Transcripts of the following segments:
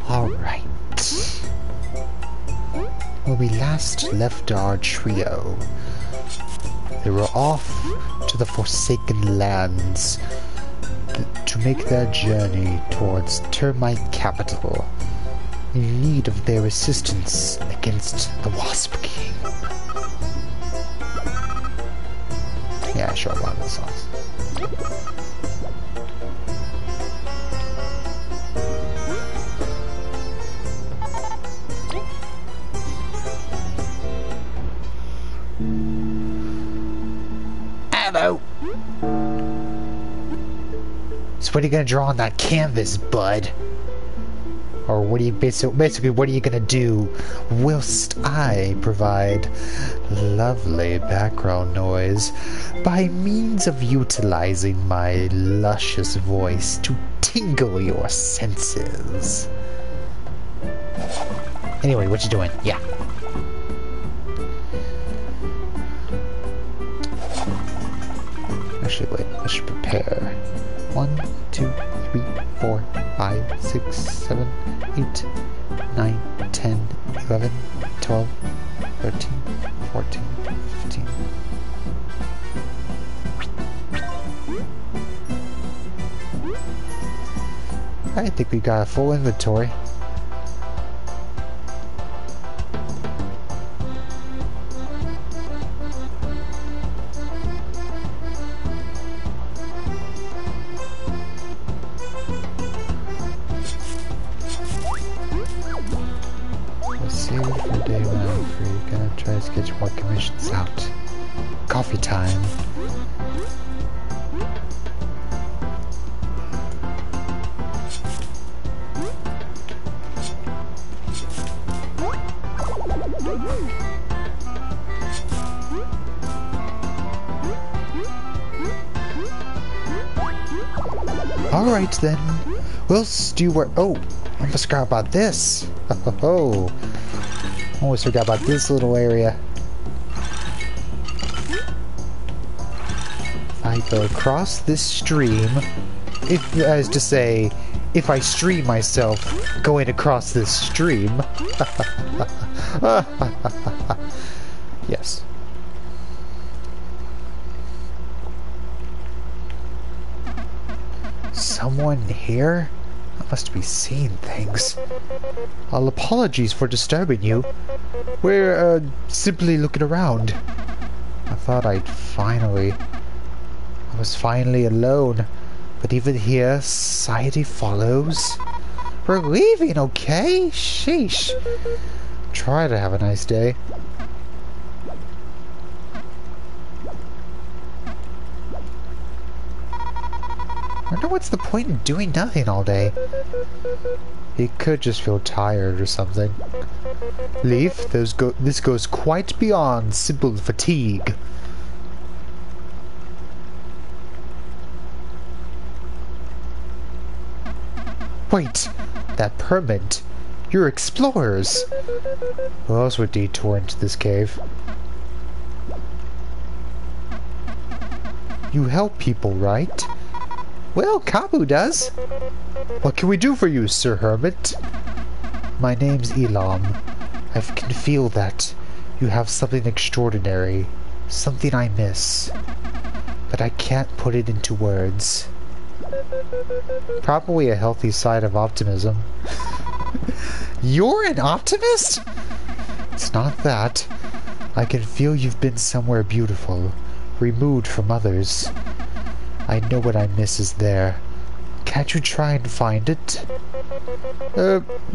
Alright. When we last left our trio, they were off to the Forsaken Lands to make their journey towards Termite Capital, in need of their assistance against the Wasp King. Yeah, sure, one of the songs. Hello! So what are you gonna draw on that canvas, bud? Or what are you basically what are you gonna do whilst I provide lovely background noise by means of utilizing my luscious voice to tingle your senses? Anyway, what you doing? Yeah. Actually, wait, I should prepare. 1, 2, 3, 4, 5, 6, 7, 8, 9, 10, 11, 12, 13, 14, 15. I think we got a full inventory. Get more commissions out. Coffee time. Alright then. We'll do where. Oh, I almost forgot about this. Oh. Almost forgot about this little area. I go across this stream, if, as to say, if I stream myself going across this stream. Yes. Someone here? I must be seeing things. Apologies for disturbing you. We're, simply looking around. I thought I was finally alone. But even here, society follows. We're leaving, okay? Sheesh. Try to have a nice day. I wonder what's the point in doing nothing all day. He could just feel tired or something. Leaf, this goes quite beyond simple fatigue. Wait, that permit. You're explorers. Who else would detour into this cave? You help people, right? Well, Kabu does. What can we do for you, Sir Hermit? My name's Elam. I can feel that you have something extraordinary, something I miss, but I can't put it into words. Probably a healthy side of optimism. You're an optimist? It's not that. I can feel you've been somewhere beautiful, removed from others. I know what I miss is there. Can't you try and find it?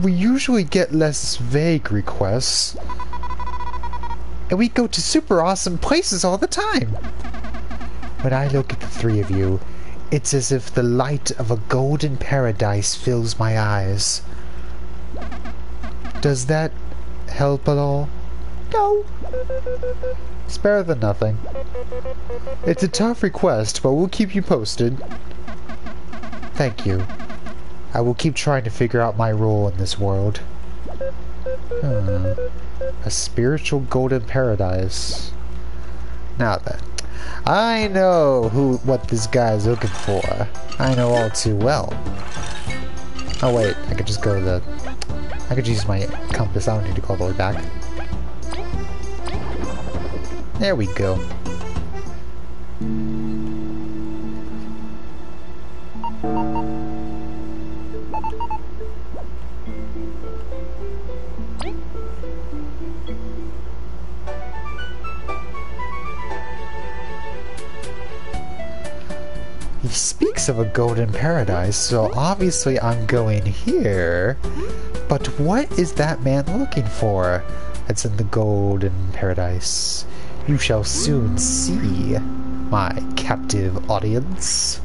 We usually get less vague requests. And we go to super awesome places all the time. When I look at the three of you, it's as if the light of a golden paradise fills my eyes. Does that help at all? No. It's better than nothing. It's a tough request, but we'll keep you posted. Thank you. I will keep trying to figure out my role in this world. A spiritual golden paradise. Now then, I know what this guy is looking for. I know all too well. Oh wait, I could just go to the... I could use my compass, I don't need to go all the way back. There we go. He speaks of a golden paradise, so obviously I'm going here. But what is that man looking for? It's in the golden paradise. You shall soon see, my captive audience.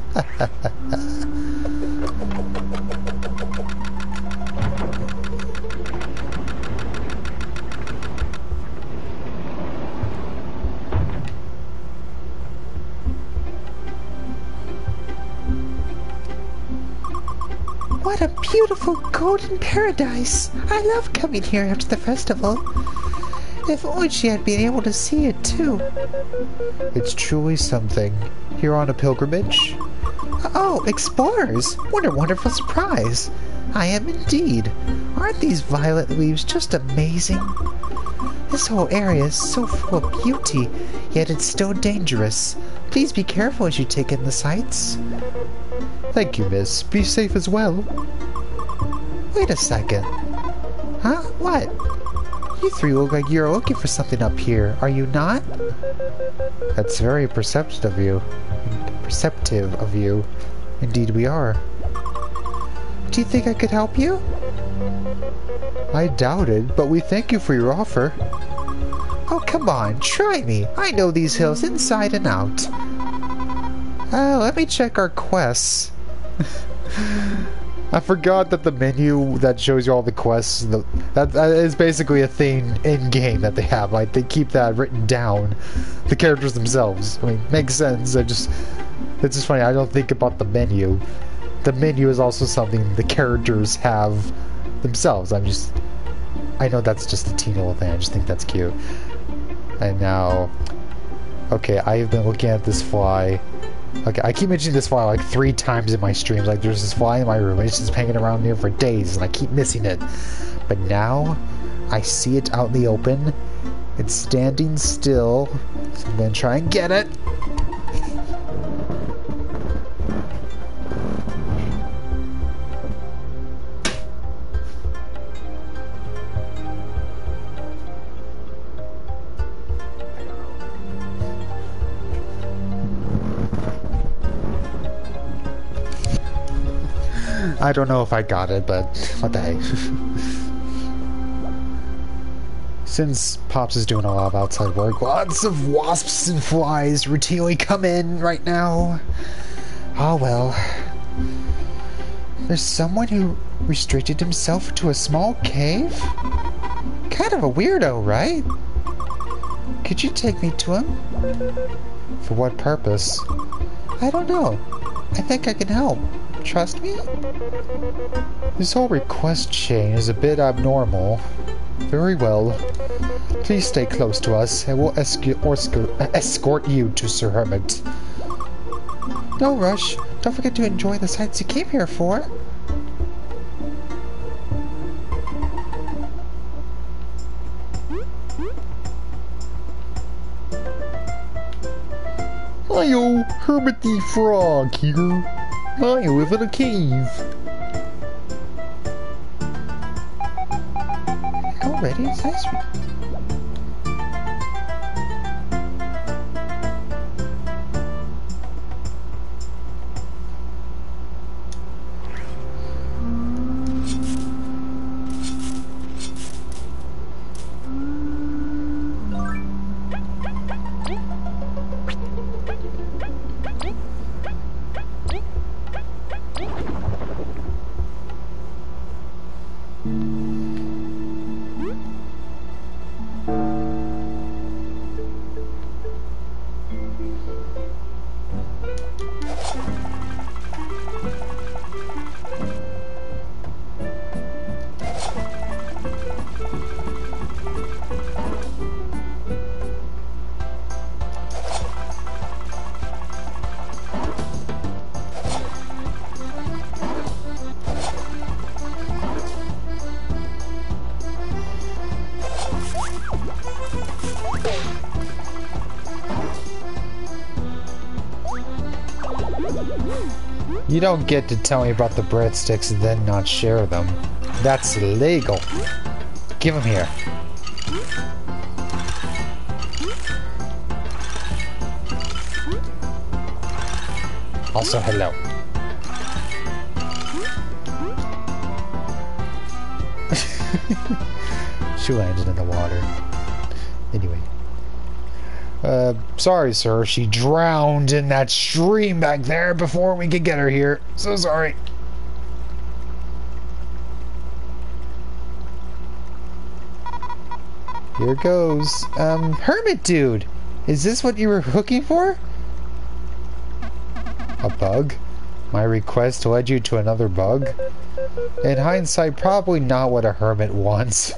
What a beautiful golden paradise! I love coming here after the festival. If only she had been able to see it too. It's truly something. Here on a pilgrimage? Oh, explorers! What a wonderful surprise! I am indeed. Aren't these violet leaves just amazing? This whole area is so full of beauty, yet it's still dangerous. Please be careful as you take in the sights. Thank you, miss. Be safe as well. Wait a second. Huh? What? You three look like you're looking for something up here, are you not? That's very perceptive of you. Indeed we are. Do you think I could help you? I doubt it, but we thank you for your offer. Oh, come on, try me. I know these hills inside and out. Let me check our quests. I forgot that the menu that shows you all the quests, that is basically a thing in-game that they have. Like, they keep that written down. The characters themselves. I mean, makes sense. It's just funny. I don't think about the menu. The menu is also something the characters have themselves. I know that's just a teeny little thing. I just think that's cute. And now... Okay, I have been looking at this fly. Okay, I keep mentioning this fly like 3 times in my streams. Like, there's this fly in my room, and it's just hanging around here for days, and I keep missing it. But now, I see it out in the open. It's standing still, so I'm gonna try and get it. I don't know if I got it, but what the heck. Since Pops is doing a lot of outside work, lots of wasps and flies routinely come in right now. Oh well. There's someone who restricted himself to a small cave? Kind of a weirdo, right? Could you take me to him? For what purpose? I don't know. I think I can help. Trust me? This whole request chain is a bit abnormal. Very well. Please stay close to us, and we'll escort you to Sir Hermit. No rush. Don't forget to enjoy the sights you came here for. Hiyo, Hermit the Frog here. I live in a cave. Already, it's nice. You don't get to tell me about the breadsticks and then not share them. That's illegal. Give them here. Also, hello. She landed in the water. Anyway. Sorry, sir. She drowned in that stream back there before we could get her here. So sorry. Here goes. Hermit dude! Is this what you were looking for? A bug? My request led you to another bug? In hindsight, probably not what a hermit wants.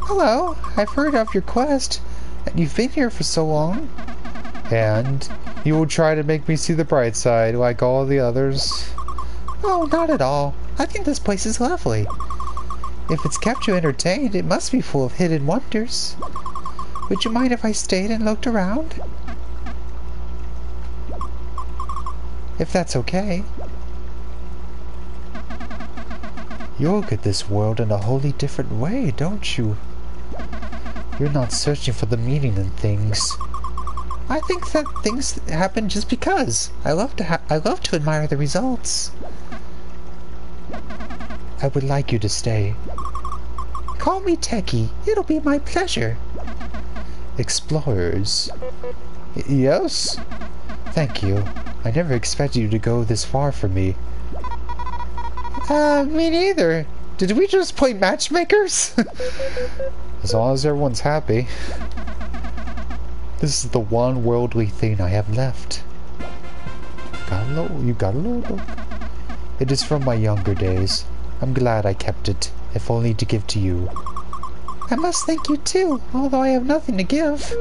Hello, I've heard of your quest, and you've been here for so long. And you will try to make me see the bright side, like all the others? Oh, not at all. I think this place is lovely. If it's kept you entertained, it must be full of hidden wonders. Would you mind if I stayed and looked around? If that's okay. You look at this world in a wholly different way, don't you? You're not searching for the meaning in things. I think that things happen just because. I love to admire the results. I would like you to stay. Call me Techie. It'll be my pleasure. Explorers. Yes? Thank you. I never expected you to go this far for me. Me neither. Did we just play matchmakers? As long as everyone's happy. This is the one worldly thing I have left. You got a little book. It is from my younger days. I'm glad I kept it, if only to give to you. I must thank you too, although I have nothing to give.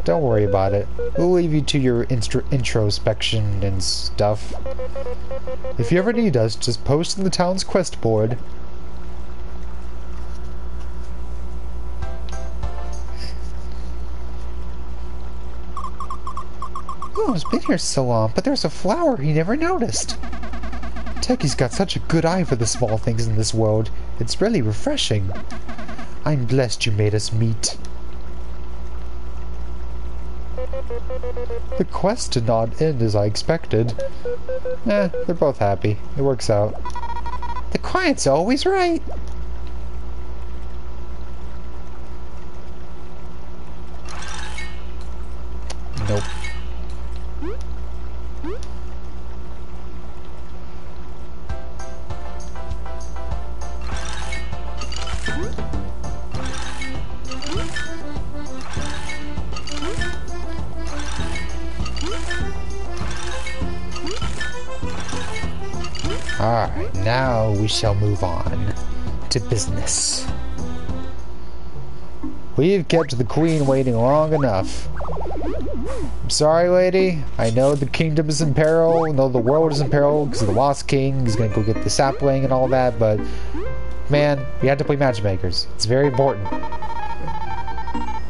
Don't worry about it. We'll leave you to your introspection and stuff. If you ever need us, just post in the town's quest board. Oh, he's been here so long, but there's a flower he never noticed. Techie's got such a good eye for the small things in this world. It's really refreshing. I'm blessed you made us meet. The quest did not end as I expected. They're both happy. It works out. The client's always right. Nope. Alright, now we shall move on to business. We've kept the queen waiting long enough. I'm sorry, lady. I know the kingdom is in peril. I know the world is in peril because the Lost King is going to go get the sapling and all that, but man, we had to play matchmakers. It's very important.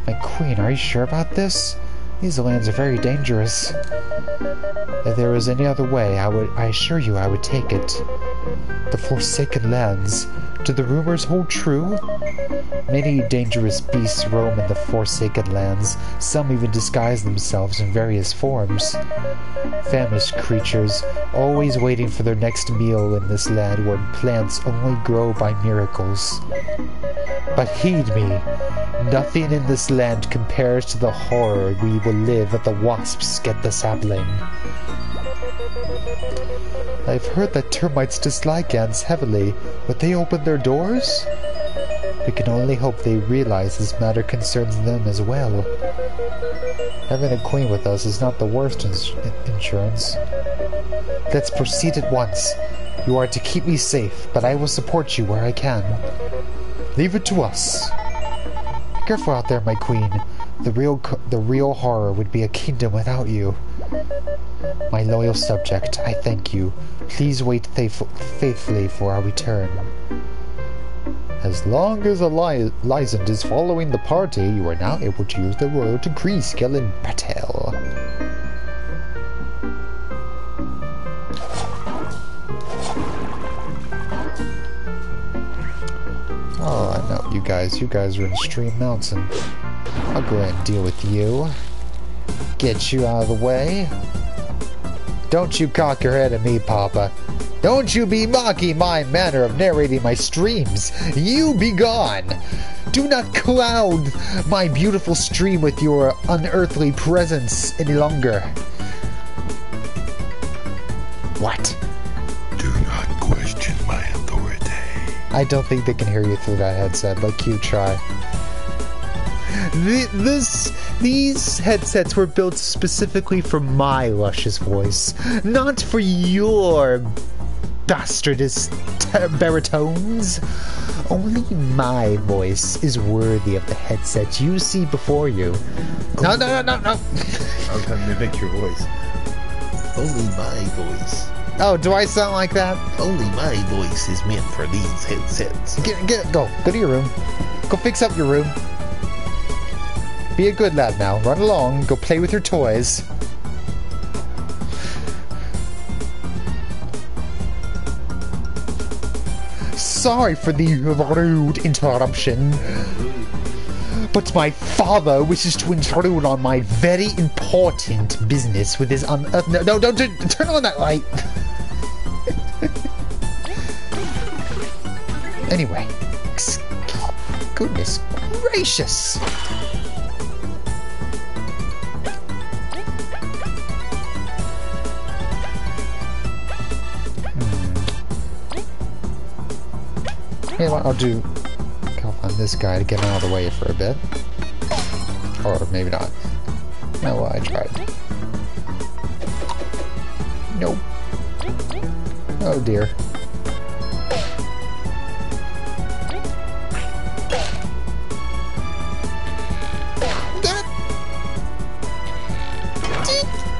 My queen, are you sure about this? These lands are very dangerous. If there was any other way, I assure you I would take it. The Forsaken Lands. Do the rumors hold true? Many dangerous beasts roam in the Forsaken Lands. Some even disguise themselves in various forms. Famished creatures, always waiting for their next meal in this land where plants only grow by miracles. But heed me, nothing in this land compares to the horror we will live if the wasps get the sapling. I've heard that termites dislike ants heavily. Would they open their doors? We can only hope they realize this matter concerns them as well. Having a queen with us is not the worst insurance. Let's proceed at once. You are to keep me safe, but I will support you where I can. Leave it to us. Careful out there, my queen. The real horror would be a kingdom without you. My loyal subject, I thank you. Please wait faithfully for our return. As long as a Lysand is following the party, you are now able to use the road to Greyscale in battle. Oh, I know you guys. You guys are in Stream Mountain. I'll go ahead and deal with you. Get you out of the way. Don't you cock your head at me, Papa. Don't you be mocking my manner of narrating my streams. You be gone. Do not cloud my beautiful stream with your unearthly presence any longer. What? Do not question my authority. I don't think they can hear you through that headset, but cute try. These headsets were built specifically for my luscious voice, not for your bastardous baritones. Only my voice is worthy of the headset you see before you. No. I'm trying to mimic your voice. Only my voice. Oh, do I sound like that? Only my voice is meant for these headsets. Go to your room. Go fix up your room. Be a good lad now. Run along. Go play with your toys. Sorry for the rude interruption, but my father wishes to intrude on my very important business with his no, don't turn on that light. Anyway, goodness gracious. You know what, I'll find this guy to get him out of the way for a bit. Or maybe not. No, well, I tried. Nope. Oh dear.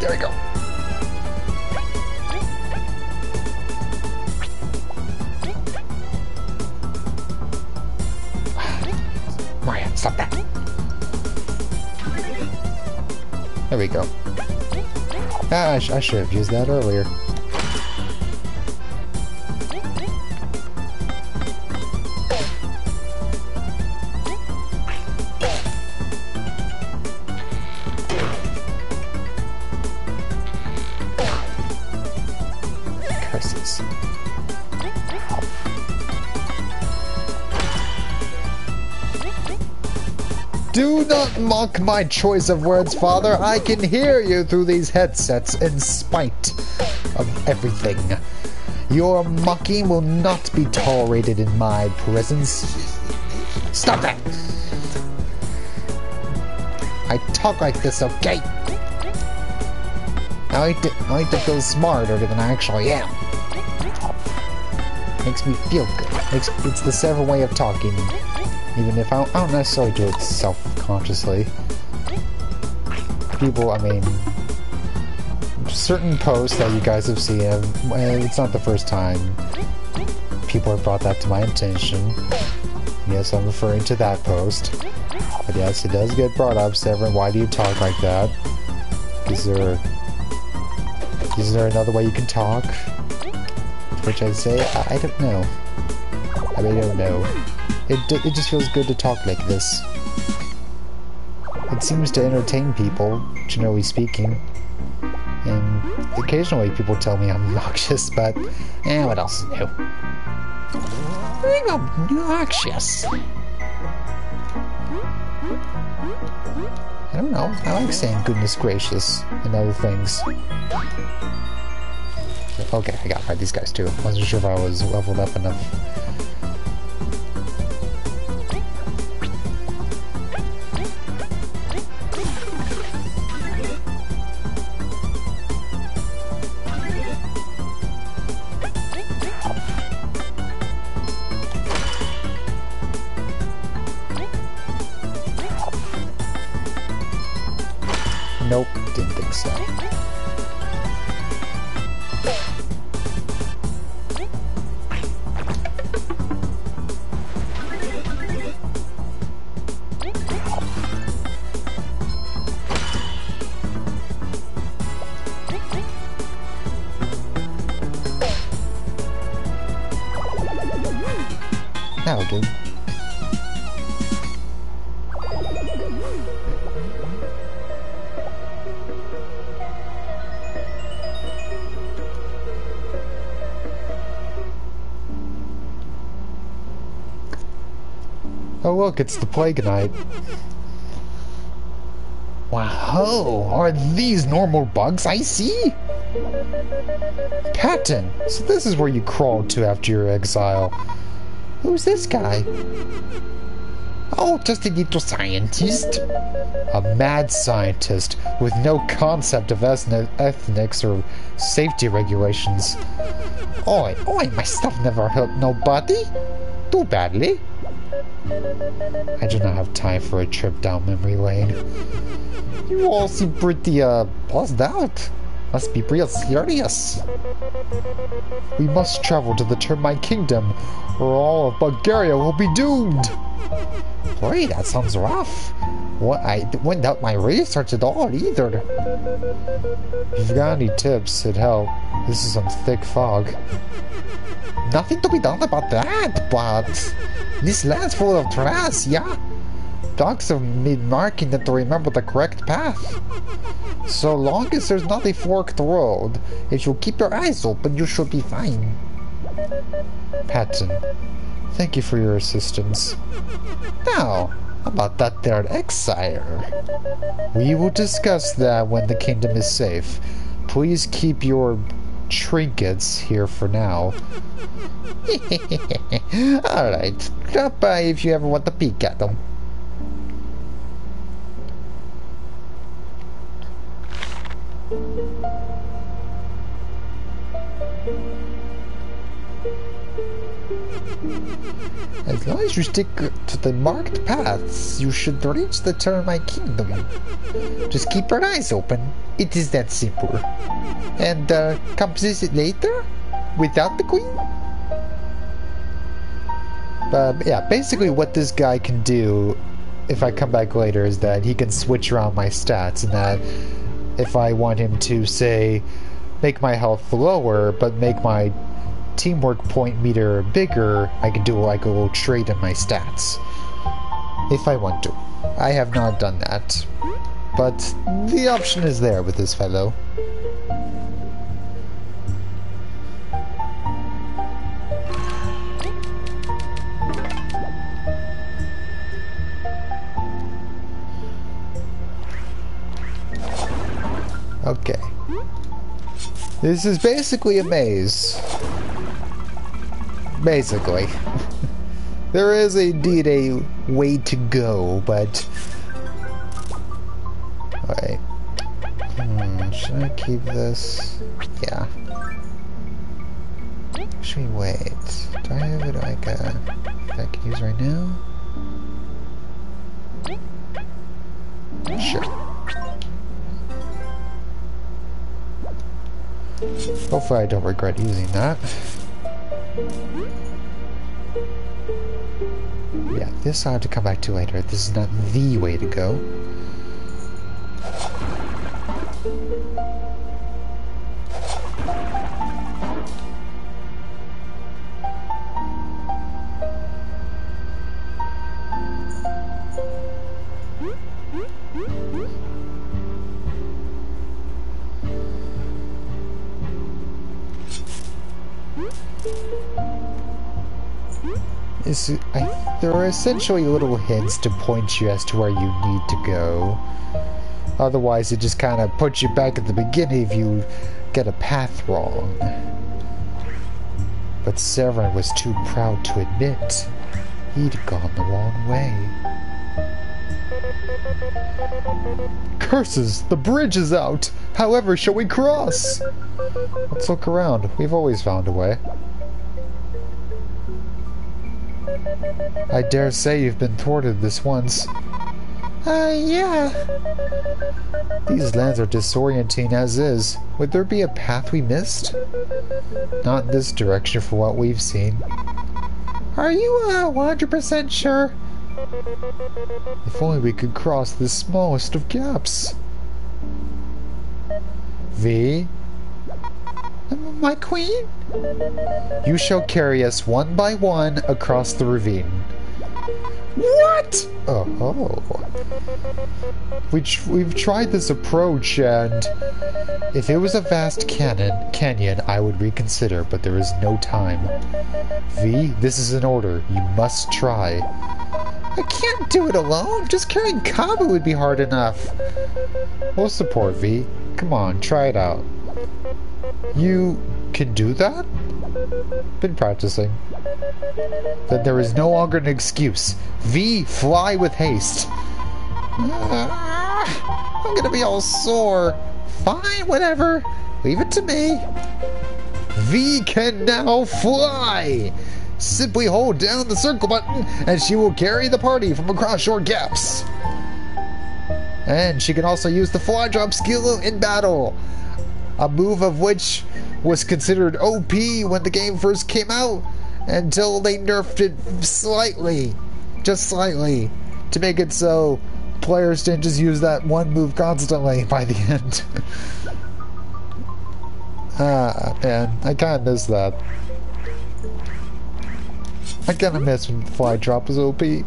There we go. Mario, stop that. There we go. I should have used that earlier. Curses. Do not mock my choice of words, Father. I can hear you through these headsets in spite of everything. Your mocking will not be tolerated in my presence. Stop that! I talk like this, okay? I like to feel smarter than I actually am. Makes me feel good. It's the seven way of talking. Even if I don't necessarily do it self-consciously. People, I mean, certain posts that you guys have seen, it's not the first time people have brought that to my attention. Yes, I'm referring to that post. But yes, it does get brought up, Severin, why do you talk like that? Is there another way you can talk? Which I'd say, I don't know. I don't know. It just feels good to talk like this. It seems to entertain people, generally speaking. And occasionally people tell me I'm obnoxious, but what else is new? I'm obnoxious. I don't know. I like saying goodness gracious and other things. Okay, I gotta fight these guys too. Wasn't sure if I was leveled up enough. Nope, didn't think so. That'll do. Oh look, it's the Plague Knight. Wow, are these normal bugs I see? Patton, so this is where you crawled to after your exile. Who's this guy? Oh, just a little scientist. A mad scientist with no concept of ethnics or safety regulations. Oi, my stuff never hurt nobody. Too badly. I do not have time for a trip down memory lane. You all seem pretty, buzzed out. Must be real serious. We must travel to the Termite Kingdom, or all of Bulgaria will be doomed. Boy, that sounds rough. What, I wouldn't doubt my research at all, either. If you've got any tips, it'd help. This is some thick fog. Nothing to be done about that, but this land's full of trash, yeah? Dogs have been marking it to remember the correct path. So long as there's not a forked road, if you keep your eyes open, you should be fine. Patton, thank you for your assistance. Now, about that there exile. We will discuss that when the kingdom is safe. Please keep your trinkets here for now. Alright, drop by if you ever want to peek at them. As long as you stick to the marked paths, you should reach the Termite Kingdom. Just keep your eyes open. It is that simple. And, come visit later? Without the queen? Yeah, basically what this guy can do, if I come back later, is that he can switch around my stats, and that if I want him to, say, make my health lower, but make my teamwork point meter bigger, I can do like a little trade in my stats. If I want to. I have not done that. But the option is there with this fellow. Okay. This is basically a maze. Basically. There is indeed a way to go, but... Alright. Should I keep this? Yeah. Should we wait? Do I have it like a... that I can use right now? Sure. Hopefully I don't regret using that. Yeah, this I have to come back to later. This is not the way to go. There are essentially little hints to point you as to where you need to go. Otherwise, it just kind of puts you back at the beginning if you get a path wrong. But Severin was too proud to admit he'd gone the wrong way. Curses! The bridge is out! However shall we cross? Let's look around. We've always found a way. I dare say you've been thwarted this once. Yeah. These lands are disorienting as is. Would there be a path we missed? Not in this direction for what we've seen. Are you 100% sure? If only we could cross the smallest of gaps. V? My queen? You shall carry us one by one across the ravine. What? Oh. We've tried this approach, and if it was a vast canyon, I would reconsider, but there is no time. V, this is an order. You must try. I can't do it alone. Just carrying Kabu would be hard enough. We'll support V. Come on, try it out. You can do that? Been practicing. Then there is no longer an excuse. V, fly with haste. I'm gonna be all sore. Fine, whatever. Leave it to me. V can now fly! Simply hold down the circle button and she will carry the party from across short gaps. And she can also use the fly drop skill in battle. A move of which was considered OP when the game first came out until they nerfed it slightly. Just slightly. To make it so players didn't just use that one move constantly by the end. Man, I kinda miss that. I kinda miss when fly drop was OP.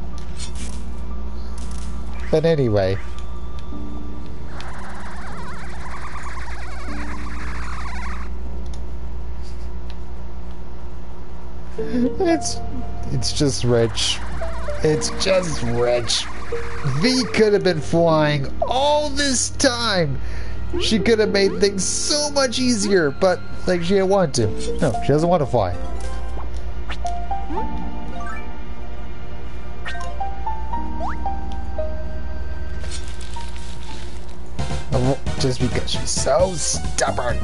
But anyway. It's just rich. It's just rich. V could have been flying all this time. She could have made things so much easier, but like she didn't want to. No, she doesn't want to fly. Just because she's so stubborn.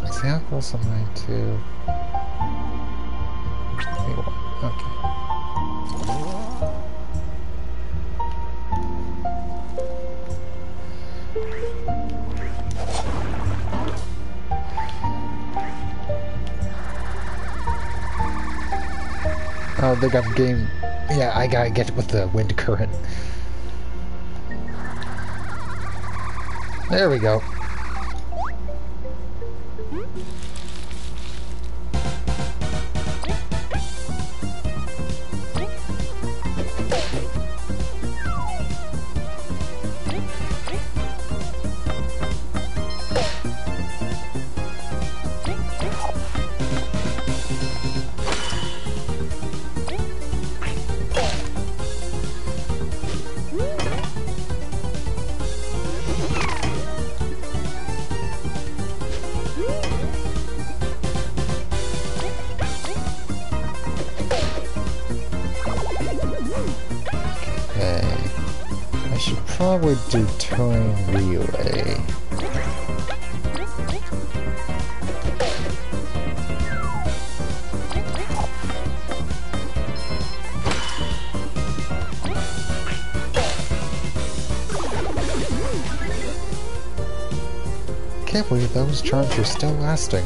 Examples of mine too. Okay. I think I'm getting... Yeah, I gotta get with the wind current. There we go. Probably do towing relay. Can't believe those charms are still lasting.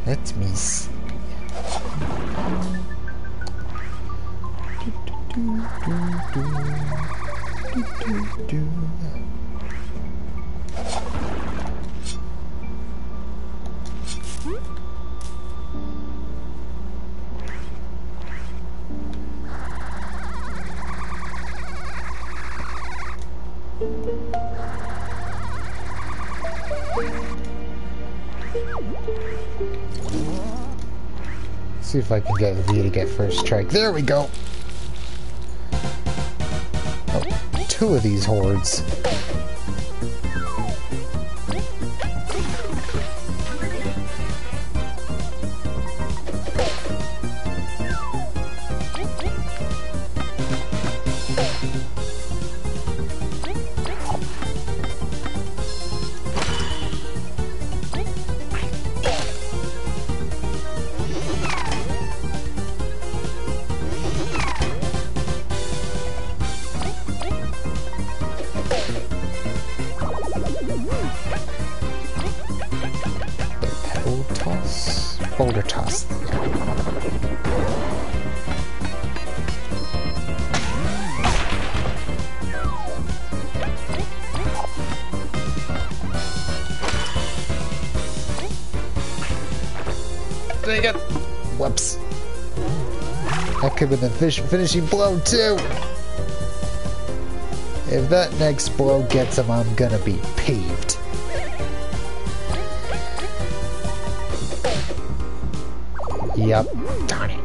Let me see. See if I can get V to get first strike. There we go! Oh, two of these hordes. Boulder toss. Dang it! Whoops. That could have been the finishing blow too. If that next blow gets him, I'm gonna be peeved. Yep. Darn it.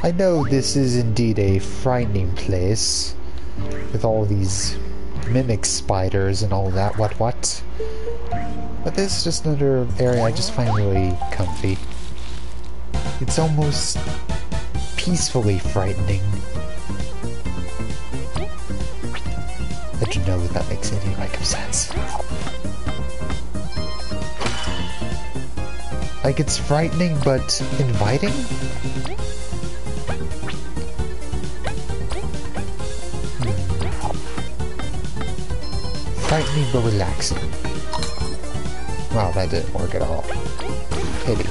I know this is indeed a frightening place, with all these mimic spiders and all that, what. But this is just another area I just find really comfy. It's almost peacefully frightening. I don't know if that makes any like of sense. Like it's frightening but inviting? Frightening but relaxing. Wow, that didn't work at all. Pity.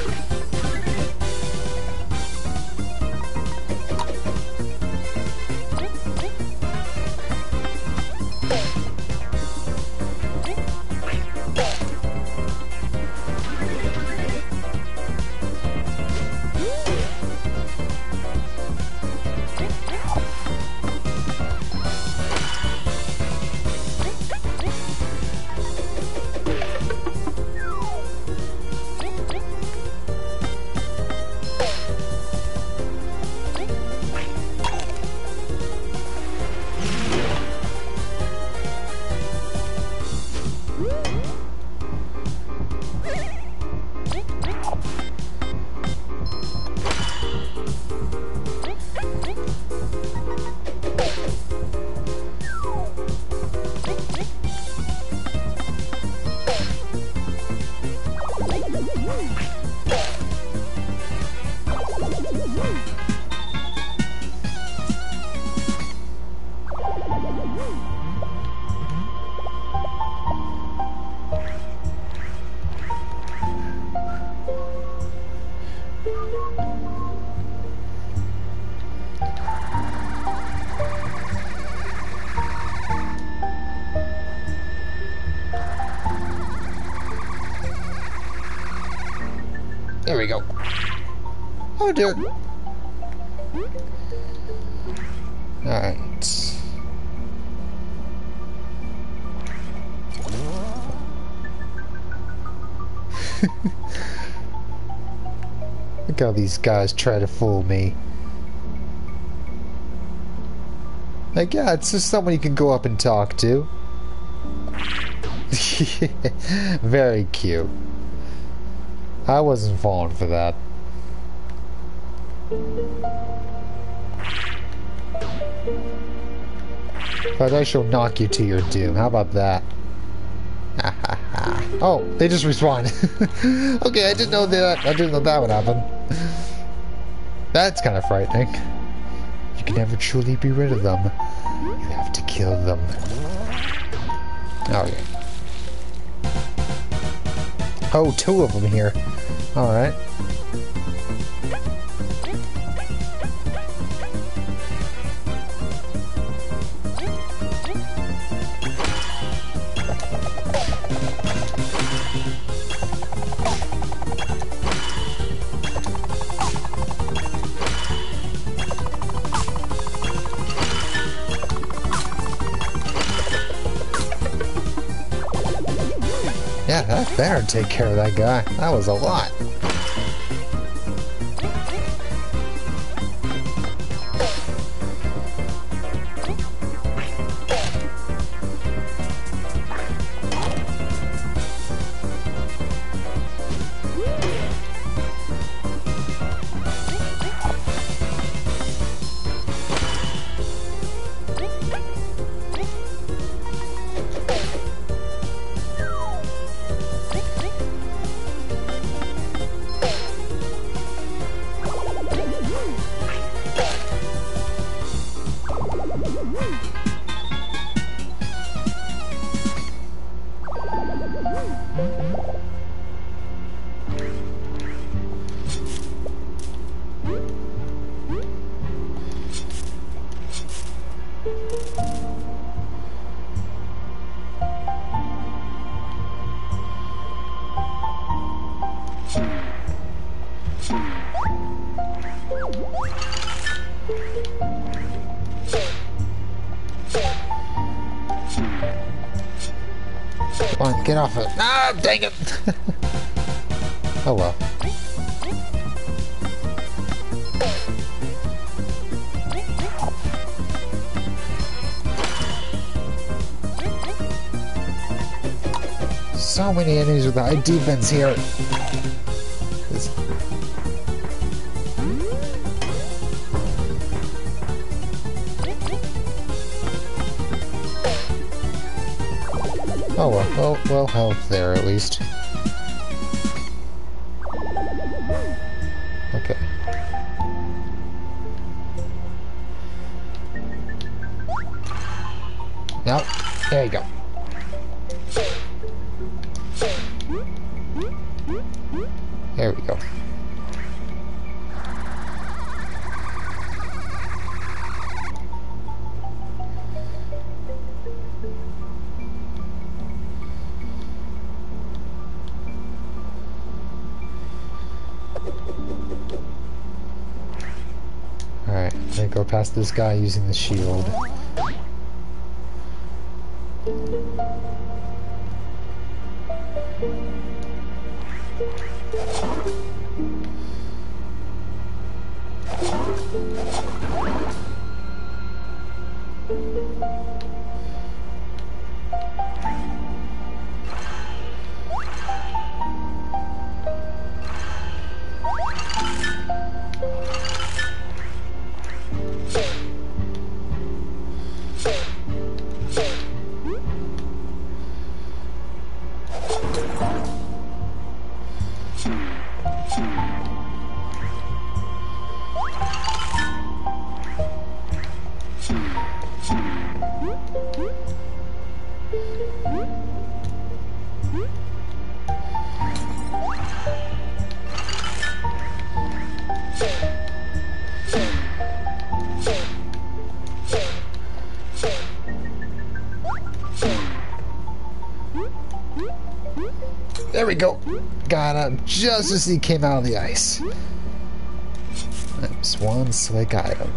There we go. Oh dear. Alright. Look how these guys try to fool me. Like, yeah, it's just someone you can go up and talk to. Very cute. I wasn't falling for that. But I shall knock you to your doom. How about that? Oh, they just respawned. Okay, I didn't know that. I didn't know that would happen. That's kind of frightening. You can never truly be rid of them. You have to kill them. Okay. Oh, 2 of them here. Alright. Yeah, that better take care of that guy. That was a lot. Come on, get off it. Ah, dang it! Oh well. So many enemies with high defense here. Oh well, health there at least. Okay. Now, there you go. There we go. Alright, I'm gonna go past this guy using the shield. There we go. Got him just as he came out of the ice. That's one slick item.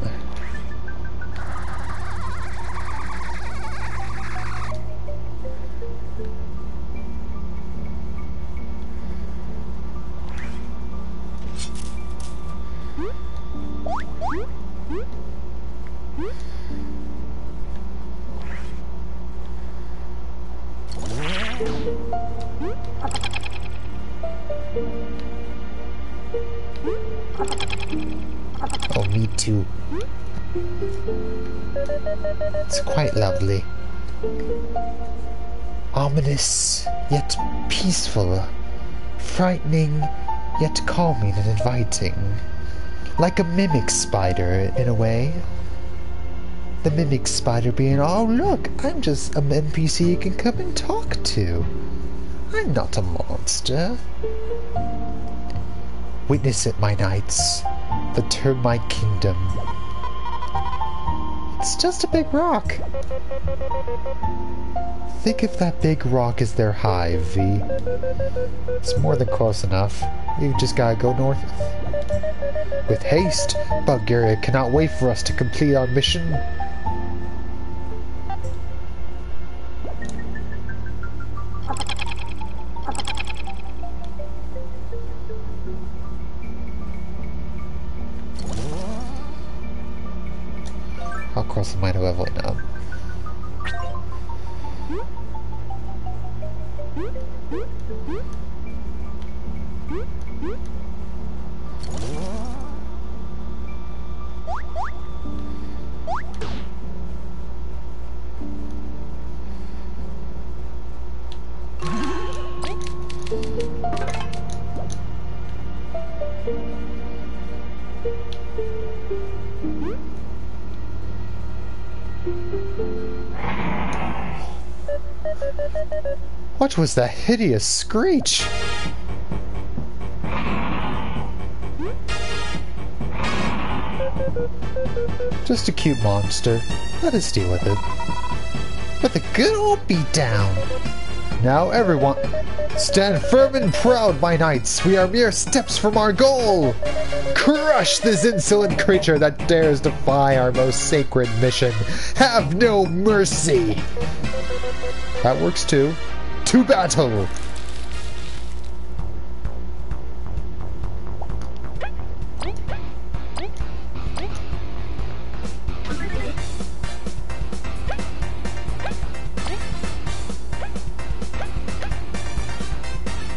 Oh, me too. It's quite lovely. Ominous, yet peaceful. Frightening, yet calming and inviting. Like a mimic spider, in a way. The mimic spider being, oh look, I'm just an NPC you can come and talk to. I'm not a monster. Witness it, my knights. The termite kingdom. It's just a big rock. Think if that big rock is their hive, V. It's more than close enough. You just gotta go north. With haste, Bulgaria cannot wait for us to complete our mission. I'll cross the minor leveling up. What was that hideous screech? Just a cute monster. Let us deal with it. With a good old beatdown. Now everyone, stand firm and proud, my knights. We are mere steps from our goal. Crush this insolent creature that dares defy our most sacred mission. Have no mercy. That works too. To battle!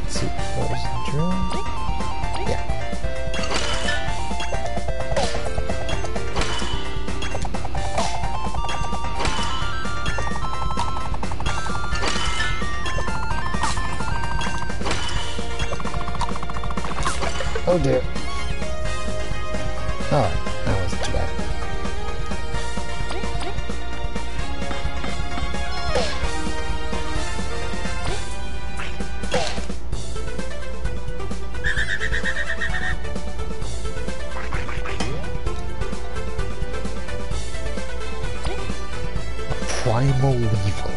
Let's see, what was the drill? Yeah. Oh dear. Alright, that wasn't too bad. Primal evil.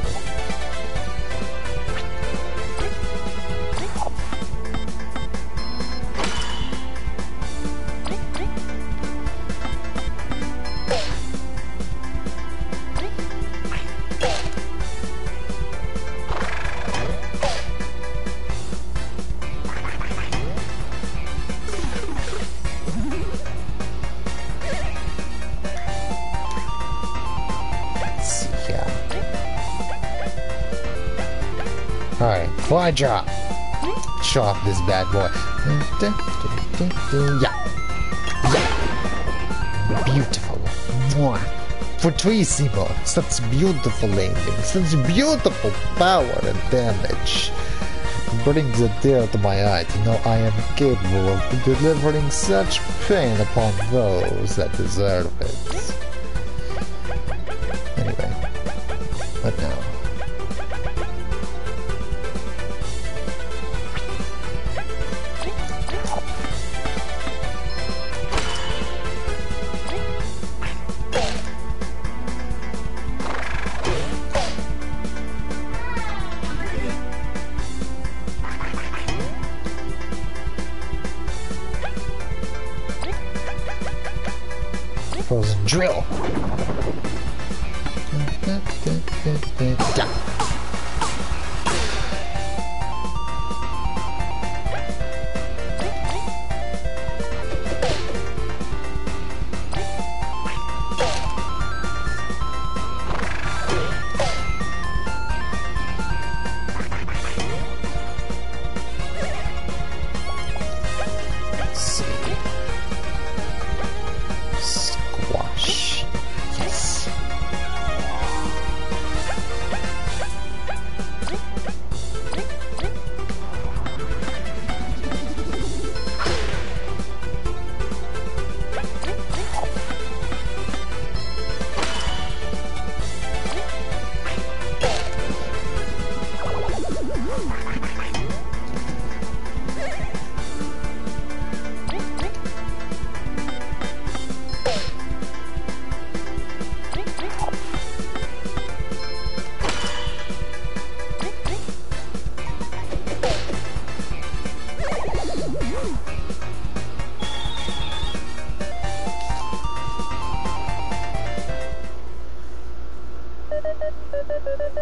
Alright, fly drop. Show off this bad boy. Yeah. Yeah. Beautiful. Mwah. Fortissimo. Such beautiful landing. Such beautiful power and damage. Brings a tear to my eye to know I am capable of delivering such pain upon those that deserve it. Anyway. What now? Frozen drill. Yeah. Let's see. Squash. Yes.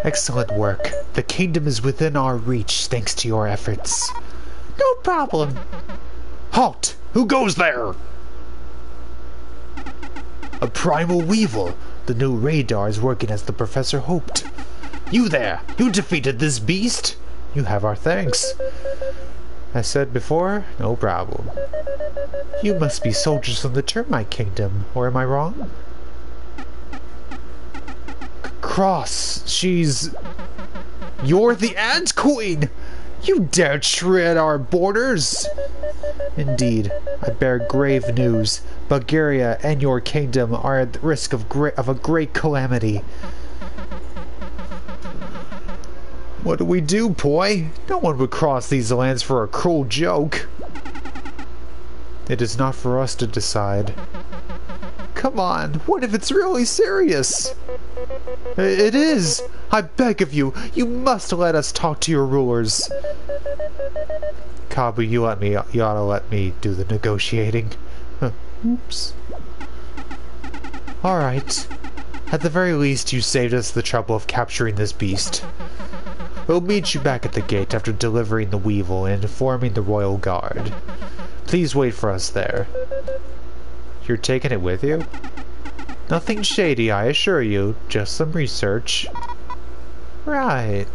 Excellent work. The kingdom is within our reach thanks to your efforts. No problem. Halt! Who goes there? A primal weevil. The new radar is working as the professor hoped. You there! You defeated this beast! You have our thanks. As said before, no problem. You must be soldiers from the termite kingdom, or am I wrong? Cross, she's... You're the Ant Queen! You dare tread our borders! Indeed, I bear grave news. Bulgaria and your kingdom are at risk of a great calamity. What do we do, boy? No one would cross these lands for a cruel joke. It is not for us to decide. Come on, what if it's really serious? It is! I beg of you, you must let us talk to your rulers. Kabu, you ought to let me do the negotiating. Oops. Alright. At the very least, you saved us the trouble of capturing this beast. We'll meet you back at the gate after delivering the weevil and informing the royal guard. Please wait for us there. You're taking it with you? Nothing shady, I assure you. Just some research. Right.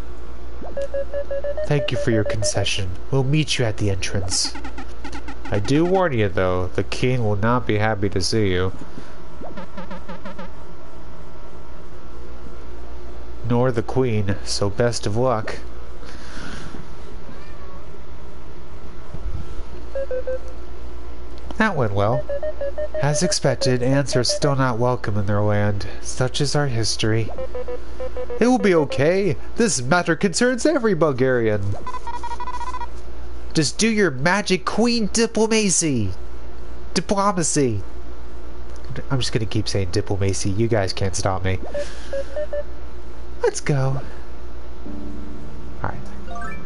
Thank you for your concession. We'll meet you at the entrance. I do warn you, though, the king will not be happy to see you. Nor the queen, so best of luck. That went well. As expected, ants are still not welcome in their land. Such is our history. It will be okay. This matter concerns every Bulgarian. Just do your magic queen diplomacy. Diplomacy. I'm just gonna keep saying diplomacy. You guys can't stop me. Let's go. Alright.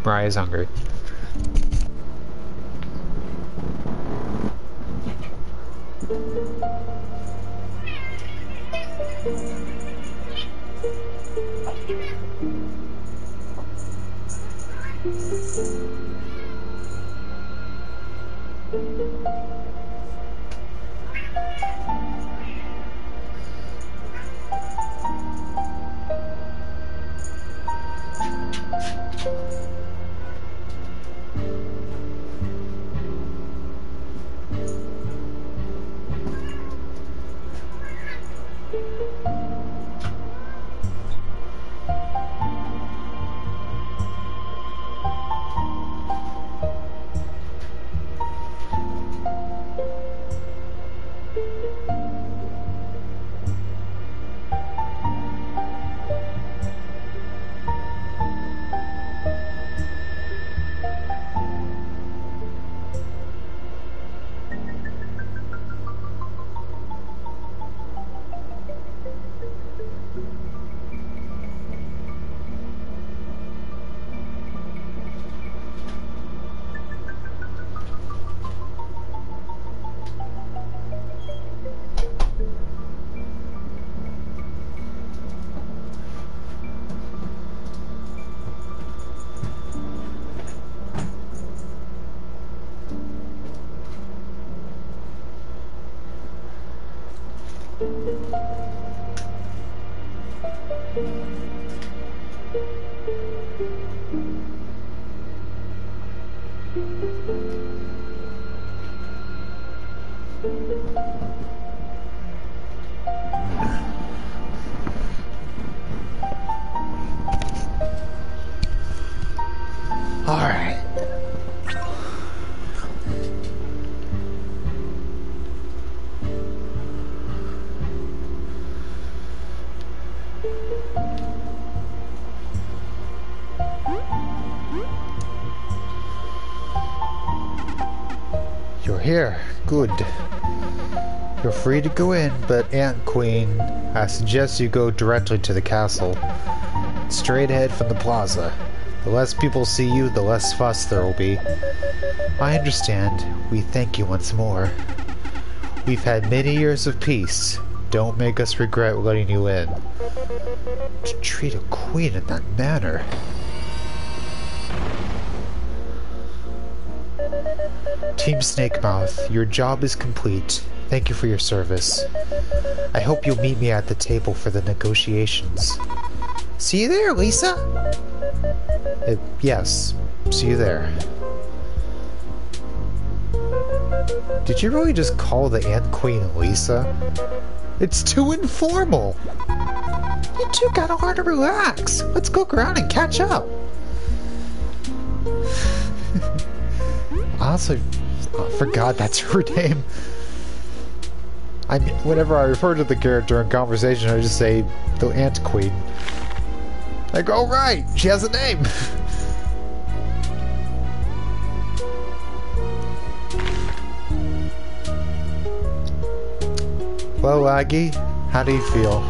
Mariah's hungry. Alright. You're here. Good. You're free to go in, but Ant Queen, I suggest you go directly to the castle. Straight ahead from the plaza. The less people see you, the less fuss there will be. I understand. We thank you once more. We've had many years of peace. Don't make us regret letting you in. To treat a queen in that manner. Team Snakemouth, your job is complete. Thank you for your service. I hope you'll meet me at the table for the negotiations. See you there, Lisa. Yes, see you there. Did you really just call the Ant Queen Lisa? It's too informal! You two gotta learn to relax. Let's go around and catch up. Honestly, I forgot that's her name. I mean, whenever I refer to the character in conversation, I just say the Ant Queen. Like, oh right, she has a name! Well, Aggie, how do you feel?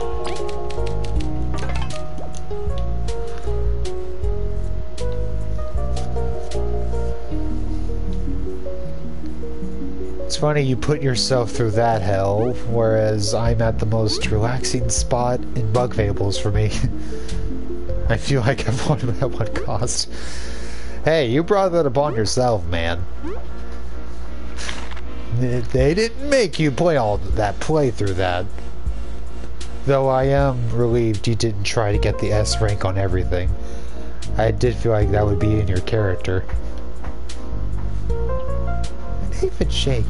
It's funny you put yourself through that hell, whereas I'm at the most relaxing spot in Bug Fables for me. I feel like I've won at what cost. Hey, you brought that upon yourself, man. They didn't make you play all that, play through that. Though I am relieved you didn't try to get the S rank on everything. I did feel like that would be in your character. An aphid shake.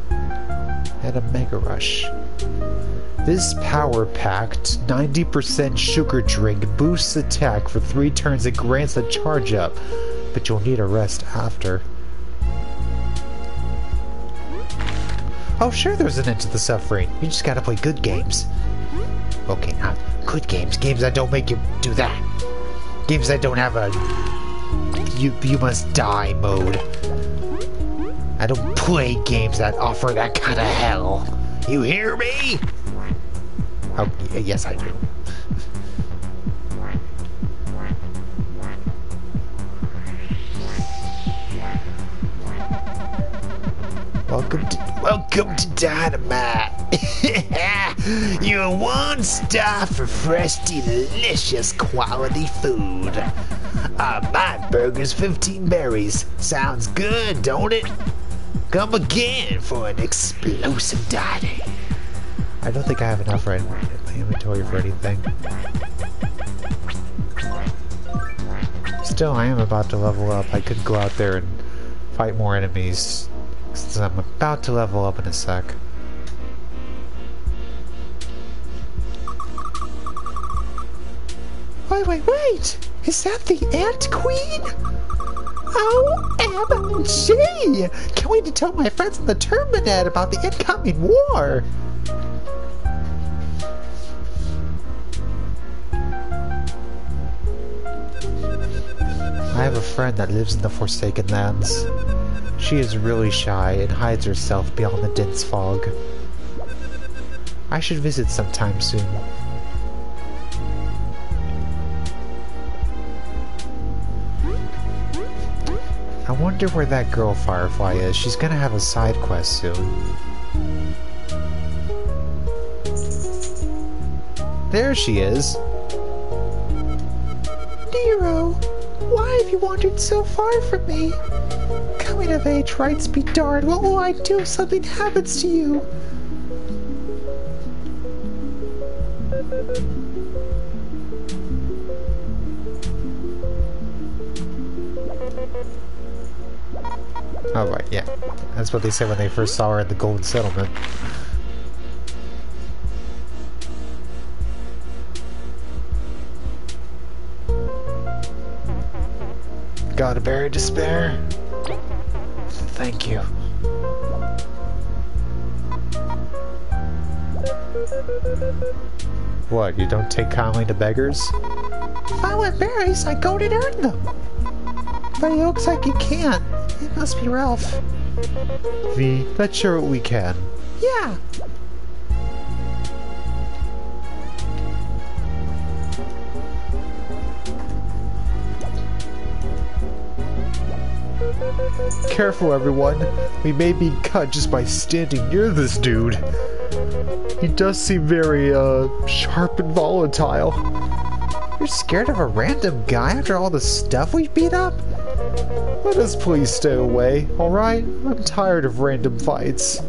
And a Mega Rush. This power-packed 90% sugar drink boosts attack for 3 turns and grants a charge up, but you'll need a rest after. Oh, sure there's an end to the suffering. You just gotta play good games. Okay, not good games. Games that don't make you do that. Games that don't have a you must die mode. I don't play games that offer that kind of hell. You hear me? Oh, yes I do. Welcome to Dynamite. Your one stop for fresh, delicious quality food. My burger's 15 berries. Sounds good, don't it? Come again for an explosive dining. I don't think I have enough right in my inventory for anything. Still, I am about to level up. I could go out there and fight more enemies, since I'm about to level up in a sec. Wait! Is that the Ant Queen? OMG! Can't wait to tell my friends in the Terminet about the incoming war! I have a friend that lives in the Forsaken Lands. She is really shy and hides herself beyond the dense fog. I should visit sometime soon. I wonder where that girl Firefly is. She's gonna have a side quest soon. There she is! Nero, why have you wandered so far from me? Coming of age rights be darned, what will I do if something happens to you? Oh right, yeah. That's what they said when they first saw her in the Golden Settlement. Gotta bury despair. Thank you. What, you don't take kindly to beggars? If I want berries, I go and earn them. But it looks like you can't. It must be rough. V, let's show what we can. Yeah. Careful, everyone. We may be cut just by standing near this dude. He does seem very, sharp and volatile. You're scared of a random guy after all the stuff we beat up? Let us please stay away, alright? I'm tired of random fights.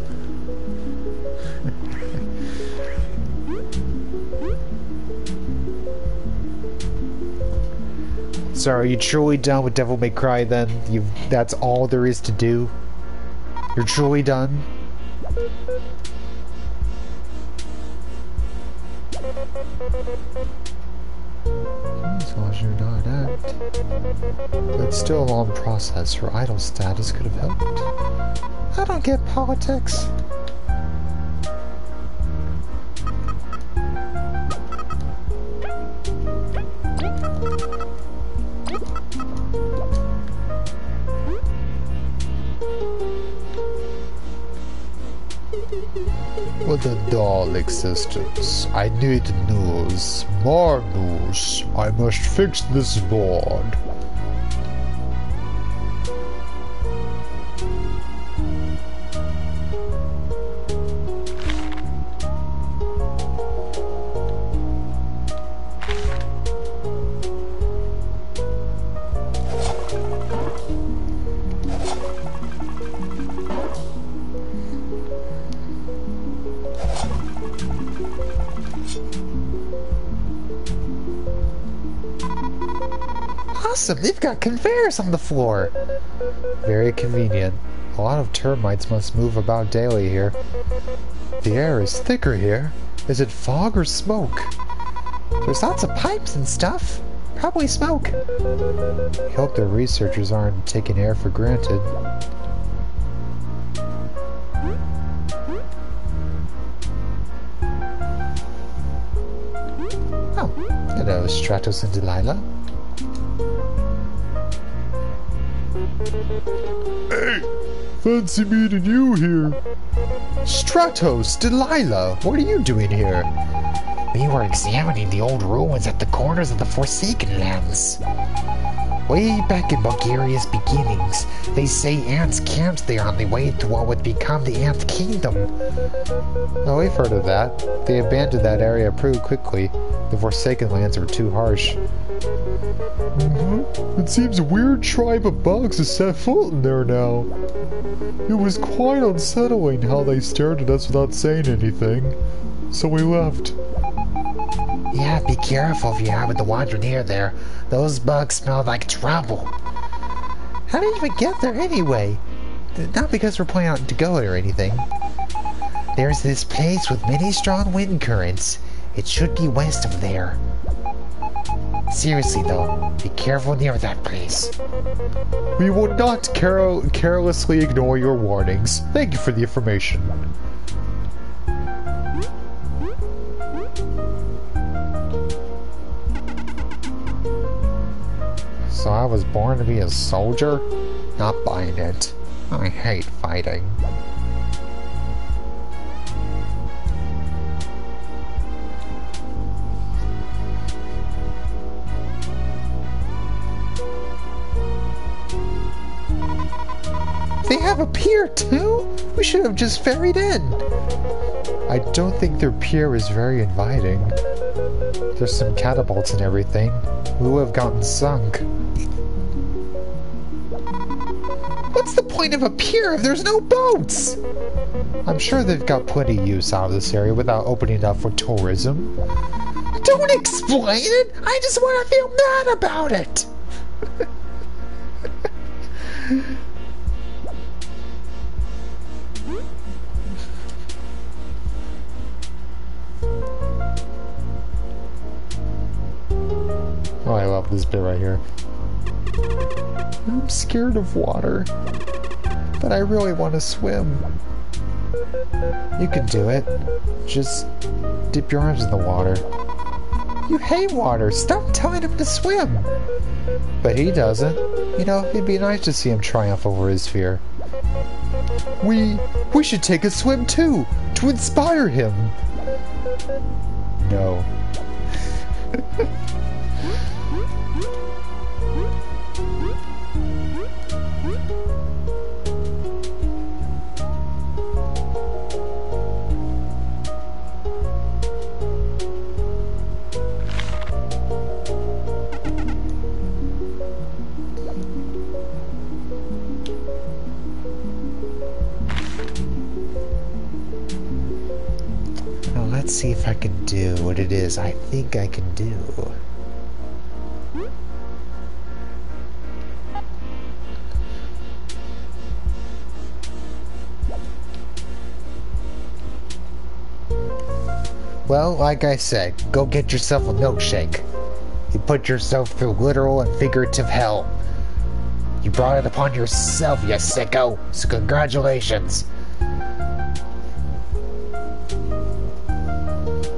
So are you truly done with Devil May Cry then? That's all there is to do? You're truly done? But it's still a long process. Her idol status could have helped. I don't get politics. With a dull existence, I need news. More news. I must fix this board. Awesome, they've got conveyors on the floor. Very convenient. A lot of termites must move about daily here. The air is thicker here. Is it fog or smoke? There's lots of pipes and stuff. Probably smoke. I hope the researchers aren't taking air for granted. Oh, hello, Stratos and Delilah. Hey! Fancy meeting you here. Stratos, Delilah, what are you doing here? We were examining the old ruins at the corners of the Forsaken Lands. Way back in Bulgaria's beginnings, they say ants camped there on the way to what would become the Ant Kingdom. Oh, we've heard of that. They abandoned that area pretty quickly. The Forsaken Lands were too harsh. It seems a weird tribe of bugs has set foot in there now. It was quite unsettling how they stared at us without saying anything. So we left. Yeah, be careful if you happen to wander near there. Those bugs smell like trouble. How did you even get there anyway? Not because we're planning to go or anything. There's this place with many strong wind currents. It should be west of there. Seriously though, be careful near that place. We will not carelessly ignore your warnings. Thank you for the information. So I was born to be a soldier? Not buying it. I hate fighting. They have a pier too? We should have just ferried in. I don't think their pier is very inviting. There's some catapults and everything. We would have gotten sunk. What's the point of a pier if there's no boats? I'm sure they've got plenty of use out of this area without opening it up for tourism. Don't explain it! I just want to feel mad about it! Oh, I love this bit right here. I'm scared of water, but I really want to swim. You can do it. Just dip your arms in the water. You hate water. Stop telling him to swim. But he doesn't. You know, it'd be nice to see him triumph over his fear. We should take a swim too, to inspire him. No. Now let's see if I can do what it is I think I can do. Well, like I said, go get yourself a milkshake. You put yourself through literal and figurative hell. You brought it upon yourself, you sicko. So congratulations.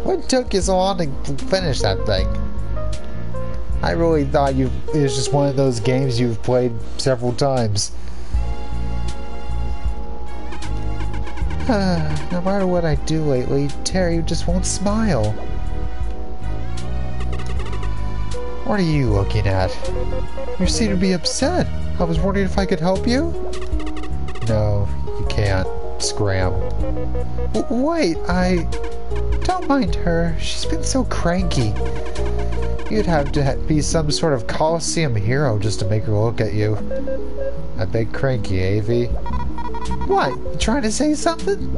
What took you so long to finish that thing? I really thought it was just one of those games you've played several times. No matter what I do lately, Terry just won't smile. What are you looking at? You seem to be upset. I was wondering if I could help you? No, you can't. Scram. Wait, don't mind her. She's been so cranky. You'd have to be some sort of Coliseum hero just to make her look at you. I bet cranky, Avi. What? You trying to say something?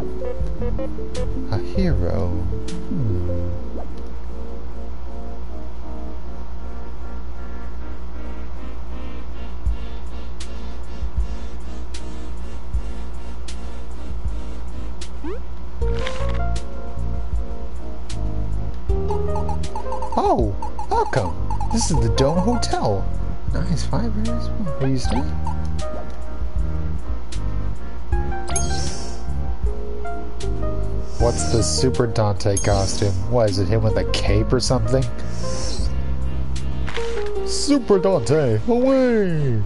A hero? Oh, welcome. This is the Dome Hotel. Nice, 5 years. Are you staying? What's the Super Dante costume? What is it, him with a cape or something? Super Dante, away!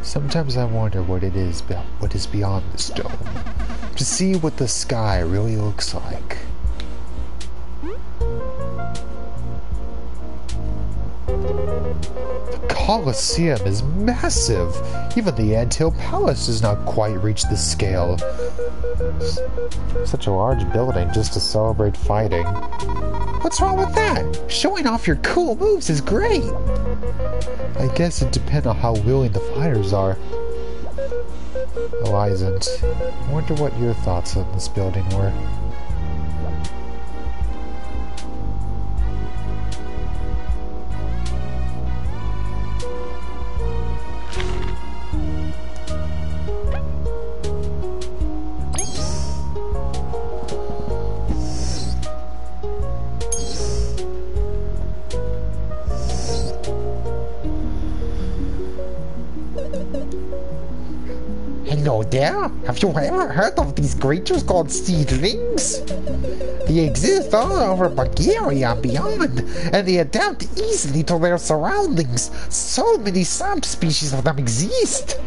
Sometimes I wonder what is beyond this dome. To see what the sky really looks like. The Colosseum is massive. Even the Anthill Palace does not quite reach this scale. Such a large building just to celebrate fighting. What's wrong with that? Showing off your cool moves is great. I guess it depends on how willing the fighters are. Oh, isn't. I wonder what your thoughts on this building were. Hello there, have you ever heard of these creatures called seedlings? They exist all over Bulgaria and beyond, and they adapt easily to their surroundings. So many subspecies of them exist.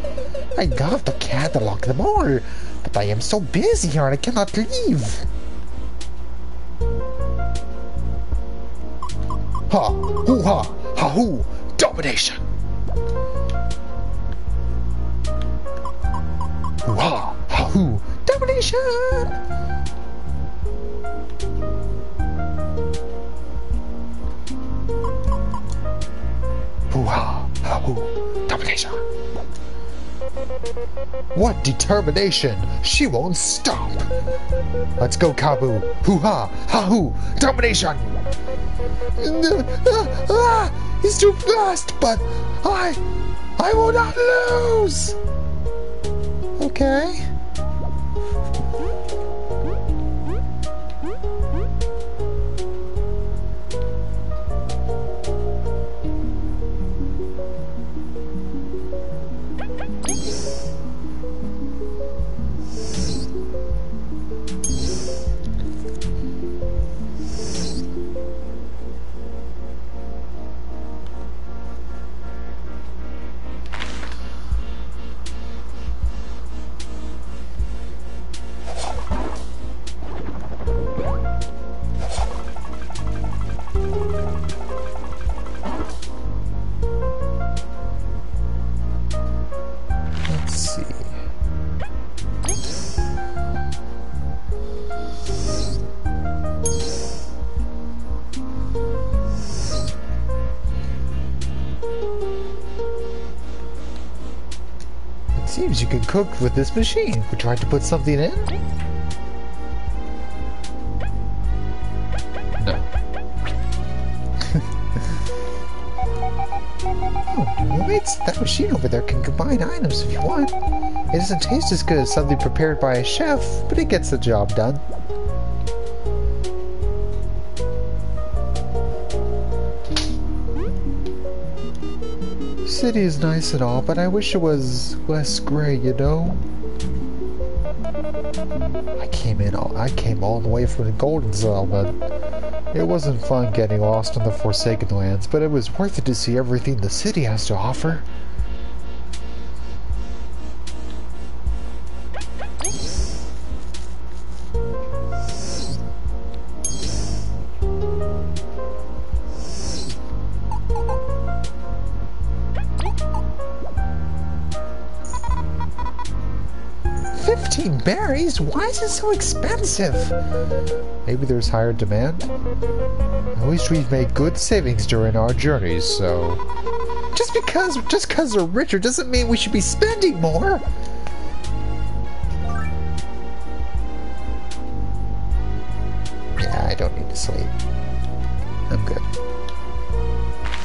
I love to catalog them all, but I am so busy here I cannot leave. Ha! Hoo-ha! Ha-hoo! Domination! Hoo-ha! Ha-hoo! Domination! Hoo-ha! Ha-hoo! Domination! What determination! She won't stop! Let's go, Kabu! Hoo-ha! Ha-hoo! Domination! He's too fast, but I will not lose! Okay. Seems you can cook with this machine. We tried to put something in? No. Oh, roommates, that machine over there can combine items if you want. It doesn't taste as good as something prepared by a chef, but it gets the job done. City is nice and all, but I wish it was less gray, you know? I came all the way from the Golden Settlement. It wasn't fun getting lost in the Forsaken Lands, but it was worth it to see everything the city has to offer. 15 berries? Why is it so expensive? Maybe there's higher demand? At least we've made good savings during our journeys, so... Just because we're richer doesn't mean we should be spending more! Yeah, I don't need to sleep. I'm good.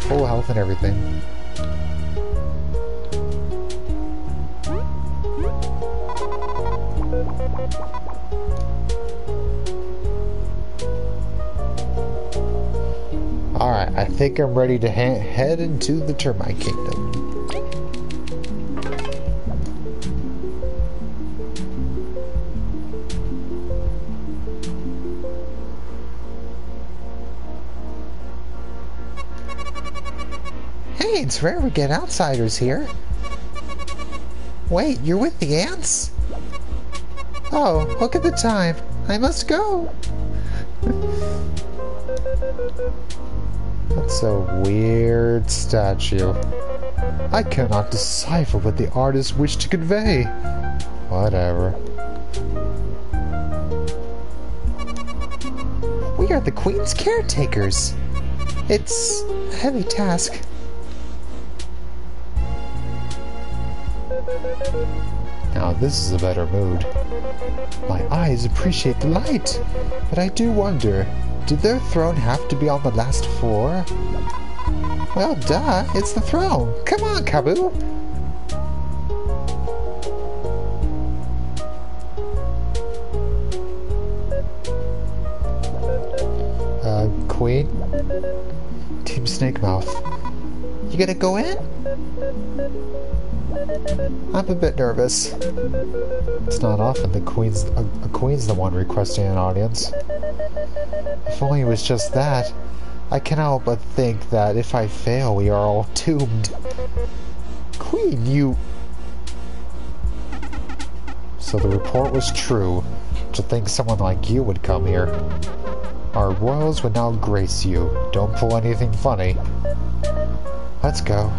Full health and everything. Alright, I think I'm ready to head into the Termite Kingdom. Hey, it's rare we get outsiders here. Wait, you're with the ants? Oh, look at the time. I must go. That's a weird statue. I cannot decipher what the artist wished to convey. Whatever. We are the Queen's caretakers. It's a heavy task. Now this is a better mood. My eyes appreciate the light, but I do wonder, did their throne have to be on the last floor? Well, duh, it's the throne. Come on, Kaboo! Queen? Team Snakemouth. You gonna go in? I'm a bit nervous. It's not often the a queen's the one requesting an audience. If only it was just that. I cannot help but think that if I fail, we are all doomed. Queen, you... So the report was true. To think someone like you would come here. Our royals would now grace you. Don't pull anything funny. Let's go.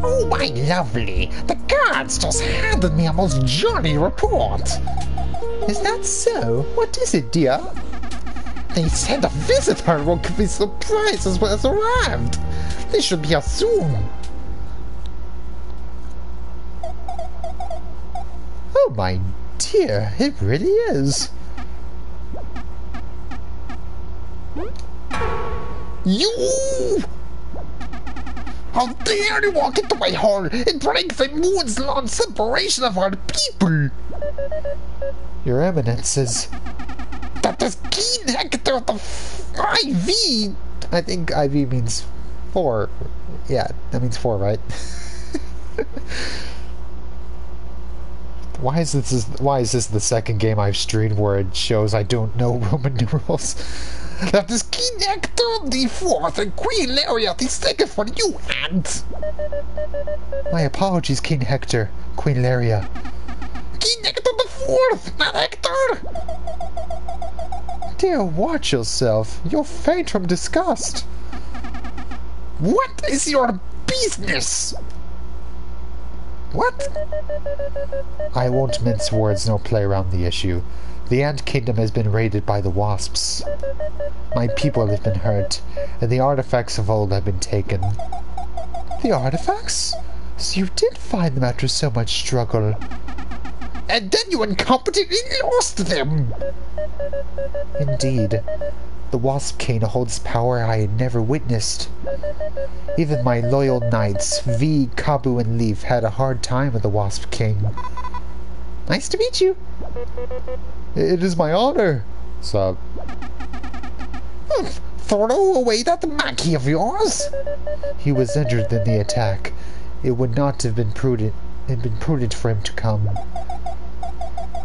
Oh, my lovely! The guards just handed me a most jolly report! Is that so? What is it, dear? They said a visitor will be surprised as well as arrived! They should be here soon! Oh my dear, it really is! You! How dare you walk into my hall and break the moon's-long separation of our people! Your Eminences. That is King Hector of IV! I think IV means 4. Yeah, that means 4, right? Why is this the second game I've streamed where it shows I don't know Roman numerals? That is King Hector the Fourth and Queen Laria the Second for you, and... My apologies, King Hector, Queen Laria. King Hector the Fourth, not Hector! Dear, watch yourself. You'll faint from disgust. What is your business? What? I won't mince words nor play around the issue. The Ant Kingdom has been raided by the wasps. My people have been hurt, and the artifacts of old have been taken. The artifacts? So you did find them after so much struggle. And then you incompetently lost them! Indeed. The Wasp King holds power I had never witnessed. Even my loyal knights, V, Kabu, and Leaf, had a hard time with the Wasp King. Nice to meet you. It is my honor. Sup? Throw away that monkey of yours. He was injured in the attack. It would not have been prudent. It had been prudent for him to come.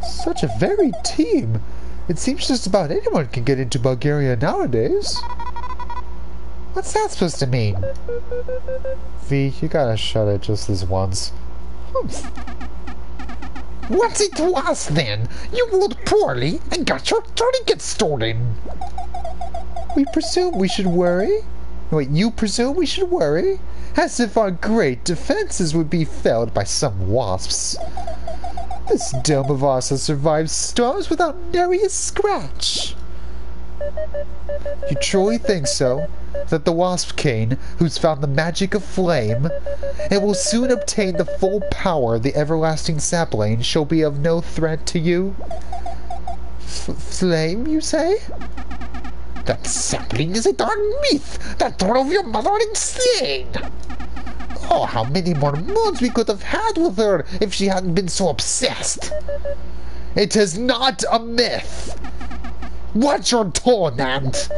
Such a varied team. It seems just about anyone can get into Bulgaria nowadays. What's that supposed to mean? V, you gotta shut it just this once. What's it was then? You ruled poorly and got your trinket stolen. We presume we should worry? Wait, you presume we should worry? As if our great defenses would be felled by some wasps. This dome of ours has survived storms without nary a scratch. You truly think so? That the Wasp King, who's found the magic of flame, and will soon obtain the full power of the everlasting sapling, shall be of no threat to you? Flame, you say? That sapling is a darn myth that drove your mother insane. Oh, how many more moons we could have had with her if she hadn't been so obsessed. It is not a myth. What's your tone, Ant?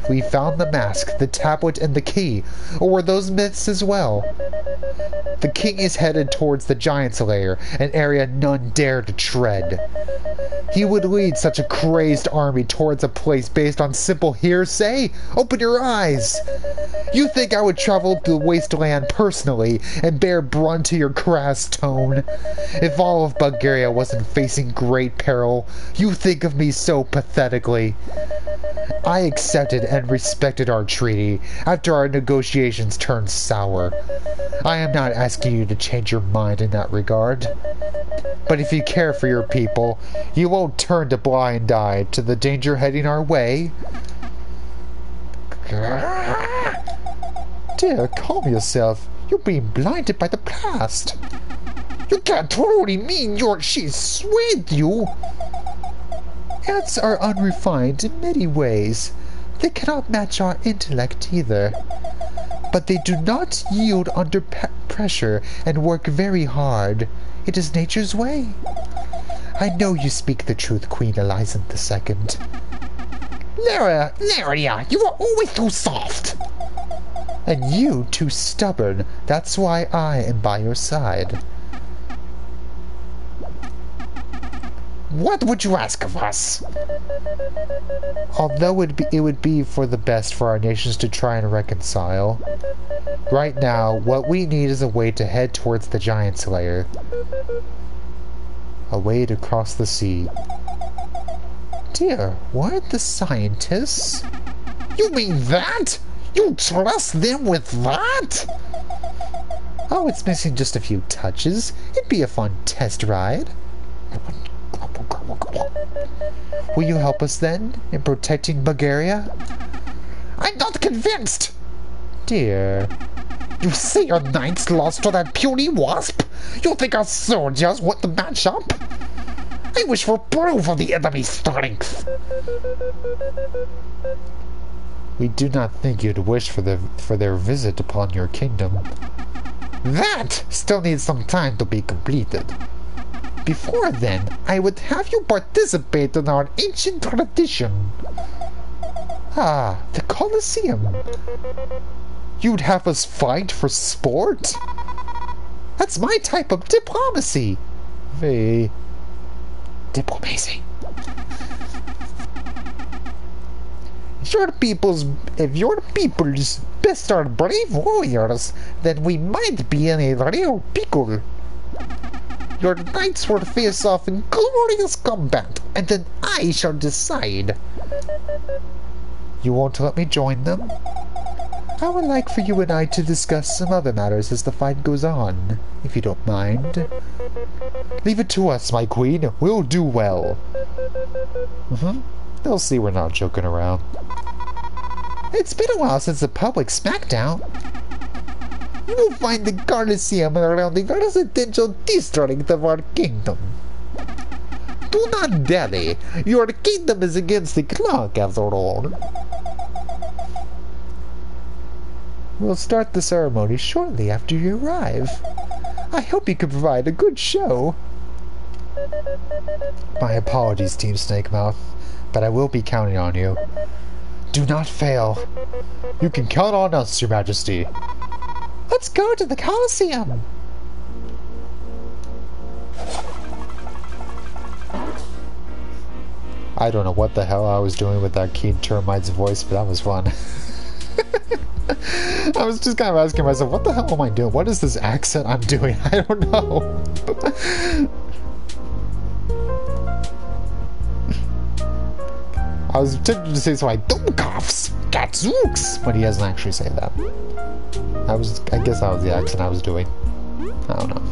We found the mask, the tablet, and the key. Or were those myths as well? The king is headed towards the Giant's Lair, an area none dare to tread. He would lead such a crazed army towards a place based on simple hearsay? Open your eyes! You think I would travel to the wasteland personally and bear brunt to your crass tone? If all of Bulgaria wasn't facing great peril, you think of me so pathetically. I accepted and respected our treaty after our negotiations turned sour. I am not asking you to change your mind in that regard. But if you care for your people, you won't turn a blind eye to the danger heading our way. Dear, calm yourself. You're being blinded by the past. You can't truly mean she's swayed you. Ants are unrefined in many ways. They cannot match our intellect either. But they do not yield under pressure and work very hard. It is nature's way. I know you speak the truth, Queen Elizant II. Laria, you are always too soft. And you too stubborn. That's why I am by your side. What would you ask of us? Although it would be for the best for our nations to try and reconcile. Right now, what we need is a way to head towards the Giant's Lair. A way to cross the sea. Dear, weren't the scientists? You mean that? You trust them with that? Oh, it's missing just a few touches. It'd be a fun test ride. Will you help us then in protecting Bulgaria? I'm not convinced. Dear. You say your knights lost to that puny wasp? You think our soldiers want to match up? I wish for proof of the enemy's strength. We do not think you'd wish for their visit upon your kingdom. That still needs some time to be completed. Before then, I would have you participate in our ancient tradition. Ah, the Colosseum. You'd have us fight for sport? That's my type of diplomacy. V. Diplomacy. If your people's best are brave warriors, then we might be in a real pickle. Your knights will face off in glorious combat, and then I shall decide. You won't let me join them? I would like for you and I to discuss some other matters as the fight goes on, if you don't mind. Leave it to us, my queen. We'll do well. They'll see we're not joking around. It's been a while since the public smackdown. You will find the Colosseum around the residential district of our kingdom. Do not dally. Your kingdom is against the clock, after all. We'll start the ceremony shortly after you arrive. I hope you can provide a good show. My apologies, Team Snakemouth, but I will be counting on you. Do not fail. You can count on us, Your Majesty. Let's go to the Colosseum. I don't know what the hell I was doing with that Keen Termite's voice, but that was fun. I was just kind of asking myself, what the hell am I doing? What is this accent I'm doing? I don't know. I was tempted to say something like Dumkoffs, Gadzooks, but he doesn't actually say that. I guess that was the accent I was doing. I don't know.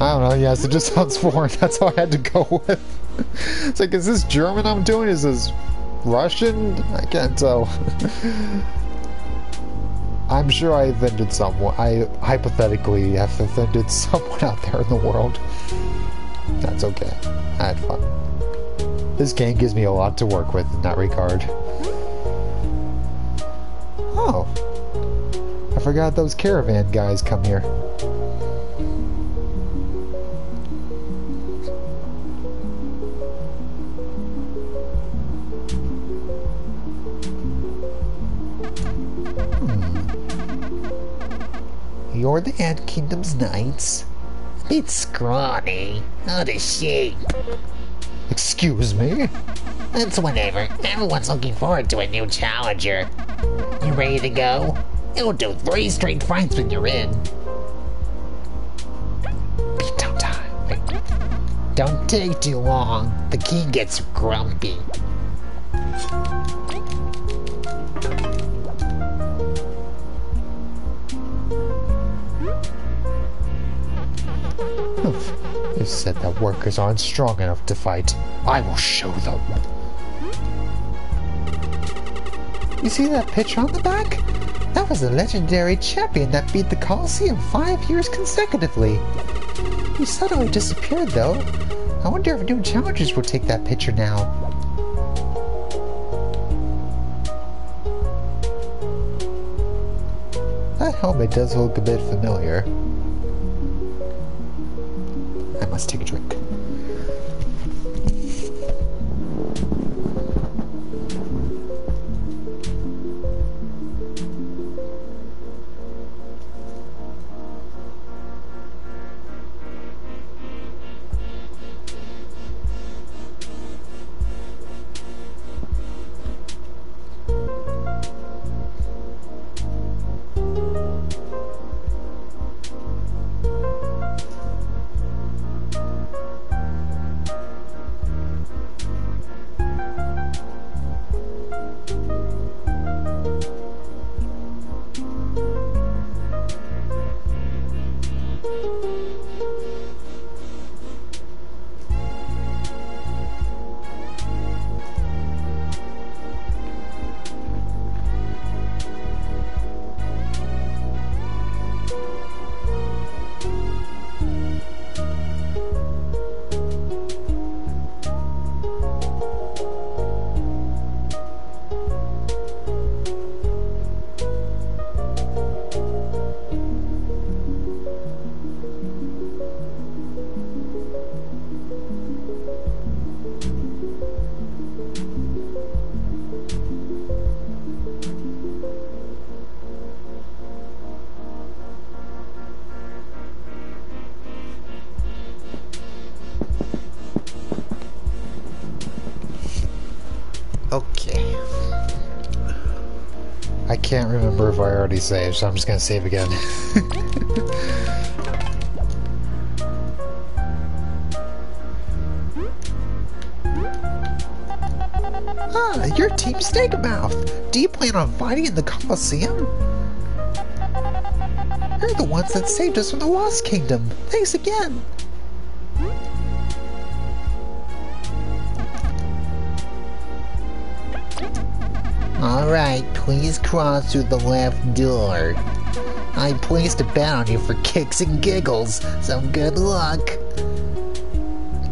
I don't know, yes, it just sounds foreign. That's how I had to go with. It's like, is this German I'm doing? Is this Russian? I can't tell. I'm sure I offended someone. I hypothetically have offended someone out there in the world. That's okay. I had fun. This game gives me a lot to work with in that regard. Oh. I forgot those caravan guys come here. You're the Ant Kingdom's knights? A bit scrawny, out of shape. Excuse me? That's whatever. Everyone's looking forward to a new challenger. You ready to go? It'll do 3 straight fights when you're in. Beatdown time. Wait. Don't take too long. The king gets grumpy. You said that workers aren't strong enough to fight. I will show them. You see that picture on the back? That was a legendary champion that beat the Colosseum 5 years consecutively. He suddenly disappeared though. I wonder if new challengers will take that picture now. That helmet does look a bit familiar. I must take a drink. Okay. I can't remember if I already saved, so I'm just gonna save again. Ah, you're Team Snakeamouth. Do you plan on fighting in the Colosseum? You're the ones that saved us from the Lost Kingdom. Thanks again. Alright, please cross through the left door. I placed a bet on you for kicks and giggles, so good luck.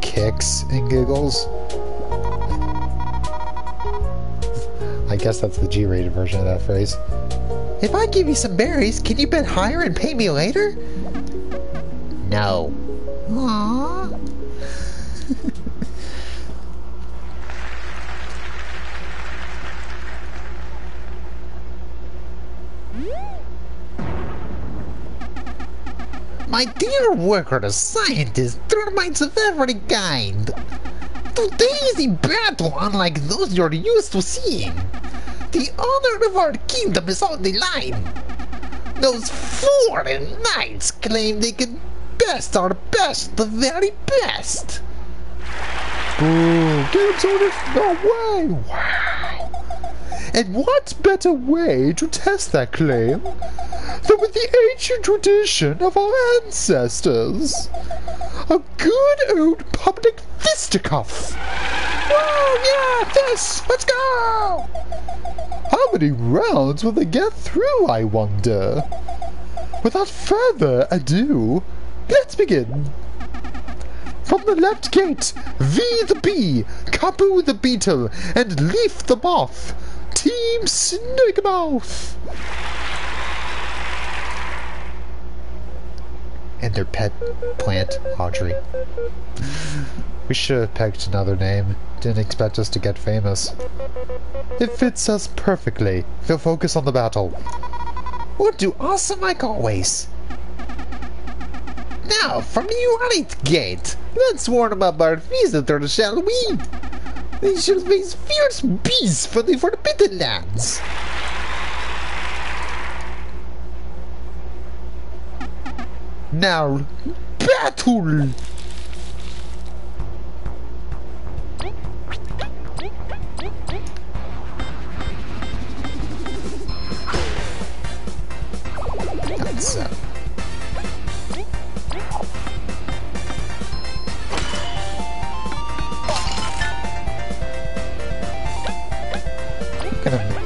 Kicks and giggles? I guess that's the G-rated version of that phrase. If I give you some berries, can you bet higher and pay me later? No. Aww. My dear worker, the scientist, termites of every kind. Today's a battle unlike those you're used to seeing. The honor of our kingdom is on the line. Those foreign knights claim they can best our best, the very best. Boo! Games on no way! Wow! And what better way to test that claim than with the ancient tradition of our ancestors? A good old public fisticuff! Whoa, yeah, this! Let's go! How many rounds will they get through, I wonder? Without further ado, let's begin. From the left gate, V the bee, Kaboo the beetle, and Leaf the moth. Team Snakeamouth! And their pet plant, Audrey. We should have picked another name. Didn't expect us to get famous. It fits us perfectly. We'll focus on the battle. We'll do awesome like always. Now, from the right gate, let's warn them about our visitors, shall we? They shall face fierce beasts from the Forbidden Lands. Now, battle! That's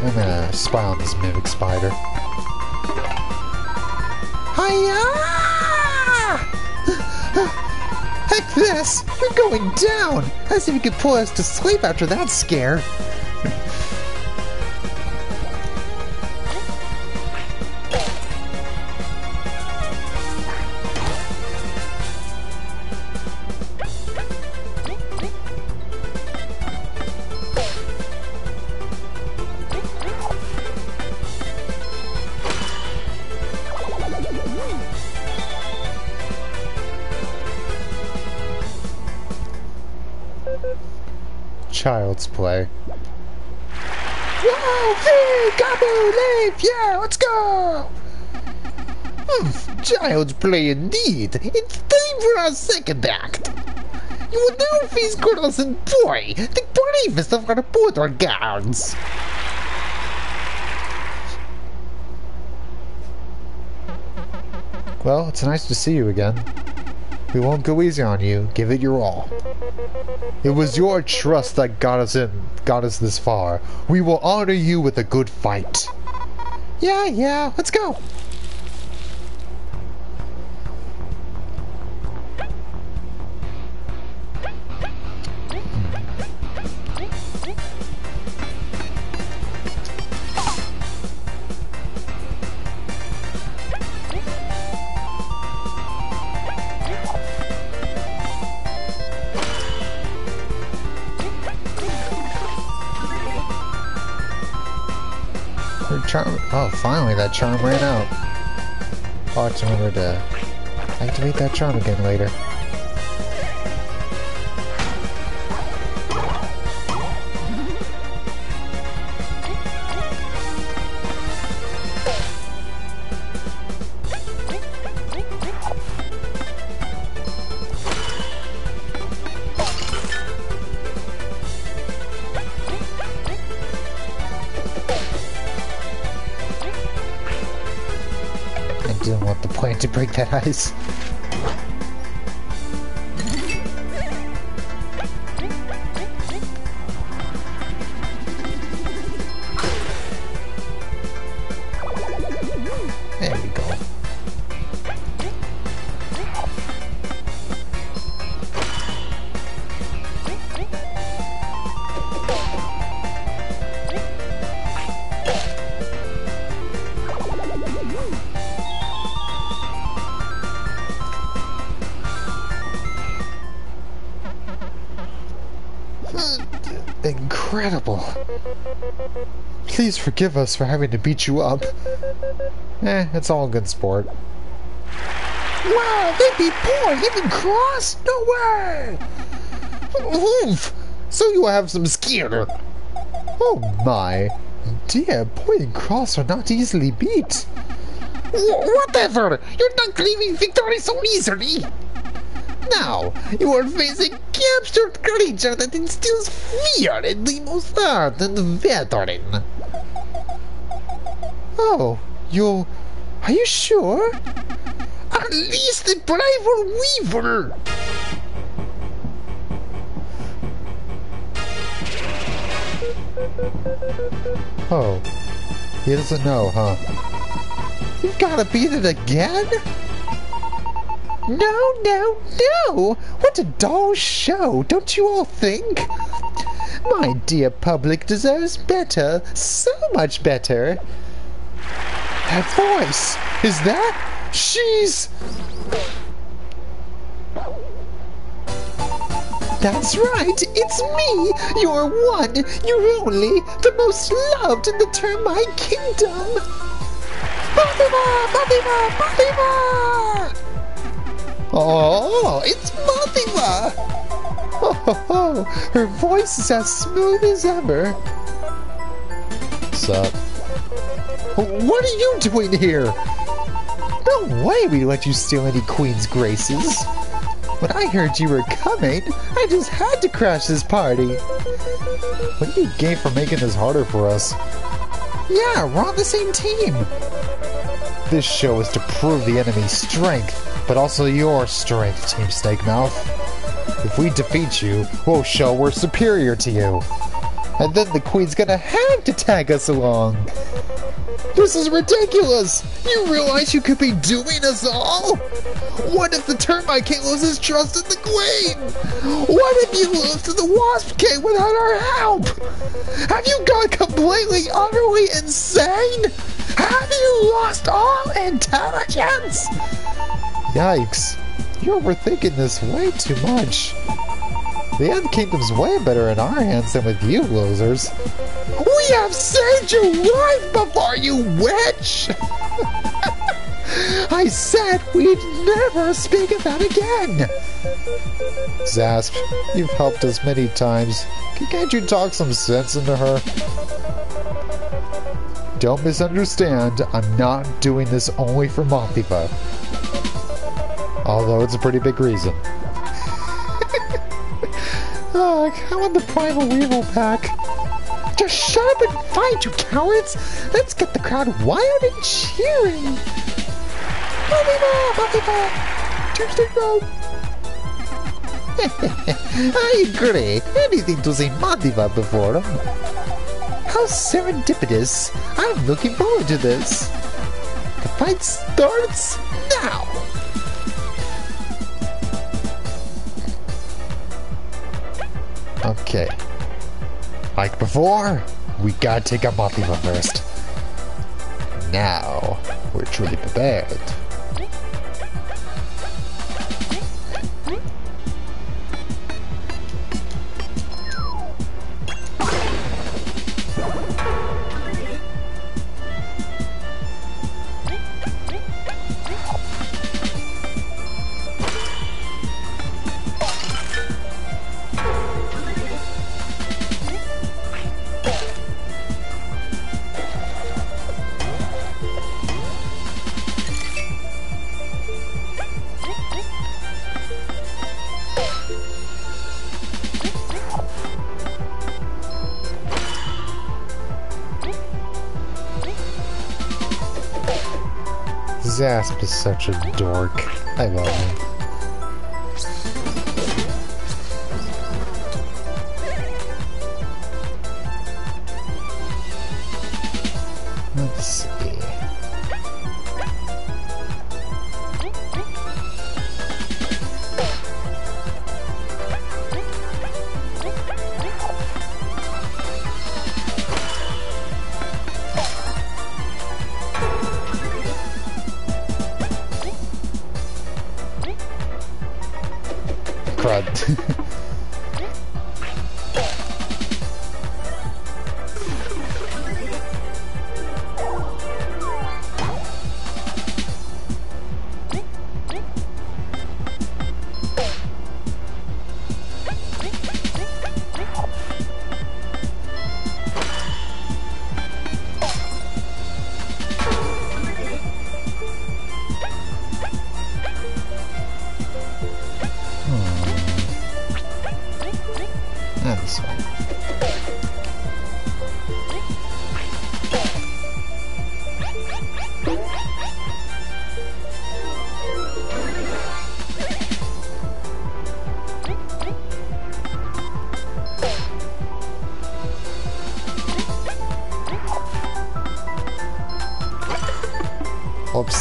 I'm gonna spy on this mimic spider. Hiya! Heck this! We're going down! As if you could pull us to sleep after that scare. Child's play. Whoa! Hey! Kaboo! Leaf! Yeah! Let's go! Child's play indeed. It's time for our second act. You will now face Girls and Boy, the bravest of our border guards. Well, it's nice to see you again. We won't go easy on you. Give it your all. It was your trust that got us this far. We will honor you with a good fight. Yeah, let's go. Oh, finally that charm ran out. I'll have to remember to activate that charm again later. to break that ice. There we go. Incredible. Please forgive us for having to beat you up. It's all good sport. Wow, they beat Boy, even Cross? No way! Oof! So you have some skier. Oh my. Dear, Boy and Cross are not easily beat. Whatever! You're not claiming victory so easily! Now, you are facing a captured creature that instills fear in the most ardent veteran. Oh, are you sure? At least the braver Weaver! Oh, he doesn't know, huh? You've gotta beat it again? No, no, no! What a dull show, don't you all think? My dear public deserves better, so much better. That voice! Is that? She's... That's right, it's me, your one, your only, the most loved in the Termite Kingdom! Mothima! Mothima! Mothima! Oh, it's Mothima! Oh, her voice is as smooth as ever. What's up? What are you doing here? No way we let you steal any Queen's graces. When I heard you were coming, I just had to crash this party. What do you gain for making this harder for us? Yeah, we're on the same team. This show is to prove the enemy's strength, but also your strength, Team Snakemouth. If we defeat you, we'll show we're superior to you. And then the Queen's gonna have to tag us along. This is ridiculous! You realize you could be doing us all? What if the Termite King loses trust in the Queen? What if you lose to the Wasp King without our help? Have you gone completely, utterly insane? Have you lost all intelligence? Yikes. You're overthinking this way too much. The End Kingdom's way better in our hands than with you, losers. We have saved your life before, you witch! I said we'd never speak of that again! Zasp, you've helped us many times. Can't you talk some sense into her? Don't misunderstand, I'm not doing this only for Mothima. Although it's a pretty big reason. Ugh, I want the Primal Weevil pack. Just shut up and fight, you cowards! Let's get the crowd wild and cheering! Mothima! Mothima! Tuesday Road! I agree. Anything to see Mothima before them. How serendipitous. I'm looking forward to this. The fight starts now! Okay. Like before, we gotta take out Mothima first. Now, we're truly prepared. Zasp is such a dork. I love him. Let's see. Crud. This one. Oops.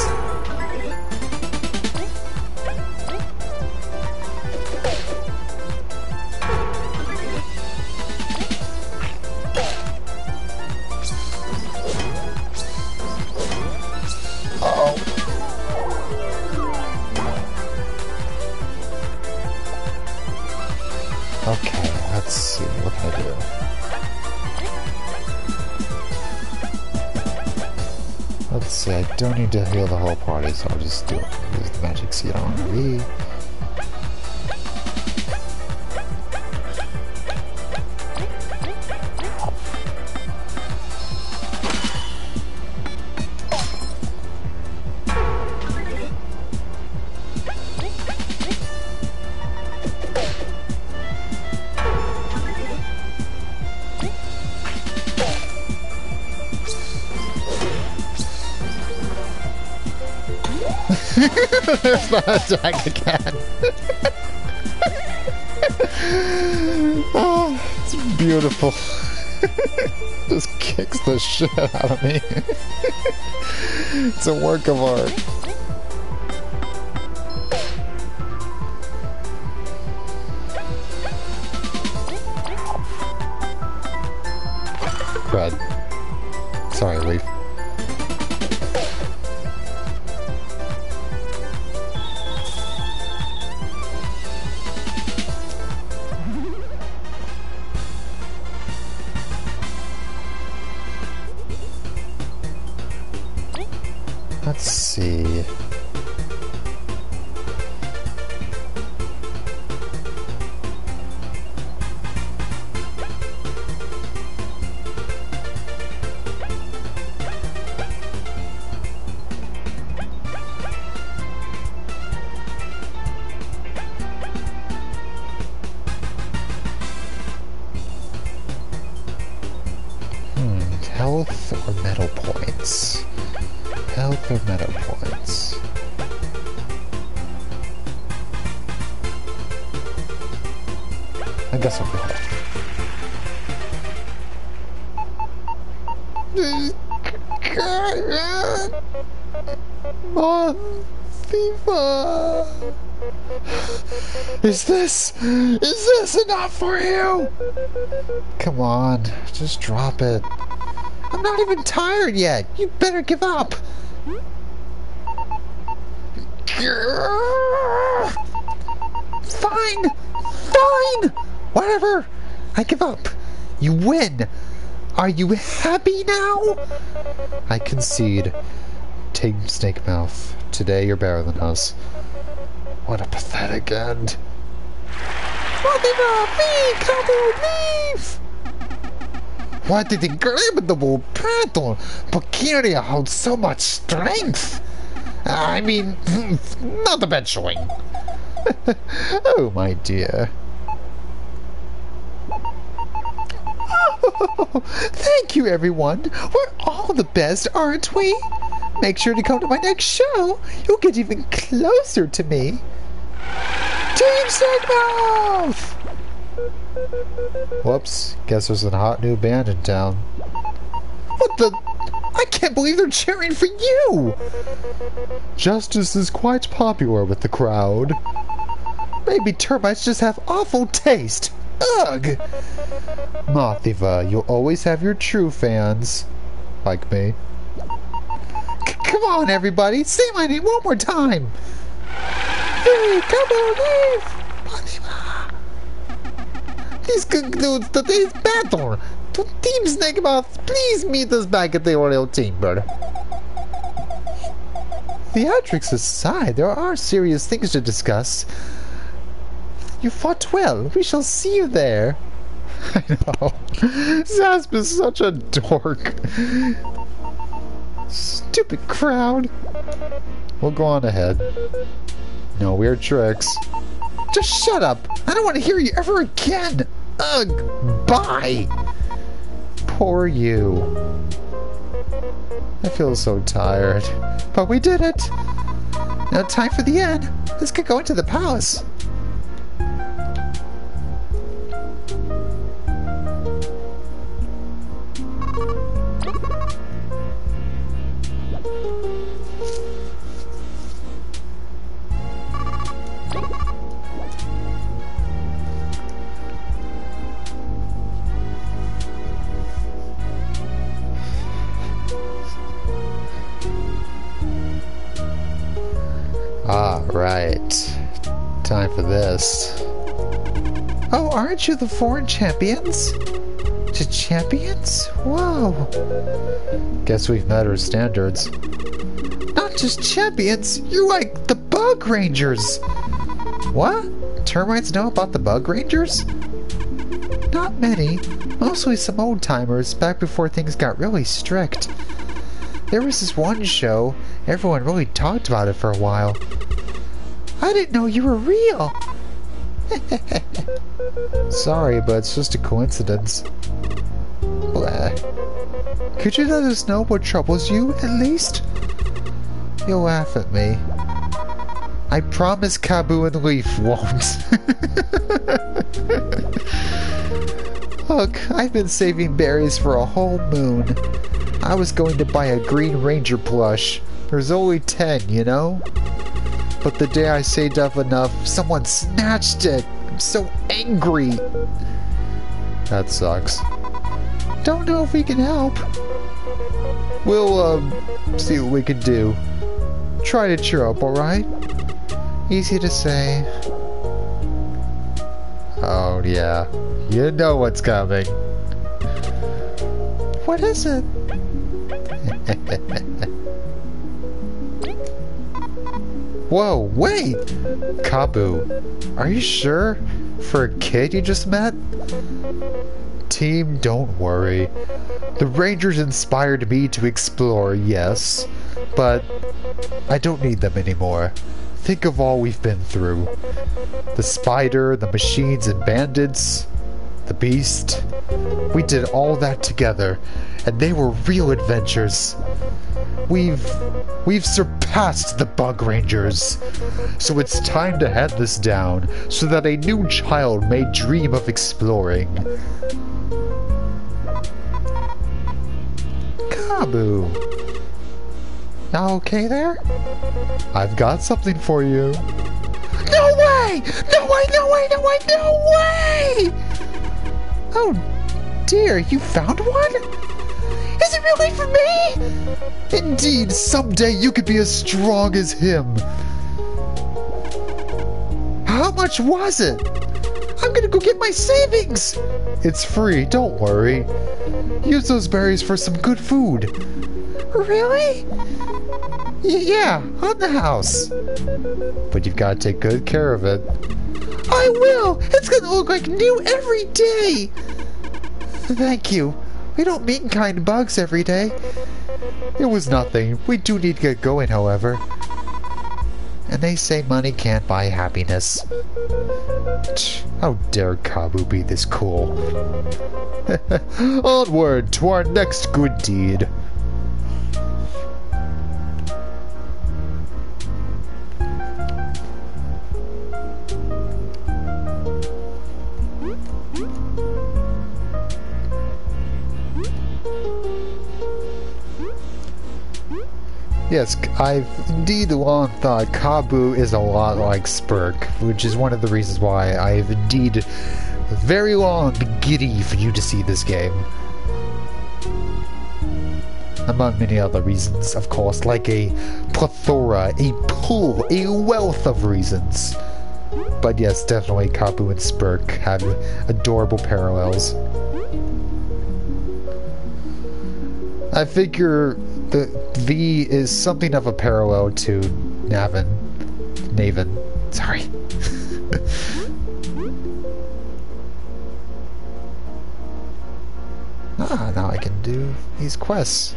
Okay, let's see. What can I do? Let's see. I don't need to heal the whole party, so I'll just use the magic seed on me. There's the attack again. Oh, it's beautiful. Just kicks the shit out of me. It's a work of art. Crud. Sorry, Leaf. Let's see. Health or metal points? Health or metal points? I guess I'll be health. FIFA! Is this enough for you? Come on, just drop it. I'm not even tired yet. You better give up. Fine. Fine. Whatever. I give up. You win. Are you happy now? I concede. Take Snake Mouth. Today you're better than us. What a pathetic end. What did the incredible battle? Valkyria holds so much strength. I mean, not a bad showing. Oh, my dear. Oh, thank you, everyone. We're all the best, aren't we? Make sure to come to my next show. You'll get even closer to me. Team Sigmouth! Whoops. Guess there's a hot new band in town. What the? I can't believe they're cheering for you! Justice is quite popular with the crowd. Maybe termites just have awful taste. Ugh! Mothiva, you'll always have your true fans. Like me. Come on, everybody! Say my name one more time! Hey, come on, leave! Mothiva! These today's battle! To Team Snakemouth, please meet us back at the Oriole Chamber. Theatrics aside, there are serious things to discuss. You fought well. We shall see you there. I know. Zasp is such a dork. Stupid crowd. We'll go on ahead. No weird tricks. Just shut up. I don't want to hear you ever again. Ugh. Bye. Poor you. I feel so tired. But we did it. Now time for the end. Let's get going to the palace. Ah, right. Time for this. Oh, aren't you the foreign champions? The champions? Whoa. Guess we've met our standards. Not just champions, you're like the bug rangers. What? Termites know about the bug rangers? Not many. Mostly some old timers back before things got really strict. There was this one show, everyone really talked about it for a while. I didn't know you were real. Sorry, but it's just a coincidence. Blah. Could you let us know what troubles you, at least? You'll laugh at me. I promise Kabu and Leaf won't. Look, I've been saving berries for a whole moon. I was going to buy a Green Ranger plush. There's only 10, you know? But the day I saved up enough, someone snatched it. I'm so angry. That sucks. Don't know if we can help. We'll, see what we can do. Try to cheer up, alright? Easy to say. Oh, yeah. You know what's coming. What is it? Whoa, wait! Kabu, Are you sure? For a kid you just met? team, don't worry. The Rangers inspired me to explore, yes, but I don't need them anymore. Think of all we've been through. The spider, the machines and bandits, the beast. We did all that together, and they were real adventures. We've surpassed the Bug Rangers. So it's time to head this down so that a new child may dream of exploring. Kabu. Now okay there? I've got something for you. No way! No way, no way, no way, no way! Oh dear, you found one? Is it really for me? Indeed, someday you could be as strong as him. How much was it? I'm gonna go get my savings! It's free, don't worry. Use those berries for some good food. Really? Yeah, on the house. But you've got to take good care of it. I will! It's gonna look like new every day! Thank you. We don't meet kind bugs every day. It was nothing. We do need to get going, however. And they say money can't buy happiness. How dare Kabu be this cool? Onward to our next good deed. Yes, I've indeed long thought Kabu is a lot like Spurk, which is one of the reasons why I've indeed very long been giddy for you to see this game. Among many other reasons, of course, like a plethora, a pool, a wealth of reasons. But yes, definitely Kabu and Spurk have adorable parallels. I figure the V is something of a parallel to Naven. Sorry. Now I can do these quests.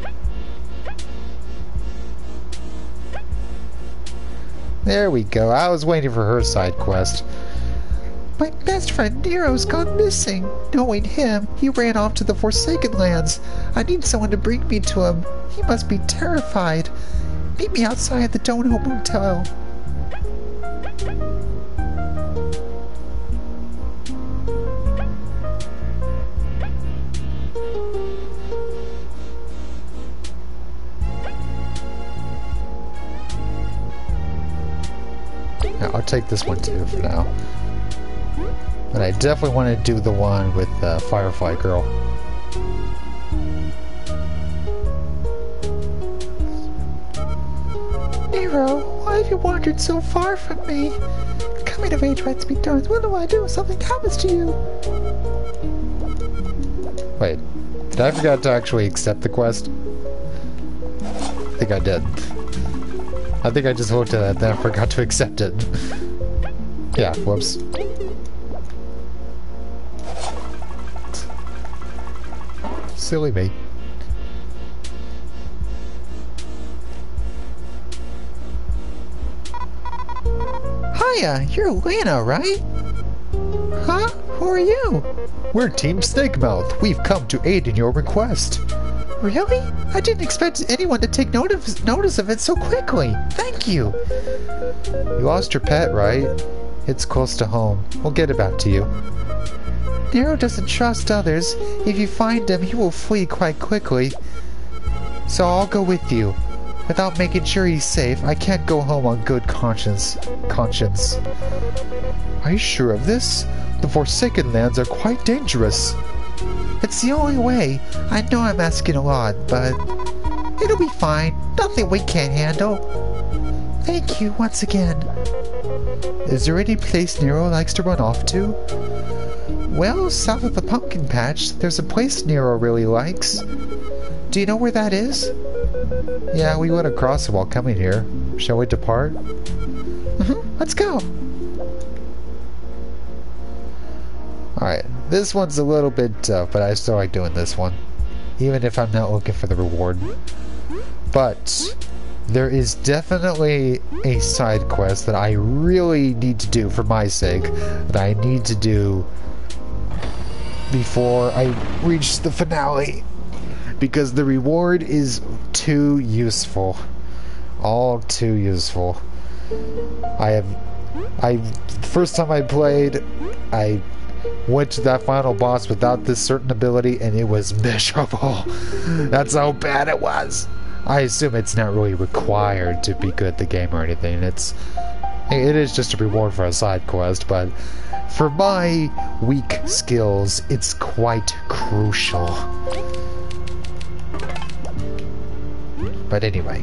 There we go. I was waiting for her side quest. My best friend Nero's gone missing. Knowing him, he ran off to the Forsaken Lands. I need someone to bring me to him. He must be terrified. Meet me outside the Dono Motel. Yeah, I'll take this one too for now. But I definitely want to do the one with the Firefly Girl. Nero, why have you wandered so far from me? Coming of age rites be done. What do I do if something happens to you? Wait, did I forget to actually accept the quest? I think I did. I think I just looked at it and then I forgot to accept it. Yeah, whoops. Silly me. Hiya, you're Lana, right? Huh? Who are you? We're Team Snakemout. We've come to aid in your request. Really? I didn't expect anyone to take notice of it so quickly. Thank you. You lost your pet, right? It's close to home. We'll get it back to you. Nero doesn't trust others. If you find him, he will flee quite quickly. So I'll go with you. Without making sure he's safe, I can't go home on good conscience. Are you sure of this? The Forsaken Lands are quite dangerous. It's the only way. I know I'm asking a lot, but it'll be fine. Nothing we can't handle. Thank you once again. Is there any place Nero likes to run off to? Well, south of the pumpkin patch, there's a place Nero really likes. Do you know where that is? Yeah, we went across it while coming here. Shall we depart? Let's go. Alright, this one's a little bit tough, but I still like doing this one. Even if I'm not looking for the reward. But there is definitely a side quest that I really need to do for my sake. That I need to do before I reach the finale. Because the reward is too useful. All too useful. First time I played, I went to that final boss without this certain ability and it was miserable. That's how bad it was. I assume it's not really required to be good at the game or anything. It is just a reward for a side quest, but for my weak skills, it's quite crucial. But anyway.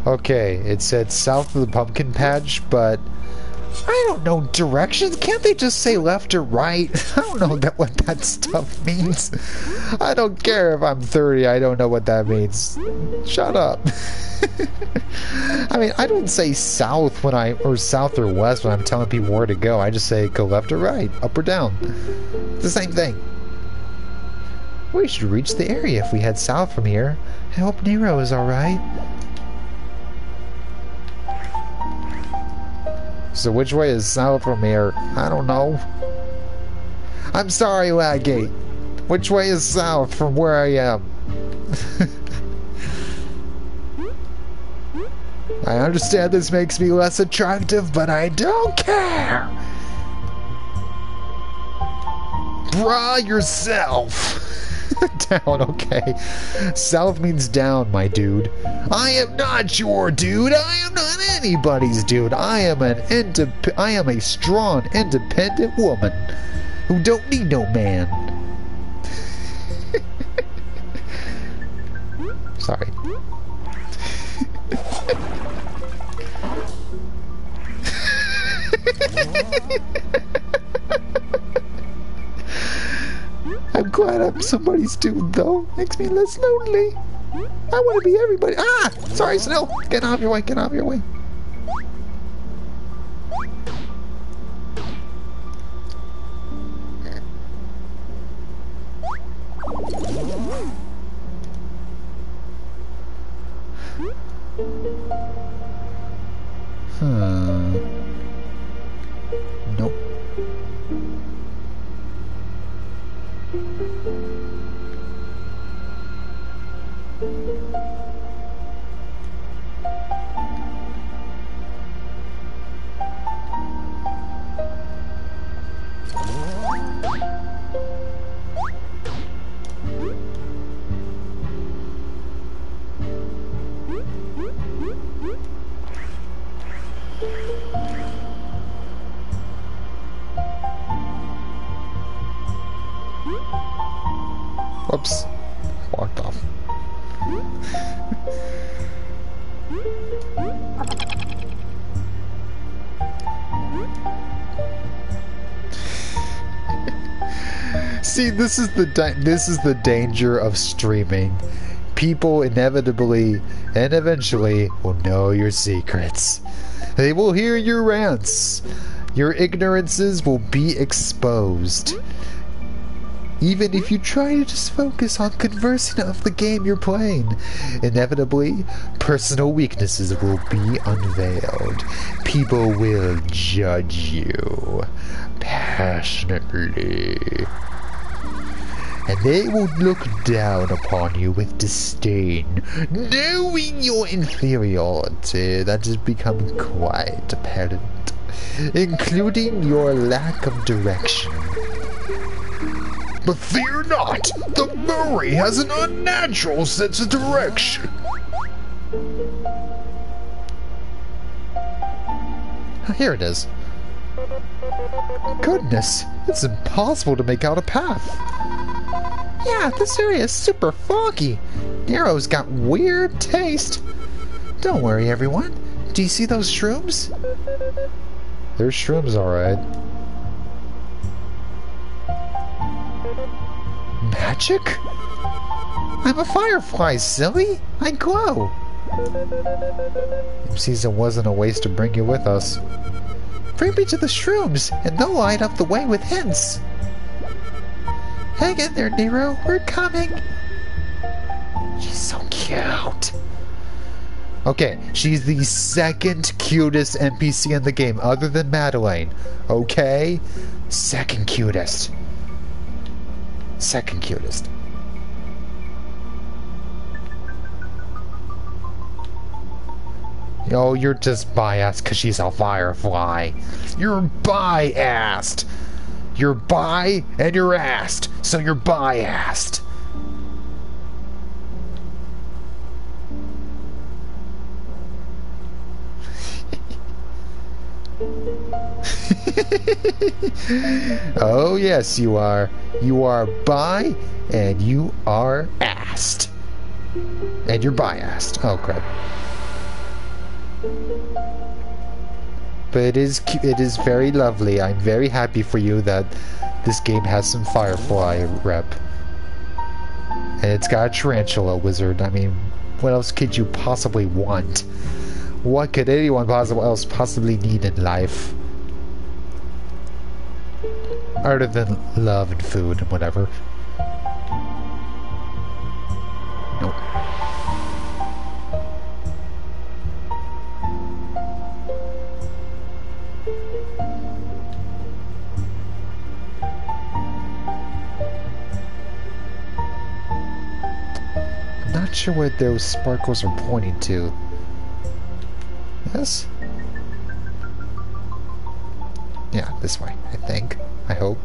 Okay, it said south of the pumpkin patch, but I don't know directions. Can't they just say left or right? I don't know what that stuff means. I don't care if I'm 30. I don't know what that means. Shut up. I mean, I don't say south or south or west when I'm telling people where to go. I just say go left or right, up or down. It's the same thing. We should reach the area if we head south from here. I hope Nero is alright. So which way is south from here? I don't know. I'm sorry, Laggate. Which way is south from where I am? I understand this makes me less attractive, but I don't care! Bra yourself! Down, okay. South means down, my dude. I am not your dude. I am not anybody's dude. I am a strong, independent woman who don't need no man. Sorry. I'm glad I'm somebody's dude, though. Makes me less lonely. I want to be everybody. Ah! Sorry, Snell. Get out of your way. Get out of your way. Nope. Whoops. Walked off. See, this is the danger of streaming. People inevitably and eventually will know your secrets. They will hear your rants. Your ignorances will be exposed. Even if you try to just focus on conversing of the game you're playing, inevitably, personal weaknesses will be unveiled. People will judge you passionately. And they will look down upon you with disdain, knowing your inferiority that has become quite apparent, including your lack of direction. But fear not, the Murray has an unnatural sense of direction. Here it is. Goodness, it's impossible to make out a path. Yeah, this area is super foggy. Nero's got weird taste. Don't worry, everyone. Do you see those shrooms? There's shrooms, alright. Magic? I'm a firefly, silly! I glow! It seems it wasn't a waste to bring you with us. Bring me to the shrooms, and they'll light up the way with hints. Hang in there, Nero. We're coming. She's so cute. Okay, she's the second cutest NPC in the game, other than Madeline. Okay? Second cutest. Second cutest. Oh, you're just biased because she's a firefly. You're biased. You're bi and you're assed, so you're biased. Oh yes, you are. You are bi and you are assed. And you're biased. Oh crap. But it is very lovely. I'm very happy for you that this game has some Firefly rep. And it's got a tarantula wizard. I mean, what else could you possibly want? What could anyone else possibly need in life? Other than love and food and whatever. Nope. I'm not sure what those sparkles are pointing to. Yes? Yeah, this way, I think. I hope.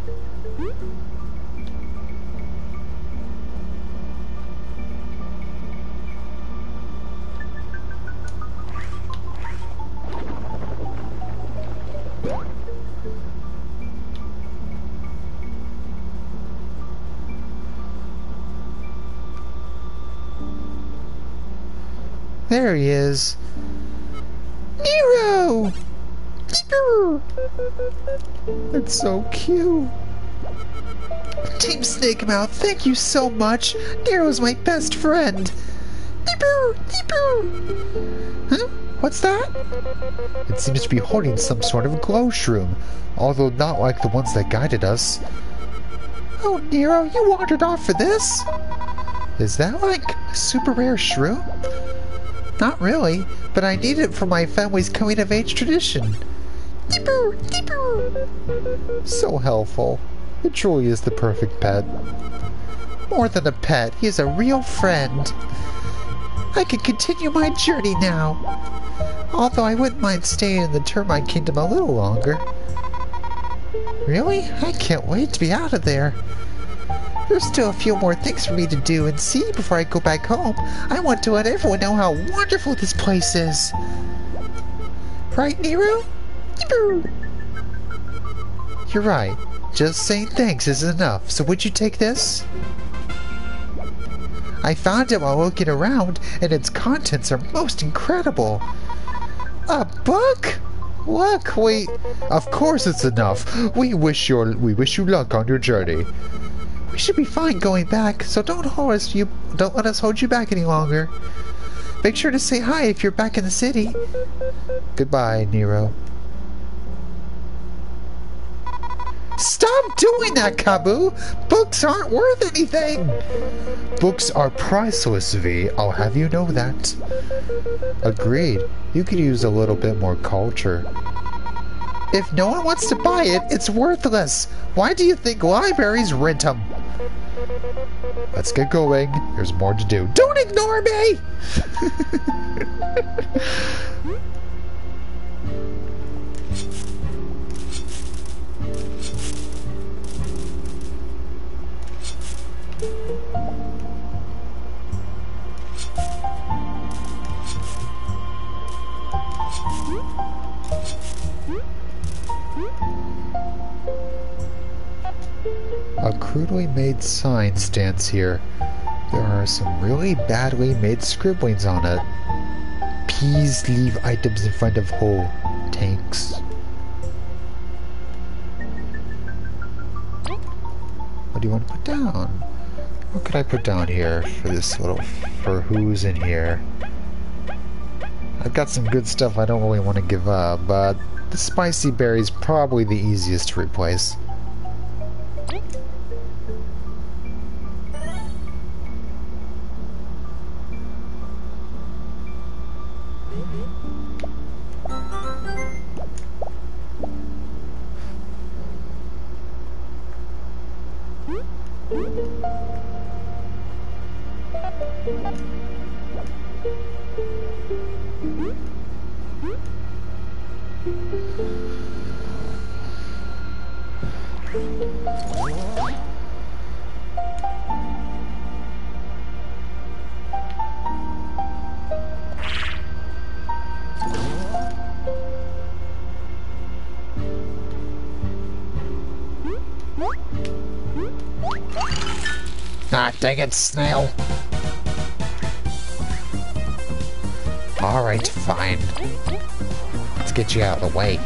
There he is. Nero! It's so cute. Team Snake Mouth, thank you so much. Nero's my best friend. Huh? What's that? It seems to be holding some sort of glow shroom, although not like the ones that guided us. Oh, Nero, you wandered off for this? Is that like a super rare shroom? Not really, but I need it for my family's coming-of-age tradition. So helpful. It truly is the perfect pet. More than a pet, he is a real friend. I can continue my journey now. Although I wouldn't mind staying in the Termite Kingdom a little longer. Really? I can't wait to be out of there. There's still a few more things for me to do and see before I go back home. I want to let everyone know how wonderful this place is. Right, Nero? You're right. Just saying thanks isn't enough, so would you take this? I found it while looking around, and its contents are most incredible. A book? Look, wait. Of course it's enough. We wish you luck on your journey. We should be fine going back, so don't let us hold you back any longer. Make sure to say hi if you're back in the city. Goodbye, Nero. Stop doing that, Kabu! Books aren't worth anything! Books are priceless, V. I'll have you know that. Agreed. You could use a little bit more culture. If no one wants to buy it, it's worthless. Why do you think libraries rent them? Let's get going. There's more to do. Don't ignore me! A crudely made sign stands here. There are some really badly made scribblings on it. Please leave items in front of whole tanks. What do you want to put down? What could I put down here for who's in here? I've got some good stuff I don't really want to give up, but the spicy berry's probably the easiest to replace. Ah, dang it, snail. Alright, fine. to get you out of the way.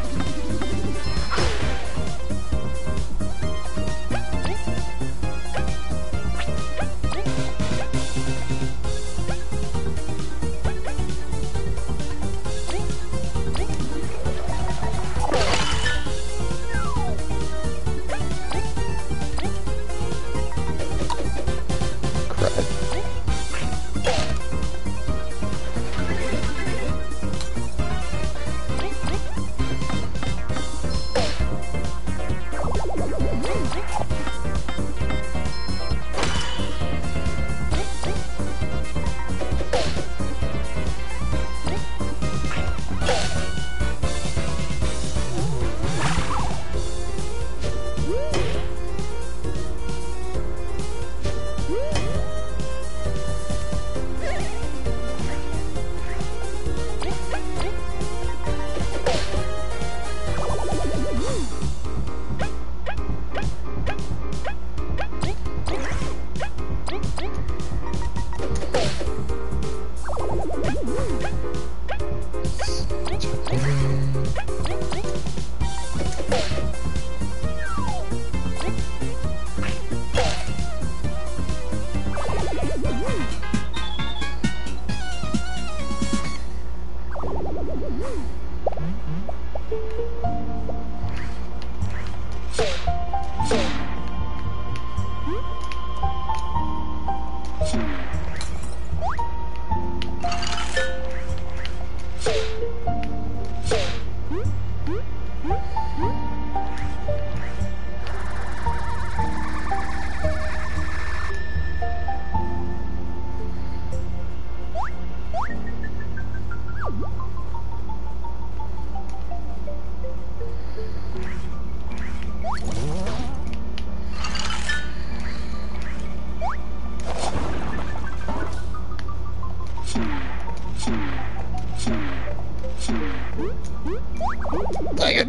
Dang it!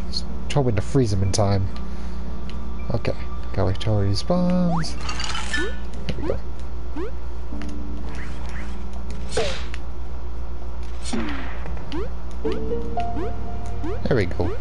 Just hoping to freeze him in time. Okay, gotta wait till he respawns. There we go. There we go.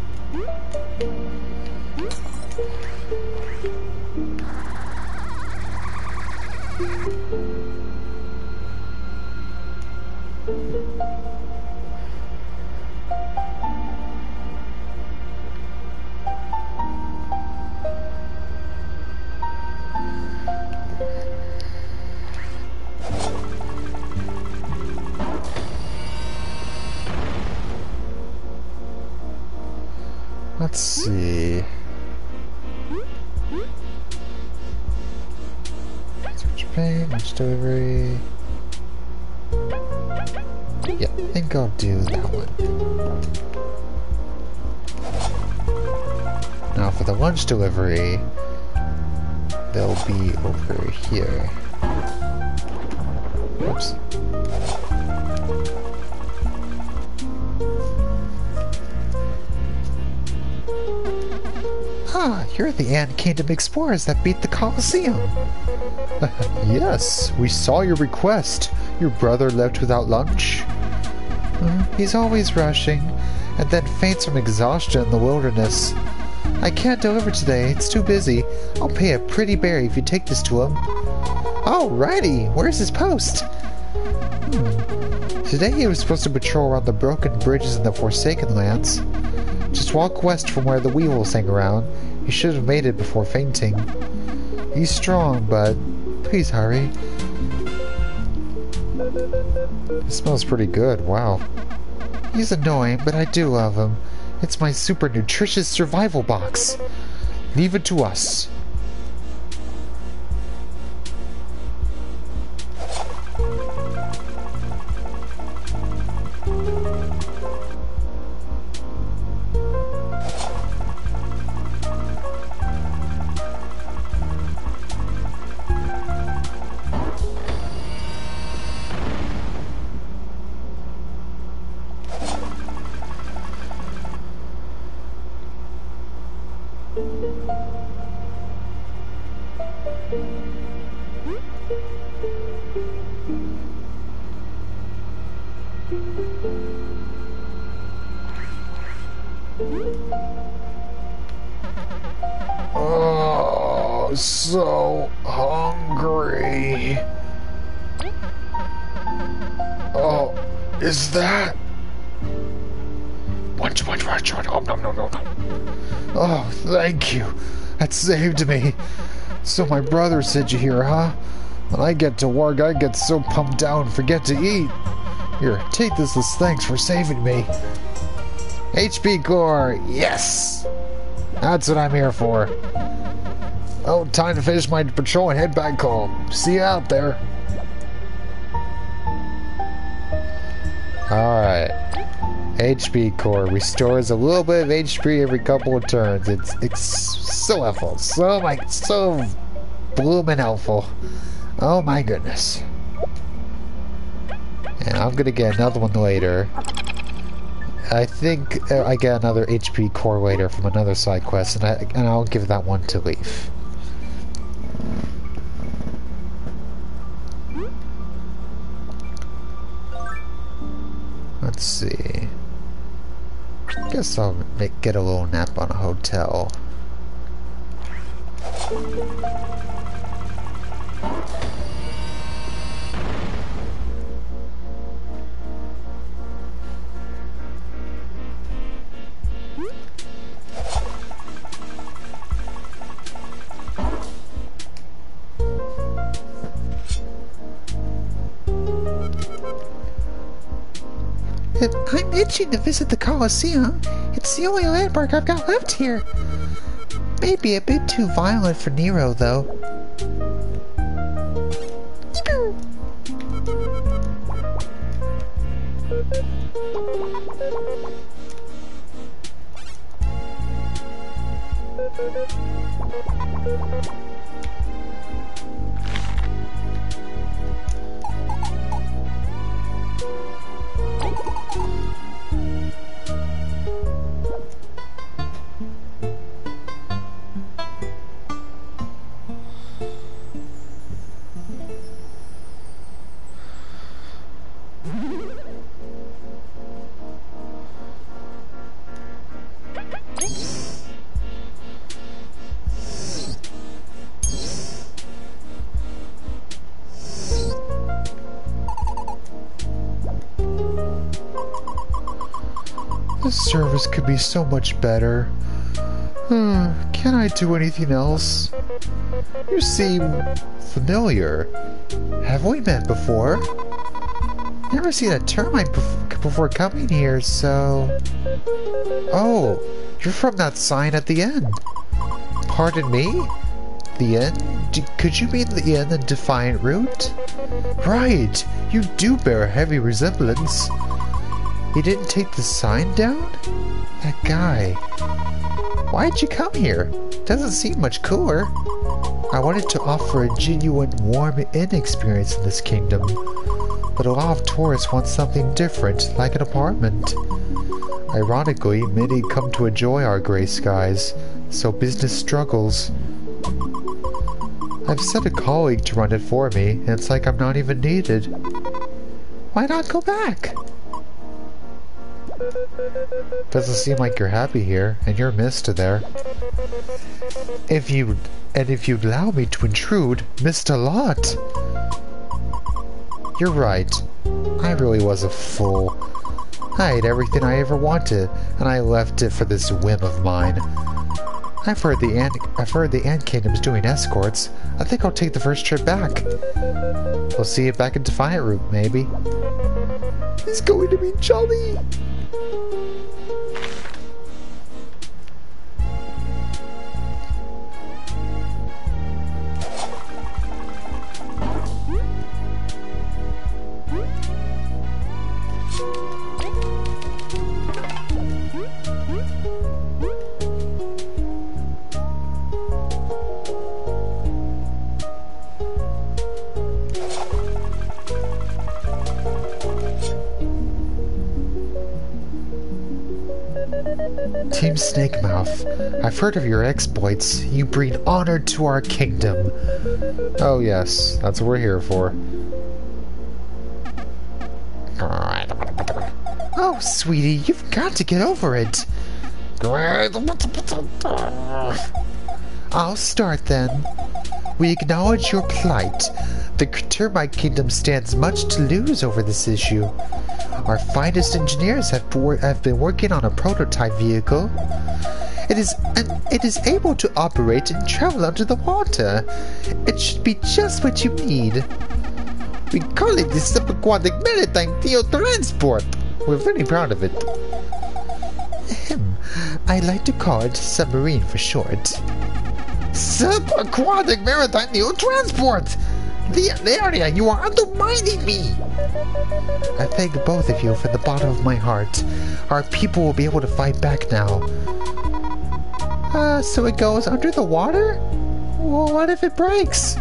Let's see. Switch paint, lunch delivery. Yeah, I think I'll do that one. Now for the lunch delivery, they'll be over here. Oops. Ah, you're the Ant Kingdom explorers that beat the Colosseum. Yes, we saw your request. Your brother left without lunch? He's always rushing, and then faints from exhaustion in the wilderness. I can't deliver today, it's too busy. I'll pay a pretty berry if you take this to him. Alrighty, where's his post? Today he was supposed to patrol around the broken bridges in the Forsaken Lands. Just walk west from where the weevils hang around. He should have made it before fainting. He's strong, but please hurry. It smells pretty good, wow. He's annoying, but I do love him. It's my super nutritious survival box. Leave it to us. Oh, so hungry. Oh, is that? Munch. Oh, no. Oh, thank you. That saved me. So my brother sent you here, huh? When I get to work, I get so pumped down and forget to eat. Here, take this as thanks for saving me. HP core, yes! That's what I'm here for. Oh, time to finish my patrol and head back home. See you out there. Alright. HP core restores a little bit of HP every couple of turns. It's so helpful. So bloomin' helpful. Oh my goodness. And I'm gonna get another one later. I think I get another HP core later from another side quest, and I'll give that one to Leaf. Let's see. Guess I'll get a little nap on a hotel. I'm itching to visit the Colosseum. It's the only landmark I've got left here. Maybe a bit too violent for Nero, though. This service could be so much better. Can I do anything else? You seem familiar. Have we met before? Never seen a termite before coming here, so... Oh, you're from that sign at the end. Pardon me? The inn? Could you mean the inn in Defiant Root? Right, you do bear a heavy resemblance. You didn't take the sign down? That guy. Why'd you come here? Doesn't seem much cooler. I wanted to offer a genuine warm inn experience in this kingdom, but a lot of tourists want something different, like an apartment. Ironically, many come to enjoy our gray skies, so business struggles. I've sent a colleague to run it for me, and it's like I'm not even needed. Why not go back? Doesn't seem like you're happy here, and you're missed there. If you'd allow me to intrude, missed a lot. You're right. I really was a fool. I had everything I ever wanted, and I left it for this whim of mine. I've heard the Ant Kingdom's doing escorts. I think I'll take the first trip back. We'll see you back in Defiant Root, maybe. It's going to be jolly! Team Snakemouth, I've heard of your exploits. You bring honor to our kingdom. Oh yes, that's what we're here for. Oh, sweetie, you've got to get over it. I'll start then. We acknowledge your plight. The termite kingdom stands much to lose over this issue. Our finest engineers have been working on a prototype vehicle. It is able to operate and travel under the water. It should be just what you need. We call it the Subaquatic Maritime Transport. We're very proud of it. I like to call it submarine for short. Subaquatic Maritime Transport! The area, you are undermining me! I thank both of you from the bottom of my heart. Our people will be able to fight back now. So it goes under the water? Well, what if it breaks?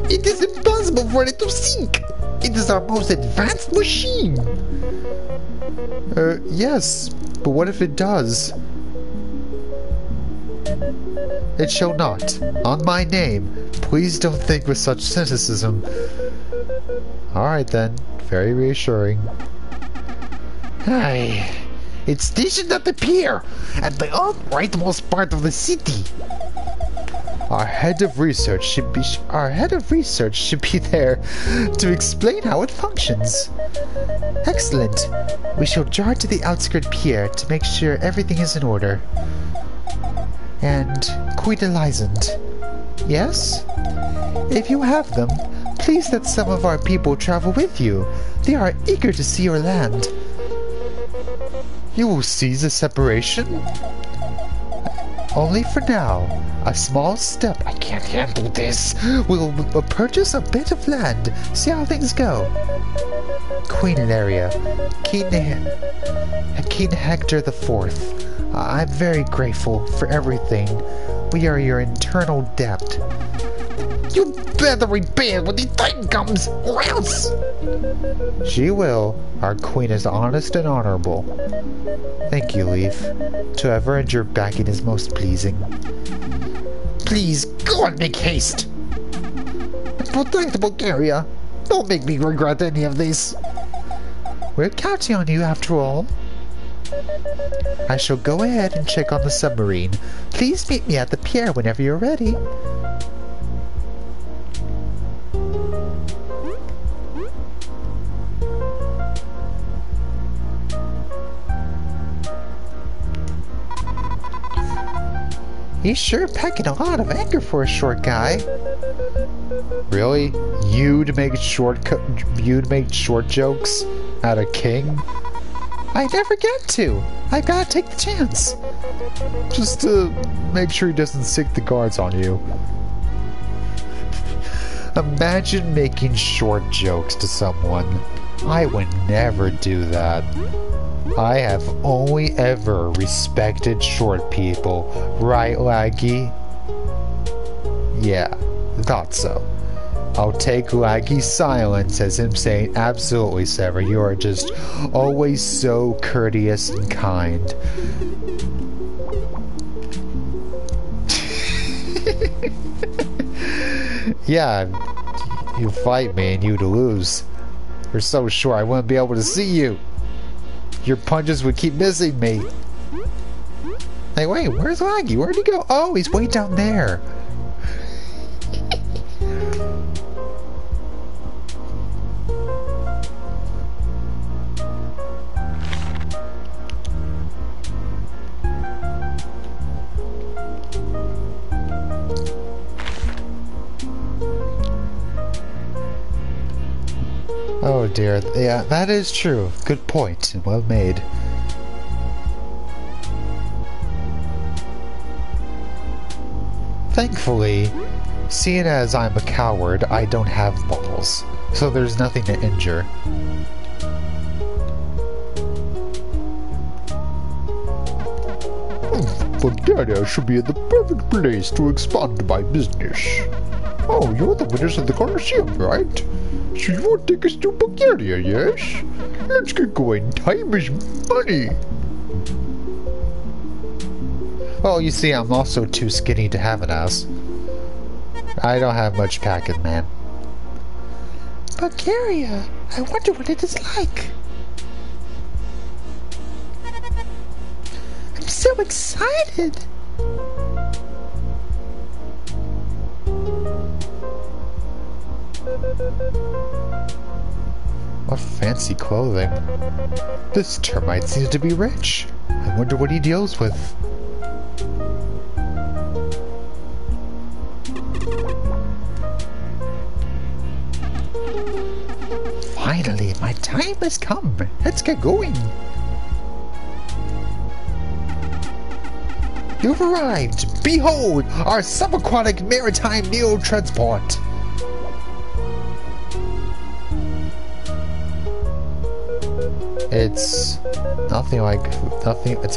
It is impossible for it to sink! It is our most advanced machine! Yes, but what if it does? It shall not. On my name. Please don't think with such cynicism. Alright then. Very reassuring. Aye. It's stationed at the pier, at the outrightmost part of the city. Our head of research should be there to explain how it functions. Excellent. We shall jar to the outskirt pier to make sure everything is in order. And Queen Elizant. Yes? If you have them, please let some of our people travel with you. They are eager to see your land. You will seize the separation? Only for now. A small step. I can't handle this. We'll purchase a bit of land. See how things go. Queen Ilaria. King Hector IV. I'm very grateful for everything. We are your eternal debt. You better repay it when the time comes, or else! She will. Our queen is honest and honorable. Thank you, Leaf. To have earned your backing is most pleasing. Please, go and make haste! Protect Bulgaria. Don't make me regret any of this. We're counting on you after all. I shall go ahead and check on the submarine. Please meet me at the pier whenever you're ready. He's sure packing a lot of anger for a short guy. Really? You'd make short jokes at a king? I never get to. I gotta take the chance. Just to make sure he doesn't sick the guards on you. Imagine making short jokes to someone. I would never do that. I have only ever respected short people. Right, Laggy? Yeah, thought so. I'll take Laggy's silence as him saying, absolutely, Sever, you are just always so courteous and kind. Yeah, you fight me and you'd lose. You're so sure I wouldn't be able to see you. Your punches would keep missing me. Hey, wait, where's Laggy? Where'd he go? Oh, he's way down there. Oh dear, yeah, that is true. Good point, and well made. Thankfully, seeing as I'm a coward, I don't have balls, so there's nothing to injure. Bulgaria should be in the perfect place to expand my business. Oh, you're the winners of the Colosseum, right? So you want to take us to Bulgaria, yes? Let's get going. Time is money. Well, you see, I'm also too skinny to have an ass. I don't have much packing, man. Bulgaria, I wonder what it is like. I'm so excited! What fancy clothing. This termite seems to be rich. I wonder what he deals with. Finally, my time has come. Let's get going. You've arrived. Behold, our subaquatic maritime neo-transport. It's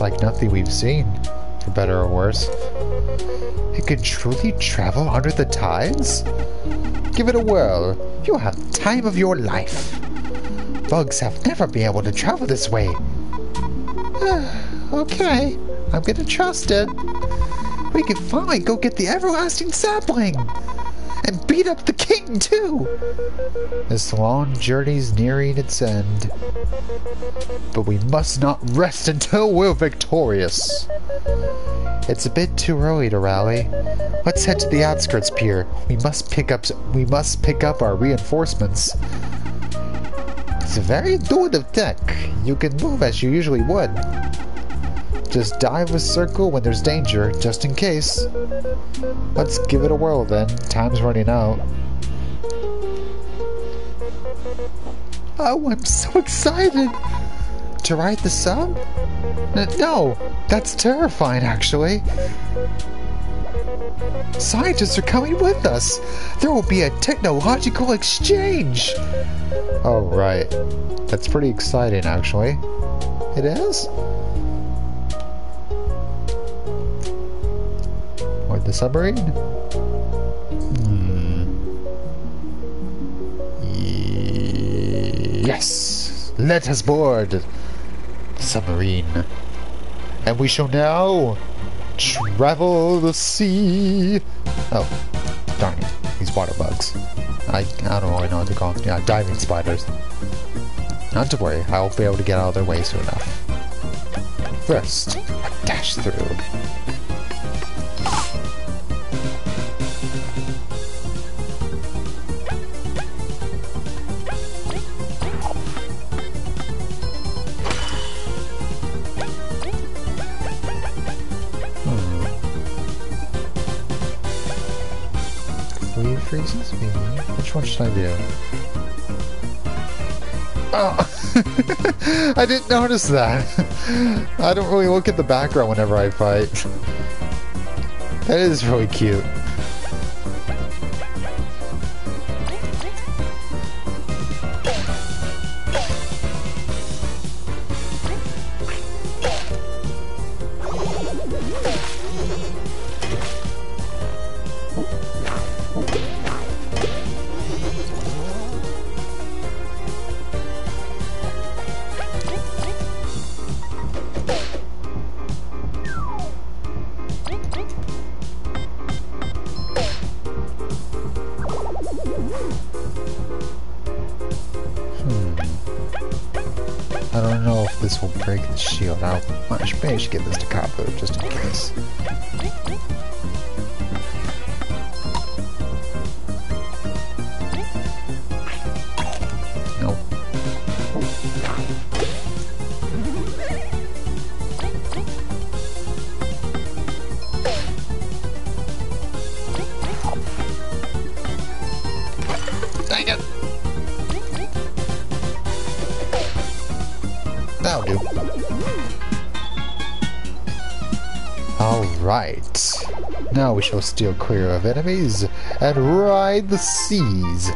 like nothing we've seen, for better or worse. It can truly travel under the tides? Give it a whirl. You'll have the time of your life. Bugs have never been able to travel this way. Okay, I'm gonna trust it. We can finally go get the everlasting sapling. And beat up the king, too. This long journey's nearing its end. But we must not rest until we're victorious. It's a bit too early to rally. Let's head to the outskirts pier. We must pick up our reinforcements. It's a very intuitive tech. You can move as you usually would. Just dive a circle when there's danger, just in case. Let's give it a whirl then. Time's running out. Oh, I'm so excited! To ride the sub? No, that's terrifying actually. Scientists are coming with us. There will be a technological exchange. Oh, right. That's pretty exciting actually. It is? Or the submarine? Yes! Let us board the submarine. And we shall now travel the sea. Oh, darn it. These water bugs. I don't really know what to call them. Yeah, diving spiders. Not to worry, I'll be able to get out of their way soon enough. First, a dash through. Freezes me. Which one should I do? Oh! I didn't notice that. I don't really look at the background whenever I fight. That is really cute. I don't know if this will break the shield. Maybe I should give this to Kapu just in case. Nope. Dang it! That'll do. Alright. Now we shall steer clear of enemies and ride the seas.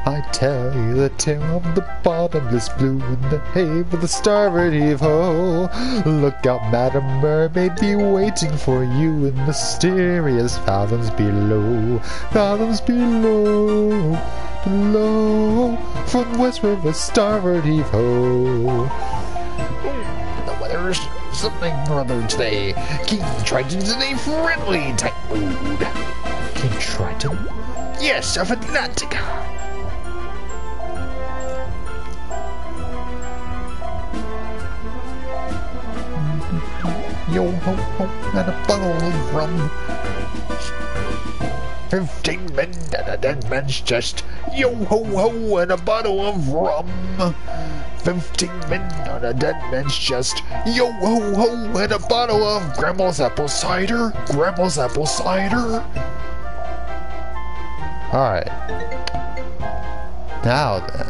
I tell you the tale of the bottomless blue and the haven of the starboard heave-ho. Look out, Madam Mermaid, be waiting for you in mysterious fathoms below. Fathoms below, below, from west river starboard heave-ho. The weather's something or other today. King Triton's in a friendly type mood. King Triton? Yes, of Atlantica. Yo ho ho, and a bottle of rum. 15 men and a dead man's chest. Yo ho ho, and a bottle of rum. 15 men on a dead man's chest. Yo ho ho, and a bottle of Grandma's apple cider. Grandma's apple cider. Alright. Now then.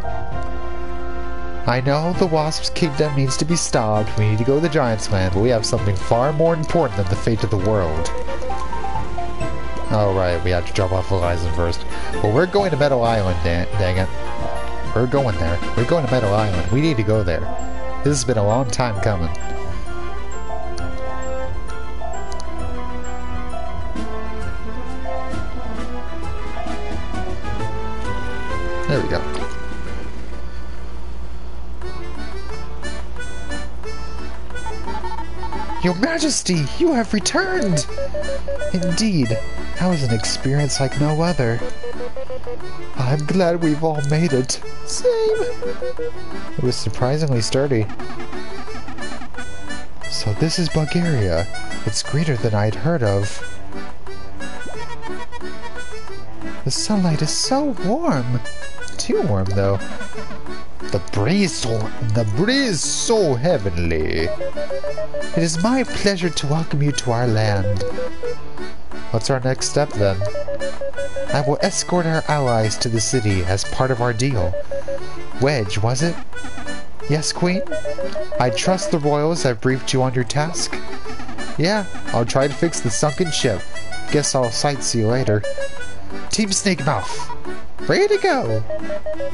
I know the Wasp's kingdom needs to be stopped. We need to go to the Giant's Land, but we have something far more important than the fate of the world. Oh, right, we have to drop off Horizon first. Well, we're going to Meadow Island, dang it. We're going there. We're going to Meadow Island. We need to go there. This has been a long time coming. There we go. Your Majesty, you have returned! Indeed, that was an experience like no other. I'm glad we've all made it. Same! It was surprisingly sturdy. So this is Bulgaria. It's greener than I'd heard of. The sunlight is so warm. Too warm, though. The breeze so heavenly. It is my pleasure to welcome you to our land. What's our next step, then? I will escort our allies to the city as part of our deal. Wedge, was it? Yes, Queen? I trust the royals have briefed you on your task? Yeah, I'll try to fix the sunken ship. Guess I'll sightsee you later. Team Snakemouth, ready to go!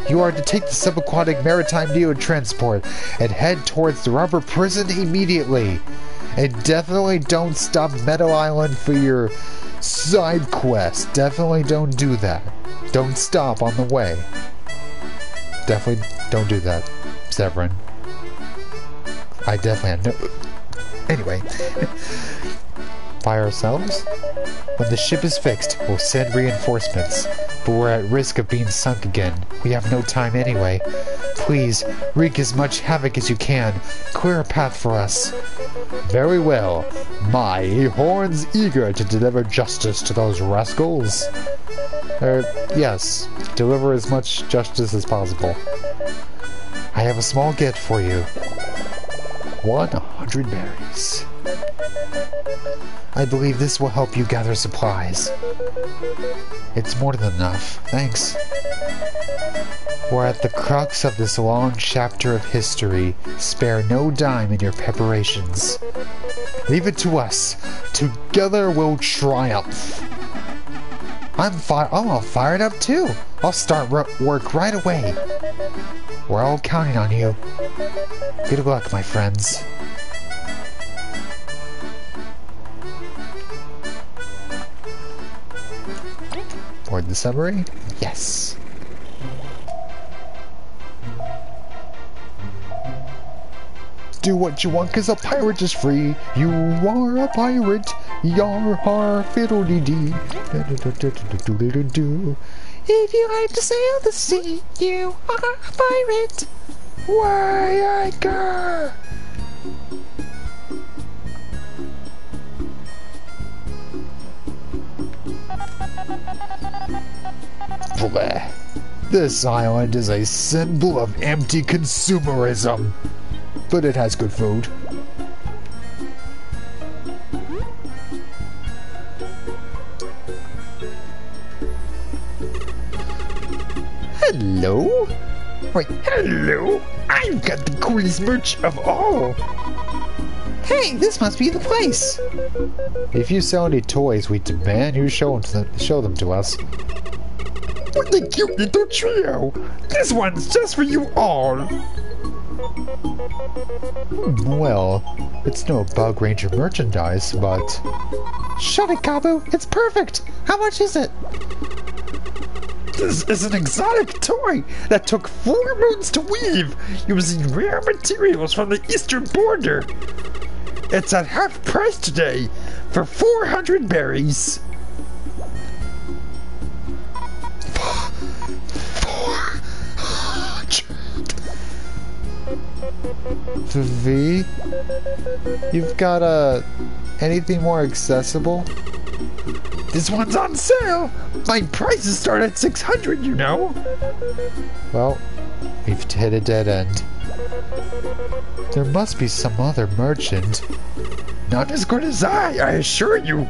You are to take the subaquatic maritime neo transport and head towards the rubber prison immediately. And definitely don't stop Meadow Island for your side quest. Definitely don't do that. Don't stop on the way. Definitely don't do that, Severin. I definitely had no... Anyway. By ourselves? When the ship is fixed, we'll send reinforcements. But we're at risk of being sunk again. We have no time anyway. Please, wreak as much havoc as you can. Clear a path for us. Very well. My horn's eager to deliver justice to those rascals. Yes. Deliver as much justice as possible. I have a small gift for you. 100 berries. I believe this will help you gather supplies. It's more than enough. Thanks. We're at the crux of this long chapter of history. Spare no dime in your preparations. Leave it to us. Together we'll triumph. I'm all fired up too. I'll start work right away. We're all counting on you. Good luck, my friends. Board the submarine? Yes. Do what you want, 'cause a pirate is free. You are a pirate. Yar har fiddle-dee-dee. If you like to sail the sea, you are a pirate. Why I go? Bleh. This island is a symbol of empty consumerism. But it has good food. Hello? Wait, hello? I've got the coolest merch of all. Hey, this must be the place. If you sell any toys, we demand you show them to us. What a cute little trio. This one's just for you all. Well, it's no Bug Ranger merchandise, but... Shut it, Kabu! It's perfect! How much is it? This is an exotic toy that took 4 moons to weave using rare materials from the eastern border. It's at half price today for 400 berries. 400. V? You've got, anything more accessible? This one's on sale! My prices start at 600, you know? Well, we've hit a dead end. There must be some other merchant. Not as good as I assure you.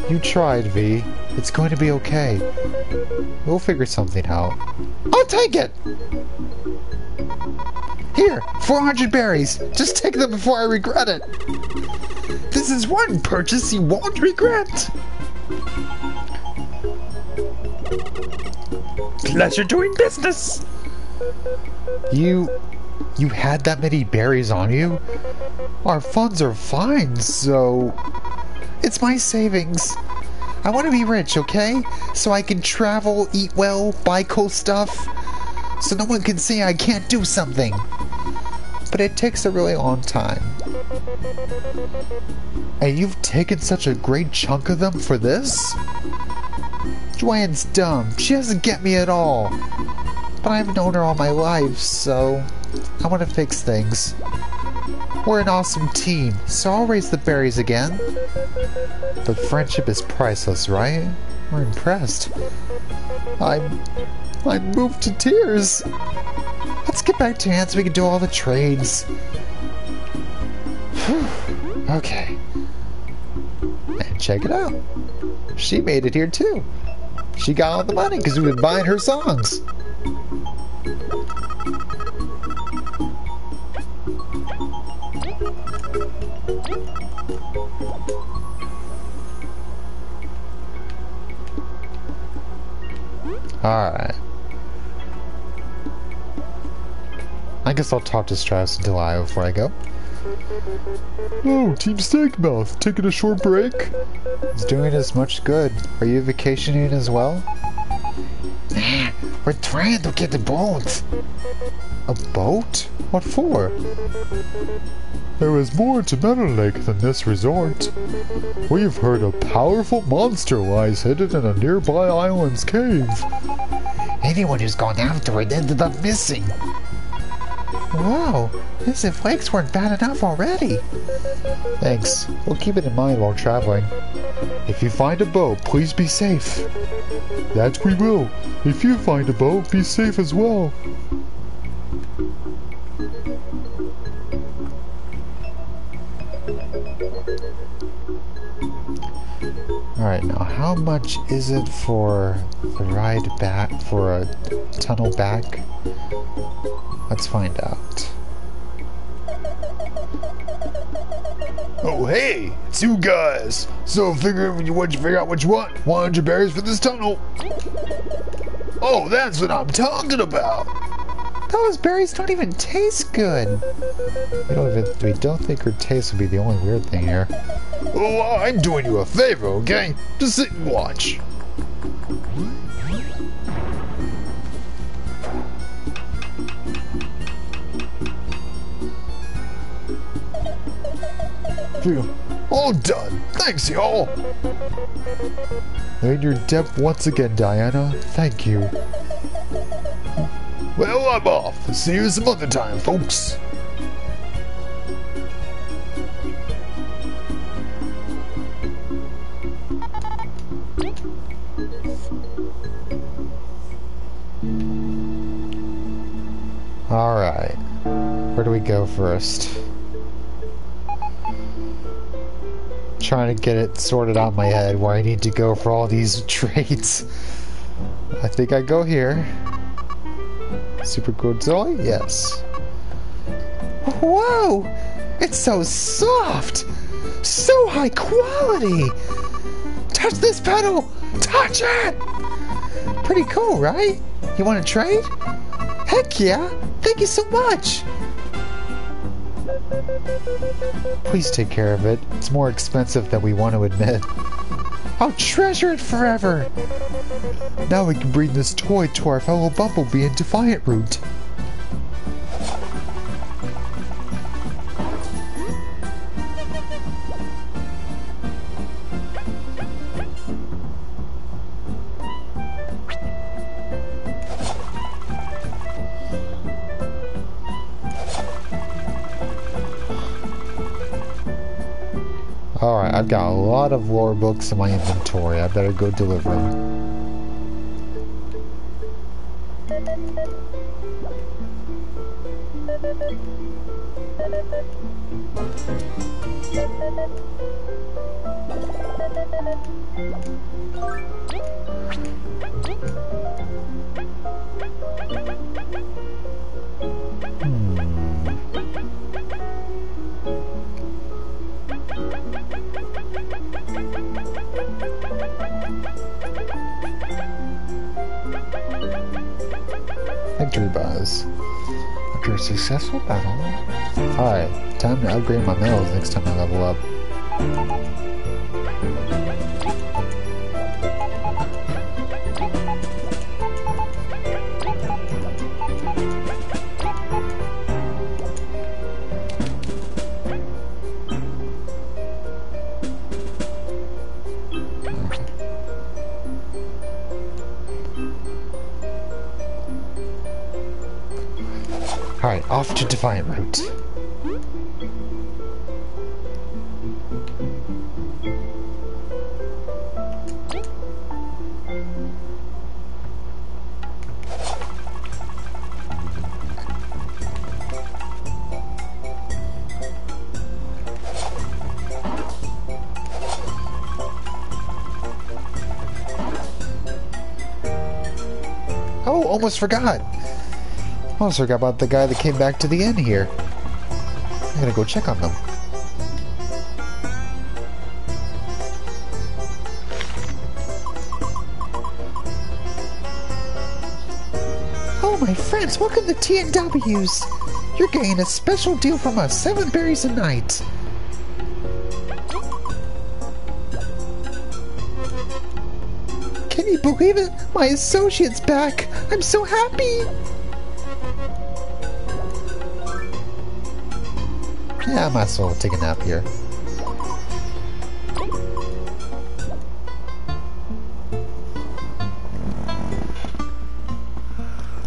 You tried, V. It's going to be okay. We'll figure something out. I'll take it! Here, 400 berries. Just take them before I regret it. This is one purchase you won't regret. Pleasure doing business. You had that many berries on you? Our funds are fine, so... It's my savings. I want to be rich, okay? So I can travel, eat well, buy cool stuff. So no one can say I can't do something. But it takes a really long time. And you've taken such a great chunk of them for this? Joanne's dumb. She doesn't get me at all. But I've known her all my life, so I want to fix things. We're an awesome team, so I'll raise the berries again. But friendship is priceless, right? We're impressed. I'm moved to tears. Let's get back to hand so we can do all the trades. Okay. And check it out. She made it here too. She got all the money because we've been buying her songs. Alright. I guess I'll talk to Strauss and Delia before I go. Oh, Team Steakmouth, taking a short break? It's doing as much good. Are you vacationing as well? Nah, we're trying to get a boat. A boat? What for? There is more to Meadow Lake than this resort. We've heard a powerful monster lies hidden in a nearby island's cave. Anyone who's gone after it ended up missing. Whoa, as if lakes weren't bad enough already. Thanks. We'll keep it in mind while traveling. If you find a boat, please be safe. That we will. If you find a boat, be safe as well. Alright, now how much is it for the ride back, for a tunnel back? Let's find out. Oh, hey, it's you guys. So figure out what you want. 100 berries for this tunnel. Oh, that's what I'm talking about. Those berries don't even taste good. We don't think her taste would be the only weird thing here. Oh, I'm doing you a favor, okay? Just sit and watch. Phew. All done. Thanks, y'all. You're in your depth once again, Diana. Thank you. Well, I'm off. See you some other time, folks. Alright. Where do we go first? Trying to get it sorted out in my head where I need to go for all these trades. I think I go here. Super good Zoe? Yes. Whoa! It's so soft! So high quality! Touch this pedal! Touch it! Pretty cool, right? You want to trade? Heck yeah! Thank you so much! Please take care of it. It's more expensive than we want to admit. I'll treasure it forever! Now we can bring this toy to our fellow Bumblebee and Defiant Route. Alright, I've got a lot of lore books in my inventory. I better go deliver them. Victory buzz. After a successful battle. Alright, time to upgrade my medals next time I level up. Alright, off to Defiant Route. Oh, almost forgot. Almost forgot about the guy that came back to the inn here. I'm gonna go check on them. Oh, my friends, welcome to T&W's. You're getting a special deal from us, 7 berries a night. Can you believe it? My associate's back. I'm so happy. Yeah, I might as well take a nap here.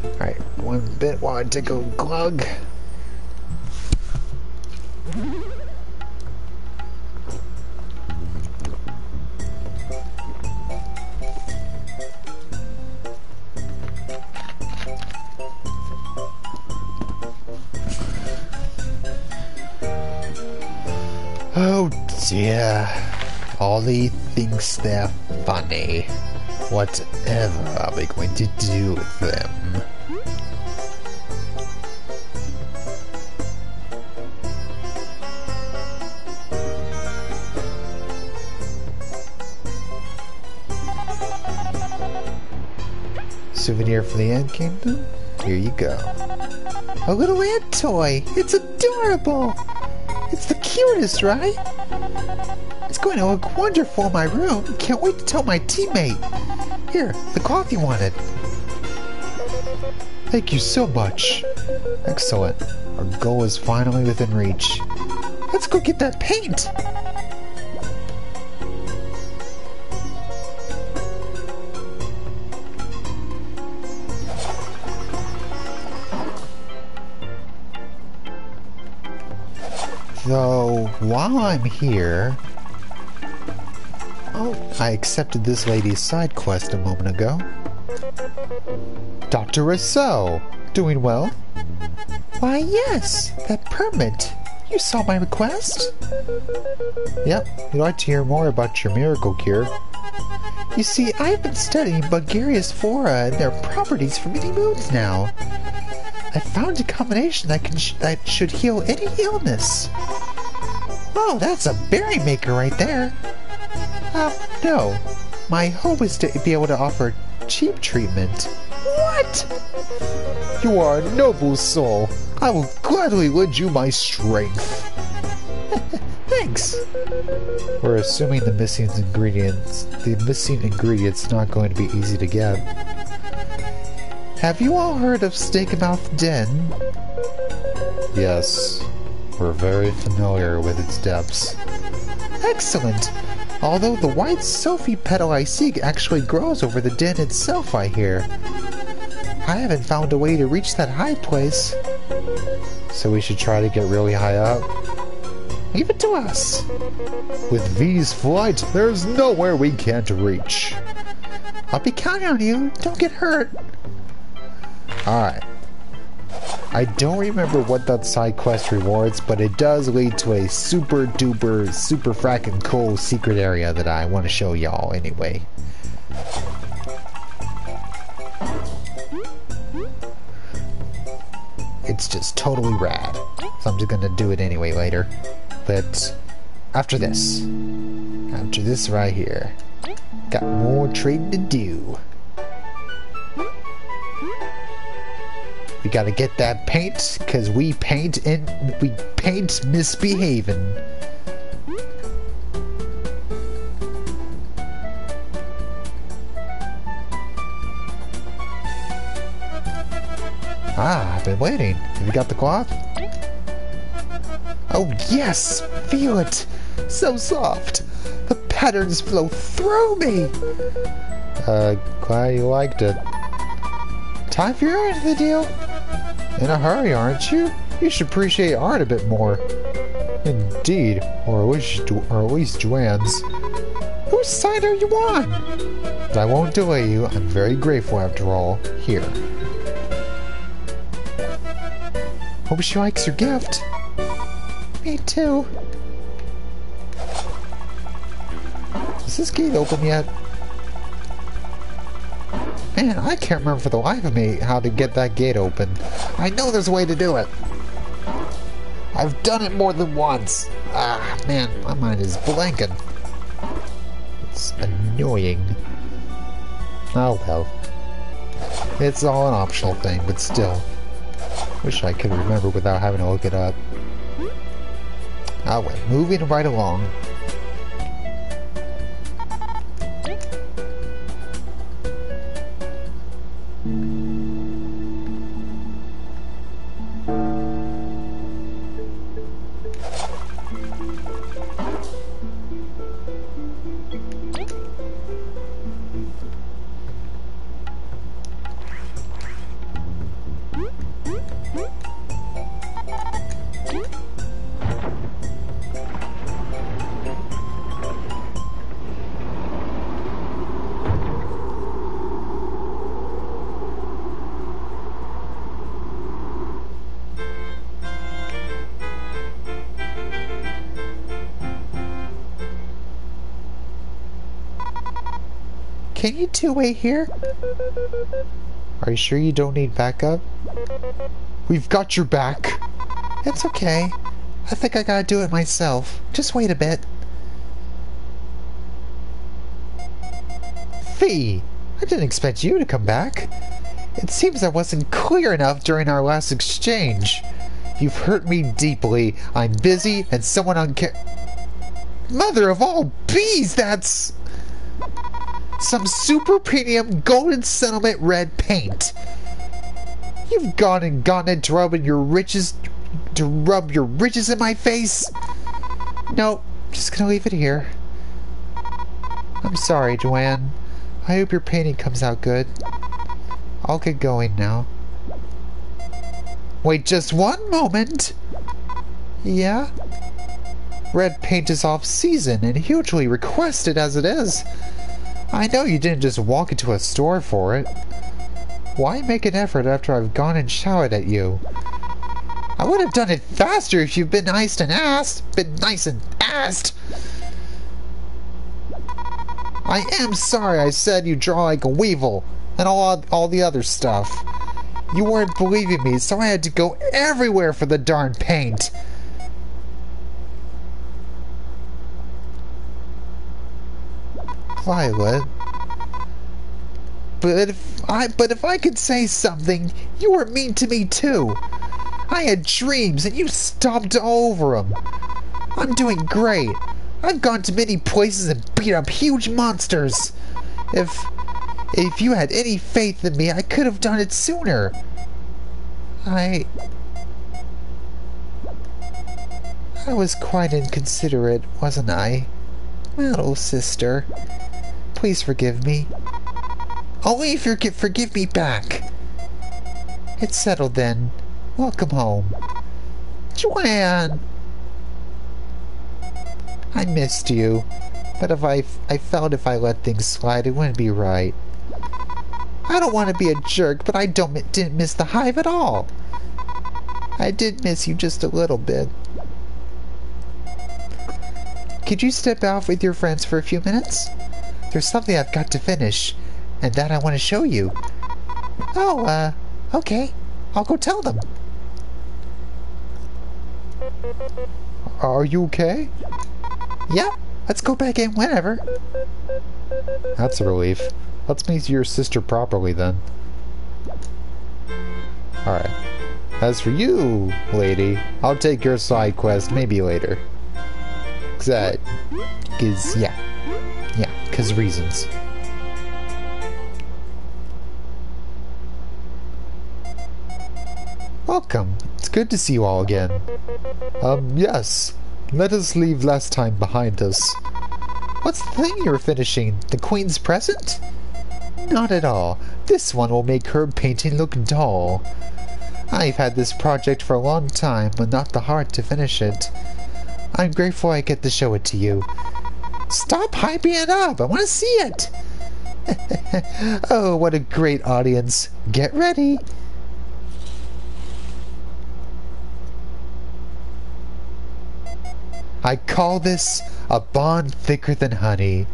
Alright, one bit while I take a glug. Oh dear. Ollie thinks they're funny. Whatever are we going to do with them? Souvenir for the Ant Kingdom? Here you go. A little ant toy. It's adorable. It's the cutest, right? It's going to look wonderful in my room. Can't wait to tell my teammate. Here, the cloth you wanted. Thank you so much. Excellent. Our goal is finally within reach. Let's go get that paint. Though, while I'm here... Oh, I accepted this lady's side quest a moment ago. Dr. Rousseau! Doing well? Why, yes. That permit. You saw my request? Yep, we'd like to hear more about your miracle cure. You see, I've been studying Bulgaria's flora and their properties for many moons now. I found a combination that should heal any illness. Oh, that's a berry maker right there. No. My hope is to be able to offer cheap treatment. What? You are a noble soul. I will gladly lend you my strength. Thanks. We're assuming the missing ingredient's not going to be easy to get. Have you all heard of Steakmouth Den? Yes, we're very familiar with its depths. Excellent. Although the white Sophie petal I seek actually grows over the den itself, I hear. I haven't found a way to reach that high place. So we should try to get really high up? Leave it to us. With V's flight, there's nowhere we can't reach. I'll be counting on you. Don't get hurt. Alright. I don't remember what that side quest rewards, but it does lead to a super duper, super frackin' cool secret area that I want to show y'all anyway. It's just totally rad. So I'm just gonna do it anyway later. But after this right here, got more trading to do. We gotta get that paint, cause we paint misbehaving. Ah, I've been waiting. Have you got the cloth? Oh yes! Feel it! So soft! The patterns flow through me! Glad you liked it. Time for your end of the deal? In a hurry, aren't you? You should appreciate art a bit more. Indeed, or at least Joanne's. Whose side are you on? But I won't delay you. I'm very grateful after all. Here. Hope she likes your gift. Me too. Is this gate open yet? Man, I can't remember for the life of me how to get that gate open. I know there's a way to do it. I've done it more than once. Ah, man, my mind is blanking. It's annoying. Oh well. It's all an optional thing, but still. Wish I could remember without having to look it up. Oh well, moving right along. Can you two wait here? Are you sure you don't need backup? We've got your back. It's okay. I think I gotta do it myself. Just wait a bit. Fee! I didn't expect you to come back. It seems I wasn't clear enough during our last exchange. You've hurt me deeply. I'm busy and someone Mother of all bees, that's... some super premium golden settlement red paint. You've gone and gotten it to rub your riches in my face. No, just gonna leave it here. I'm sorry, Joanne. I hope your painting comes out good. I'll get going now. Wait just one moment. Yeah? Red paint is off season and hugely requested as it is. I know you didn't just walk into a store for it. Why make an effort after I've gone and shouted at you? I would have done it faster if you'd been nice and asked. I am sorry I said you draw like a weevil and all the other stuff. You weren't believing me, so I had to go everywhere for the darn paint. Violet. But if I could say something, you were mean to me too. I had dreams and you stomped all over them. I'm doing great. I've gone to many places and beat up huge monsters. If you had any faith in me, I could have done it sooner. I was quite inconsiderate, wasn't I? My little sister. Please forgive me. Only if you forgive me back. It's settled then. Welcome home. Joanne! I missed you, but I felt if I let things slide, it wouldn't be right. I don't want to be a jerk, but I didn't miss the hive at all. I did miss you just a little bit. Could you step out with your friends for a few minutes? There's something I've got to finish, and that I want to show you. Oh, okay. I'll go tell them. Are you okay? Yeah, let's go back in whenever. That's a relief. Let's meet your sister properly then. Alright. As for you, lady, I'll take your side quest maybe later. Cause reasons. Welcome. It's good to see you all again. Yes. Let us leave last time behind us. What's the thing you're finishing? The Queen's present? Not at all. This one will make her painting look dull. I've had this project for a long time, but not the heart to finish it. I'm grateful I get to show it to you. Stop hyping it up! I want to see it! Oh, what a great audience. Get ready! I call this a bond thicker than honey.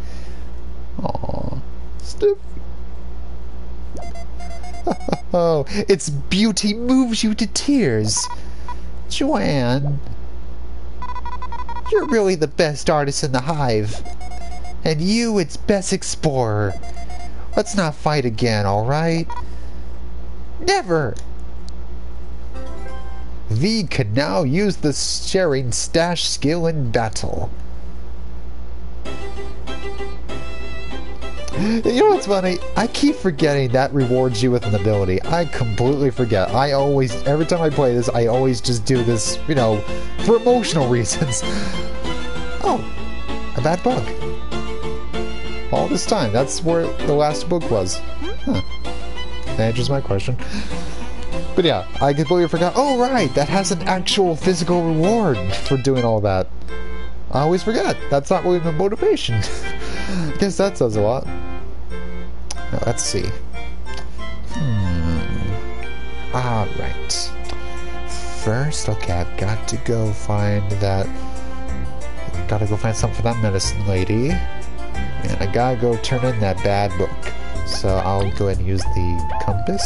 Aww. Stiff. Oh, its beauty moves you to tears. Joanne, you're really the best artist in the hive. And you, its best explorer. Let's not fight again, alright? Never! V can now use the sharing stash skill in battle. You know what's funny? I keep forgetting that rewards you with an ability. I completely forget. Every time I play this, I always just do this, you know, for emotional reasons. Oh, a bad bug. All this time, that's where the last book was. Huh. That answers my question. But yeah, I completely forgot. Oh, right, that has an actual physical reward for doing all that. I always forget. That's not really the motivation. I guess that says a lot. Now, let's see. Alright. First, okay, I've got to go find that... Gotta go find something for that medicine lady. And I gotta go turn in that bad book. So I'll go ahead and use the compass.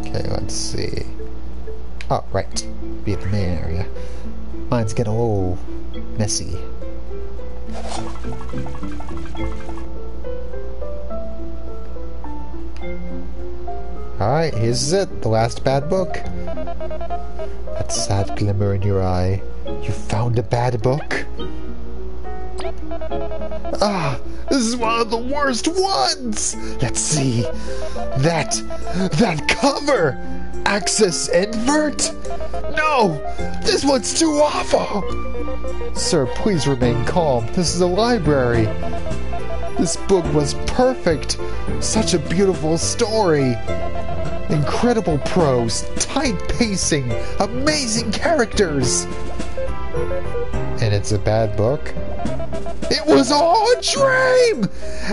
Okay, let's see. Oh, right. Be at the main area. Mine's getting a little messy. Alright, here's it. The last bad book. That sad glimmer in your eye. You found a bad book? Ah, this is one of the worst ones! Let's see. That cover! Axis invert? No! This one's too awful! Sir, please remain calm. This is a library. This book was perfect. Such a beautiful story. Incredible prose, tight pacing, amazing characters. And it's a bad book? It was all a dream!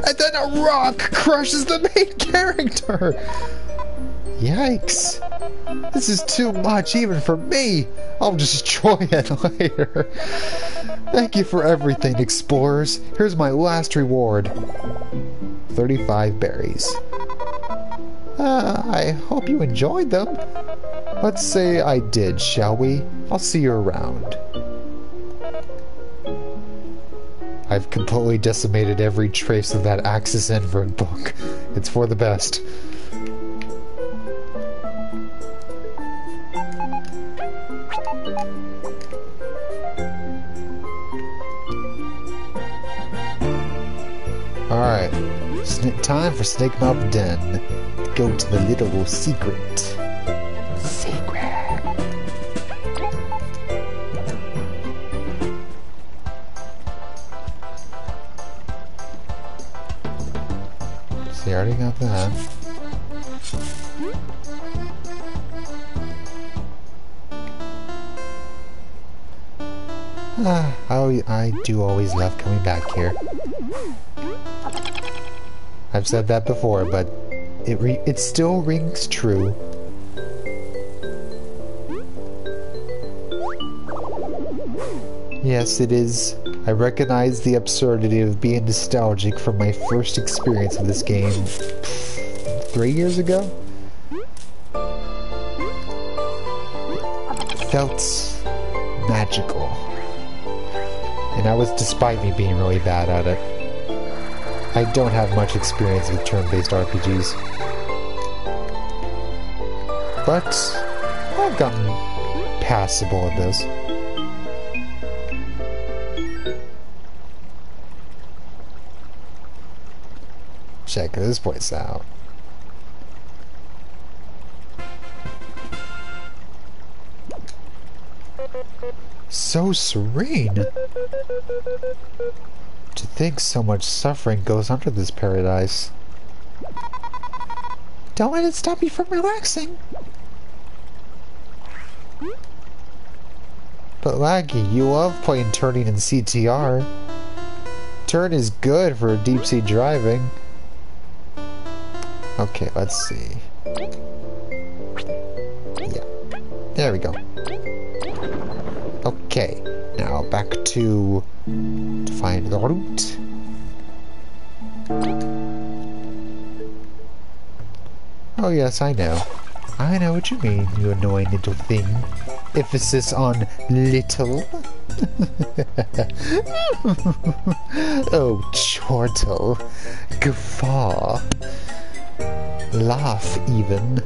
And then a rock crushes the main character! Yikes. This is too much even for me. I'll destroy it later. Thank you for everything, explorers. Here's my last reward. 35 berries. I hope you enjoyed them. Let's say I did, shall we? I'll see you around. I've completely decimated every trace of that Axis Invert book. It's for the best. Alright, time for Snake Mouth Den. Go to the little secret. See, I already got that. I do always love coming back here. I've said that before, but it still rings true. Yes, it is. I recognize the absurdity of being nostalgic from my first experience of this game 3 years ago. Felt magical. And that was despite me being really bad at it. I don't have much experience with turn-based RPGs. But I've gotten passable at this. Check this place out. So serene. To think so much suffering goes under this paradise. Don't let it stop you from relaxing. But Laggy, you love playing turning in CTR. Turn is good for deep sea driving. Okay, let's see. Yeah, there we go. Okay, now back to find the route. Oh yes, I know. I know what you mean, you annoying little thing. Emphasis on little. Oh, chortle. Guffaw. Laugh, even.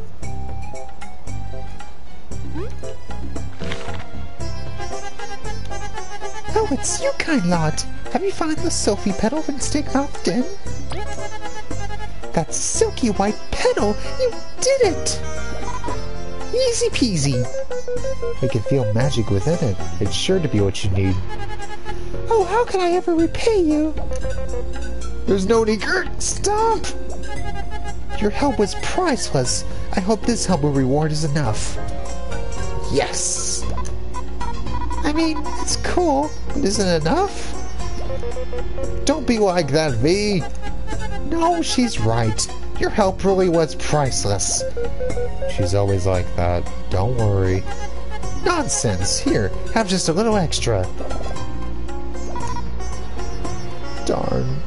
Oh, it's you, kind lot. Have you found the Sophie petal and stick-mouthed in? That silky white petal! You did it! Easy peasy. I can feel magic within it. It's sure to be what you need. Oh, how can I ever repay you? There's no need. Stop! Your help was priceless. I hope this humble reward is enough. Yes! I mean, it's cool, but isn't it enough? Don't be like that, V! No, she's right. Your help really was priceless. She's always like that. Don't worry. Nonsense. Here, have just a little extra. Darn.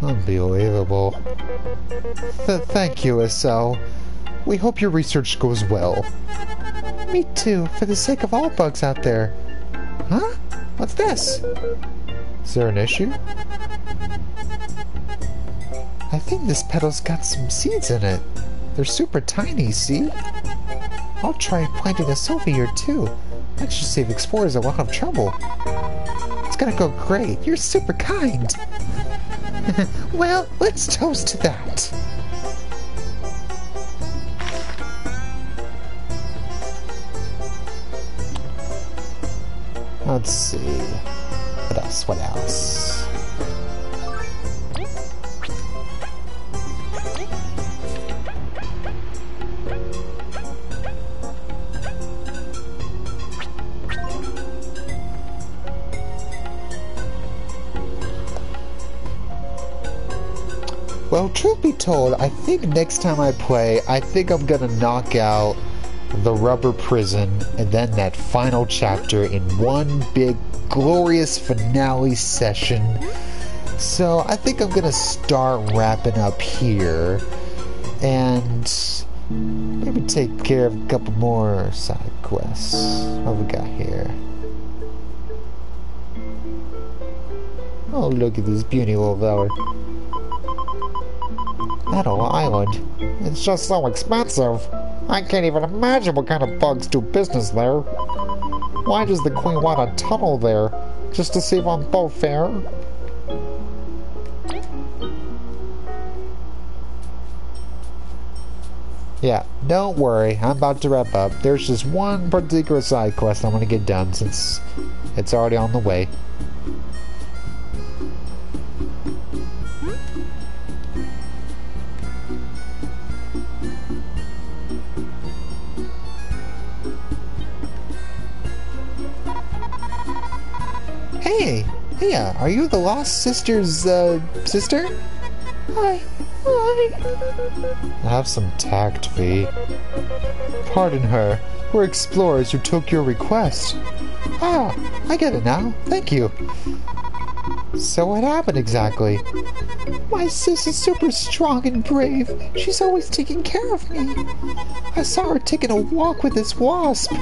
Unbelievable. Thank you, SL. We hope your research goes well. Me too, for the sake of all bugs out there. Huh? What's this? Is there an issue? I think this petal's got some seeds in it. They're super tiny, see? I'll try planting a Sophie here too. That should save explorers a lot of trouble. It's gonna go great. You're super kind. Well, let's toast to that. Let's see. What else? What else? Well, truth be told, I think next time I play, I think I'm gonna knock out the rubber prison and then that final chapter in one big glorious finale session. So I think I'm gonna start wrapping up here and maybe take care of a couple more side quests. What we got here? Oh, look at this beauty little valley. Metal Island. It's just so expensive. I can't even imagine what kind of bugs do business there. Why does the Queen want a tunnel there? Just to save on boat fare? Yeah, don't worry. I'm about to wrap up. There's just one particular side quest I want to get done since it's already on the way. Hey, are you the Lost Sister's, sister? Hi. Have some tact, V. Pardon her. We're explorers who took your request. Ah, I get it now. Thank you. So what happened exactly? My sis is super strong and brave. She's always taking care of me. I saw her taking a walk with this wasp.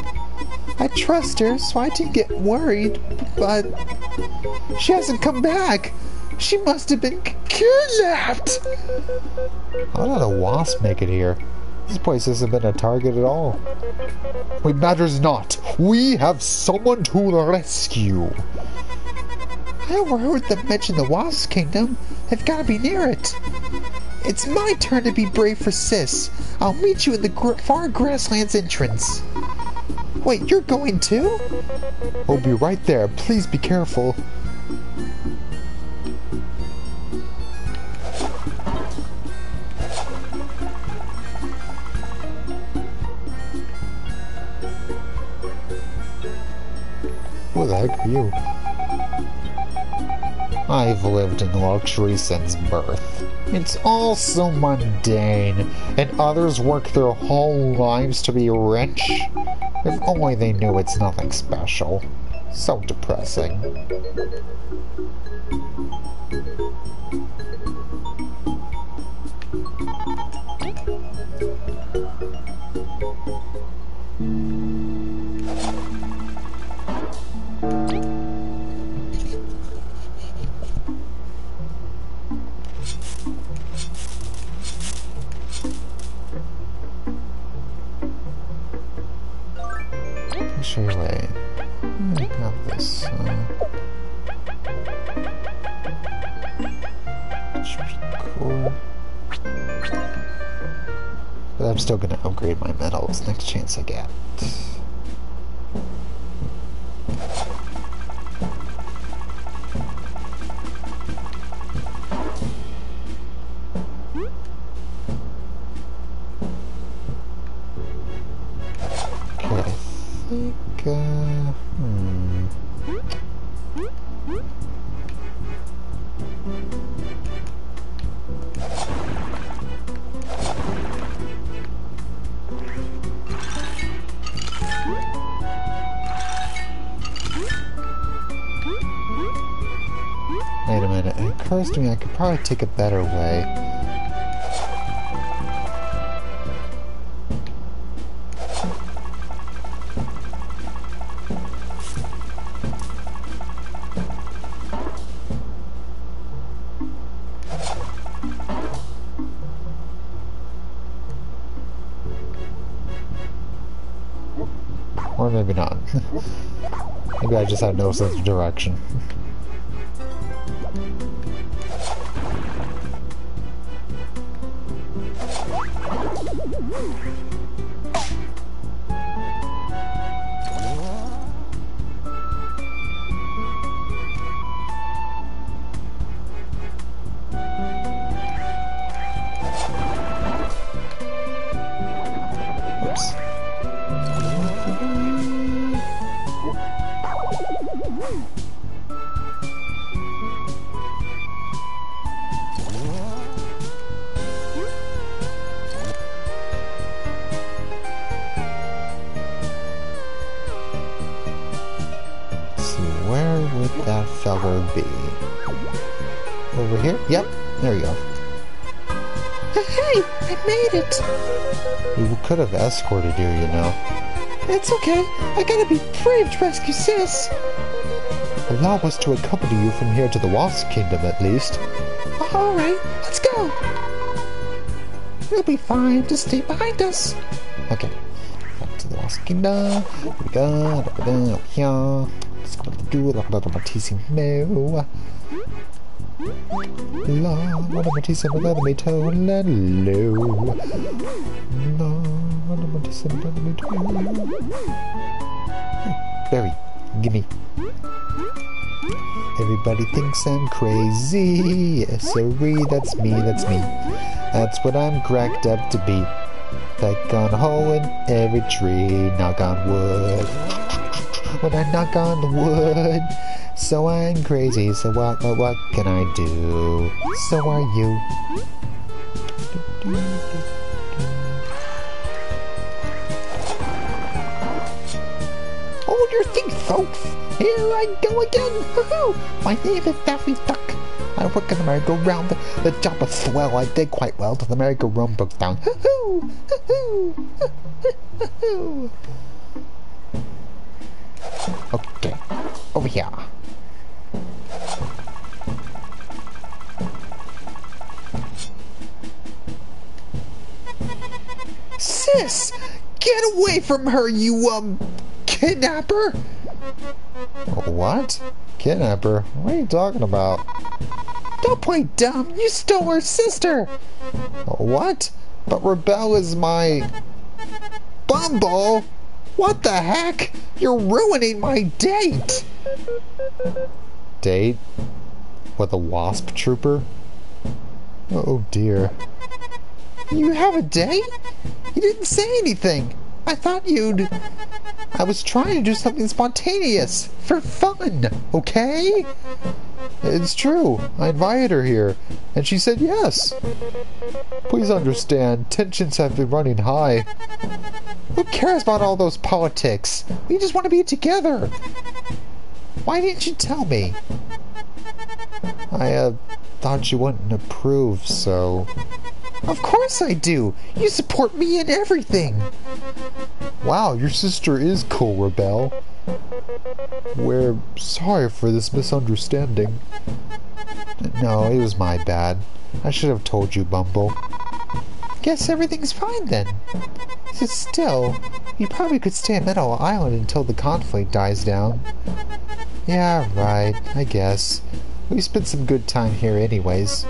I trust her, so I didn't get worried, but she hasn't come back. She must have been kidnapped. How did a wasp make it here? This place hasn't been a target at all. It matters not. We have someone to rescue. I overheard them mention the Wasp Kingdom. I've got to be near it. It's my turn to be brave for Sis. I'll meet you in the far grasslands entrance. Wait, you're going too? We'll be right there. Please be careful. Who the heck are you? I've lived in luxury since birth. It's all so mundane, and others work their whole lives to be rich. If only they knew it's nothing special. So depressing. Show you way. I have this. Should be cool. But I'm still gonna upgrade my medals next chance I get. Wait a minute, it occurs to me I could probably take a better way. Or maybe not. Maybe I just have no sense of direction. Where would that feller be? Over here? Yep, there you go. Hey, I made it. We could have escorted you, you know. It's okay. I gotta be brave to rescue Sis. Allow us to accompany you from here to the Wasp Kingdom, at least. Alright, let's go. We'll be fine. Just stay behind us. Okay. Back to the Wasp Kingdom. Here we go. Over here. Let's go do it. What am I teasing? No. La, what am I teasing? Let me tell. La, low. La, what am I teasing? Let me tell. Berry, gimme. Everybody thinks I'm crazy. Yes, sorry, that's me, that's me. That's what I'm cracked up to be. Like on a hole in every tree, knock on wood. when I knock on the wood. So I'm crazy, so what can I do? So are you. Hold your feet, folks. Here I go again. Woohoo! My name is Daffy Duck. I work in the merry-go-round. The job was swell. I did quite well till the merry-go-round broke down. Hoo-hoo! Hoo-hoo! Hoo-hoo! Okay, over here. Sis! Get away from her, you, kidnapper! What? Kidnapper? What are you talking about? Don't play dumb! You stole her sister! What? But Rebelle is my... Bumble! What the heck? You're ruining my date! Date? With a wasp trooper? Oh dear. You have a date? You didn't say anything. I thought you'd... I was trying to do something spontaneous. For fun, okay? It's true. I invited her here, and she said yes. Please understand, tensions have been running high. Who cares about all those politics? We just want to be together. Why didn't you tell me? I, thought you wouldn't approve, so... Of course I do. You support me in everything. Wow, your sister is cool, Rebelle. We're sorry for this misunderstanding. No, it was my bad. I should have told you, Bumble. Guess everything's fine then. Still, you probably could stay at Meadow Island until the conflict dies down. Yeah, right, I guess. We spent some good time here anyways.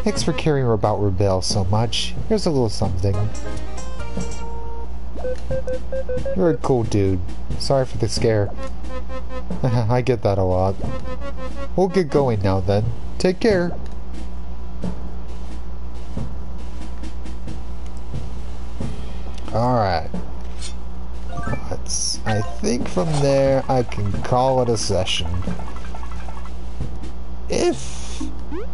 Thanks for caring about Rebelle so much. Here's a little something. You're a cool dude. Sorry for the scare. I get that a lot. We'll get going now then. Take care. Alright. I think from there I can call it a session. If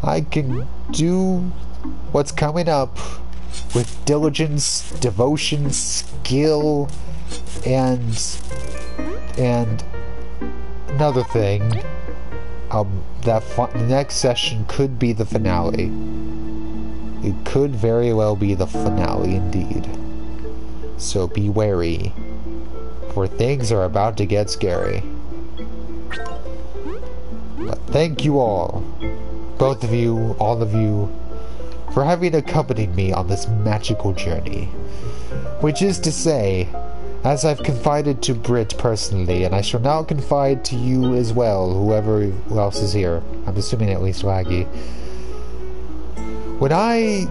I can do what's coming up with diligence, devotion, skill, and another thing, the next session could be the finale. It could very well be the finale indeed. So be wary, for things are about to get scary. But thank you all, both of you, all of you, for having accompanied me on this magical journey. Which is to say, as I've confided to Britt personally, and I shall now confide to you as well, whoever else is here. I'm assuming at least Laggy. When I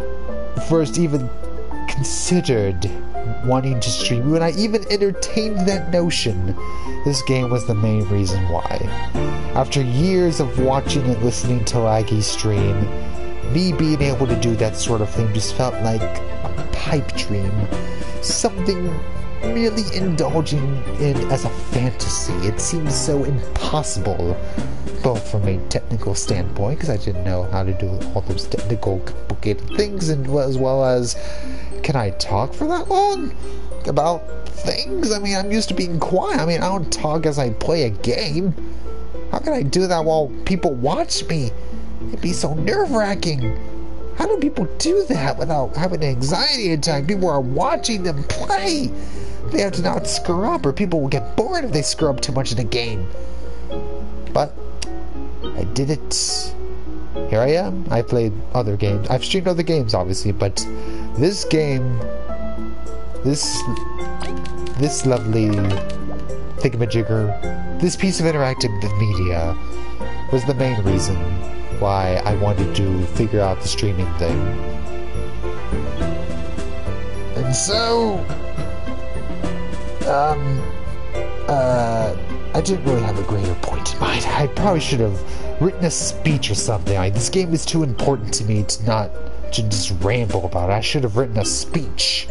first even considered wanting to stream, when I even entertained that notion, this game was the main reason why. After years of watching and listening to Laggy stream, me being able to do that sort of thing just felt like a pipe dream. Something really indulging in as a fantasy. It seemed so impossible, both from a technical standpoint, because I didn't know how to do all those technical, complicated things, and as well as, can I talk for that long about things? I mean, I'm used to being quiet. I mean, I don't talk as I play a game. How can I do that while people watch me? It'd be so nerve-wracking. How do people do that without having an anxiety attack? People are watching them play. They have to not screw up, or people will get bored if they screw up too much in a game. But I did it. Here I am. I played other games. I've streamed other games, obviously, but this game, this lovely thingamajigger, this piece of interactive media was the main reason why I wanted to figure out the streaming thing. And so, I didn't really have a greater point in mind. I probably should have written a speech or something. This game is too important to me to just ramble about it. I should have written a speech.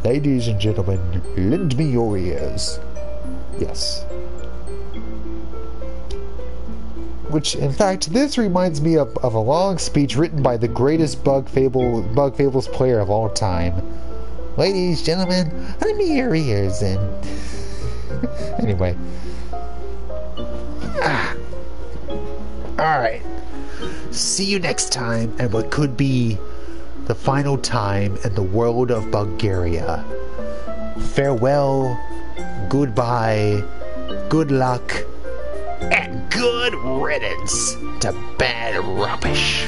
Ladies and gentlemen, lend me your ears. Yes. Which, in fact, this reminds me of a long speech written by the greatest Bug Fables player of all time. Ladies, gentlemen, lend me your ears and... Anyway. Alright. See you next time at what could be the final time in the world of Bulgaria. Farewell, goodbye, good luck, and good riddance to bad rubbish.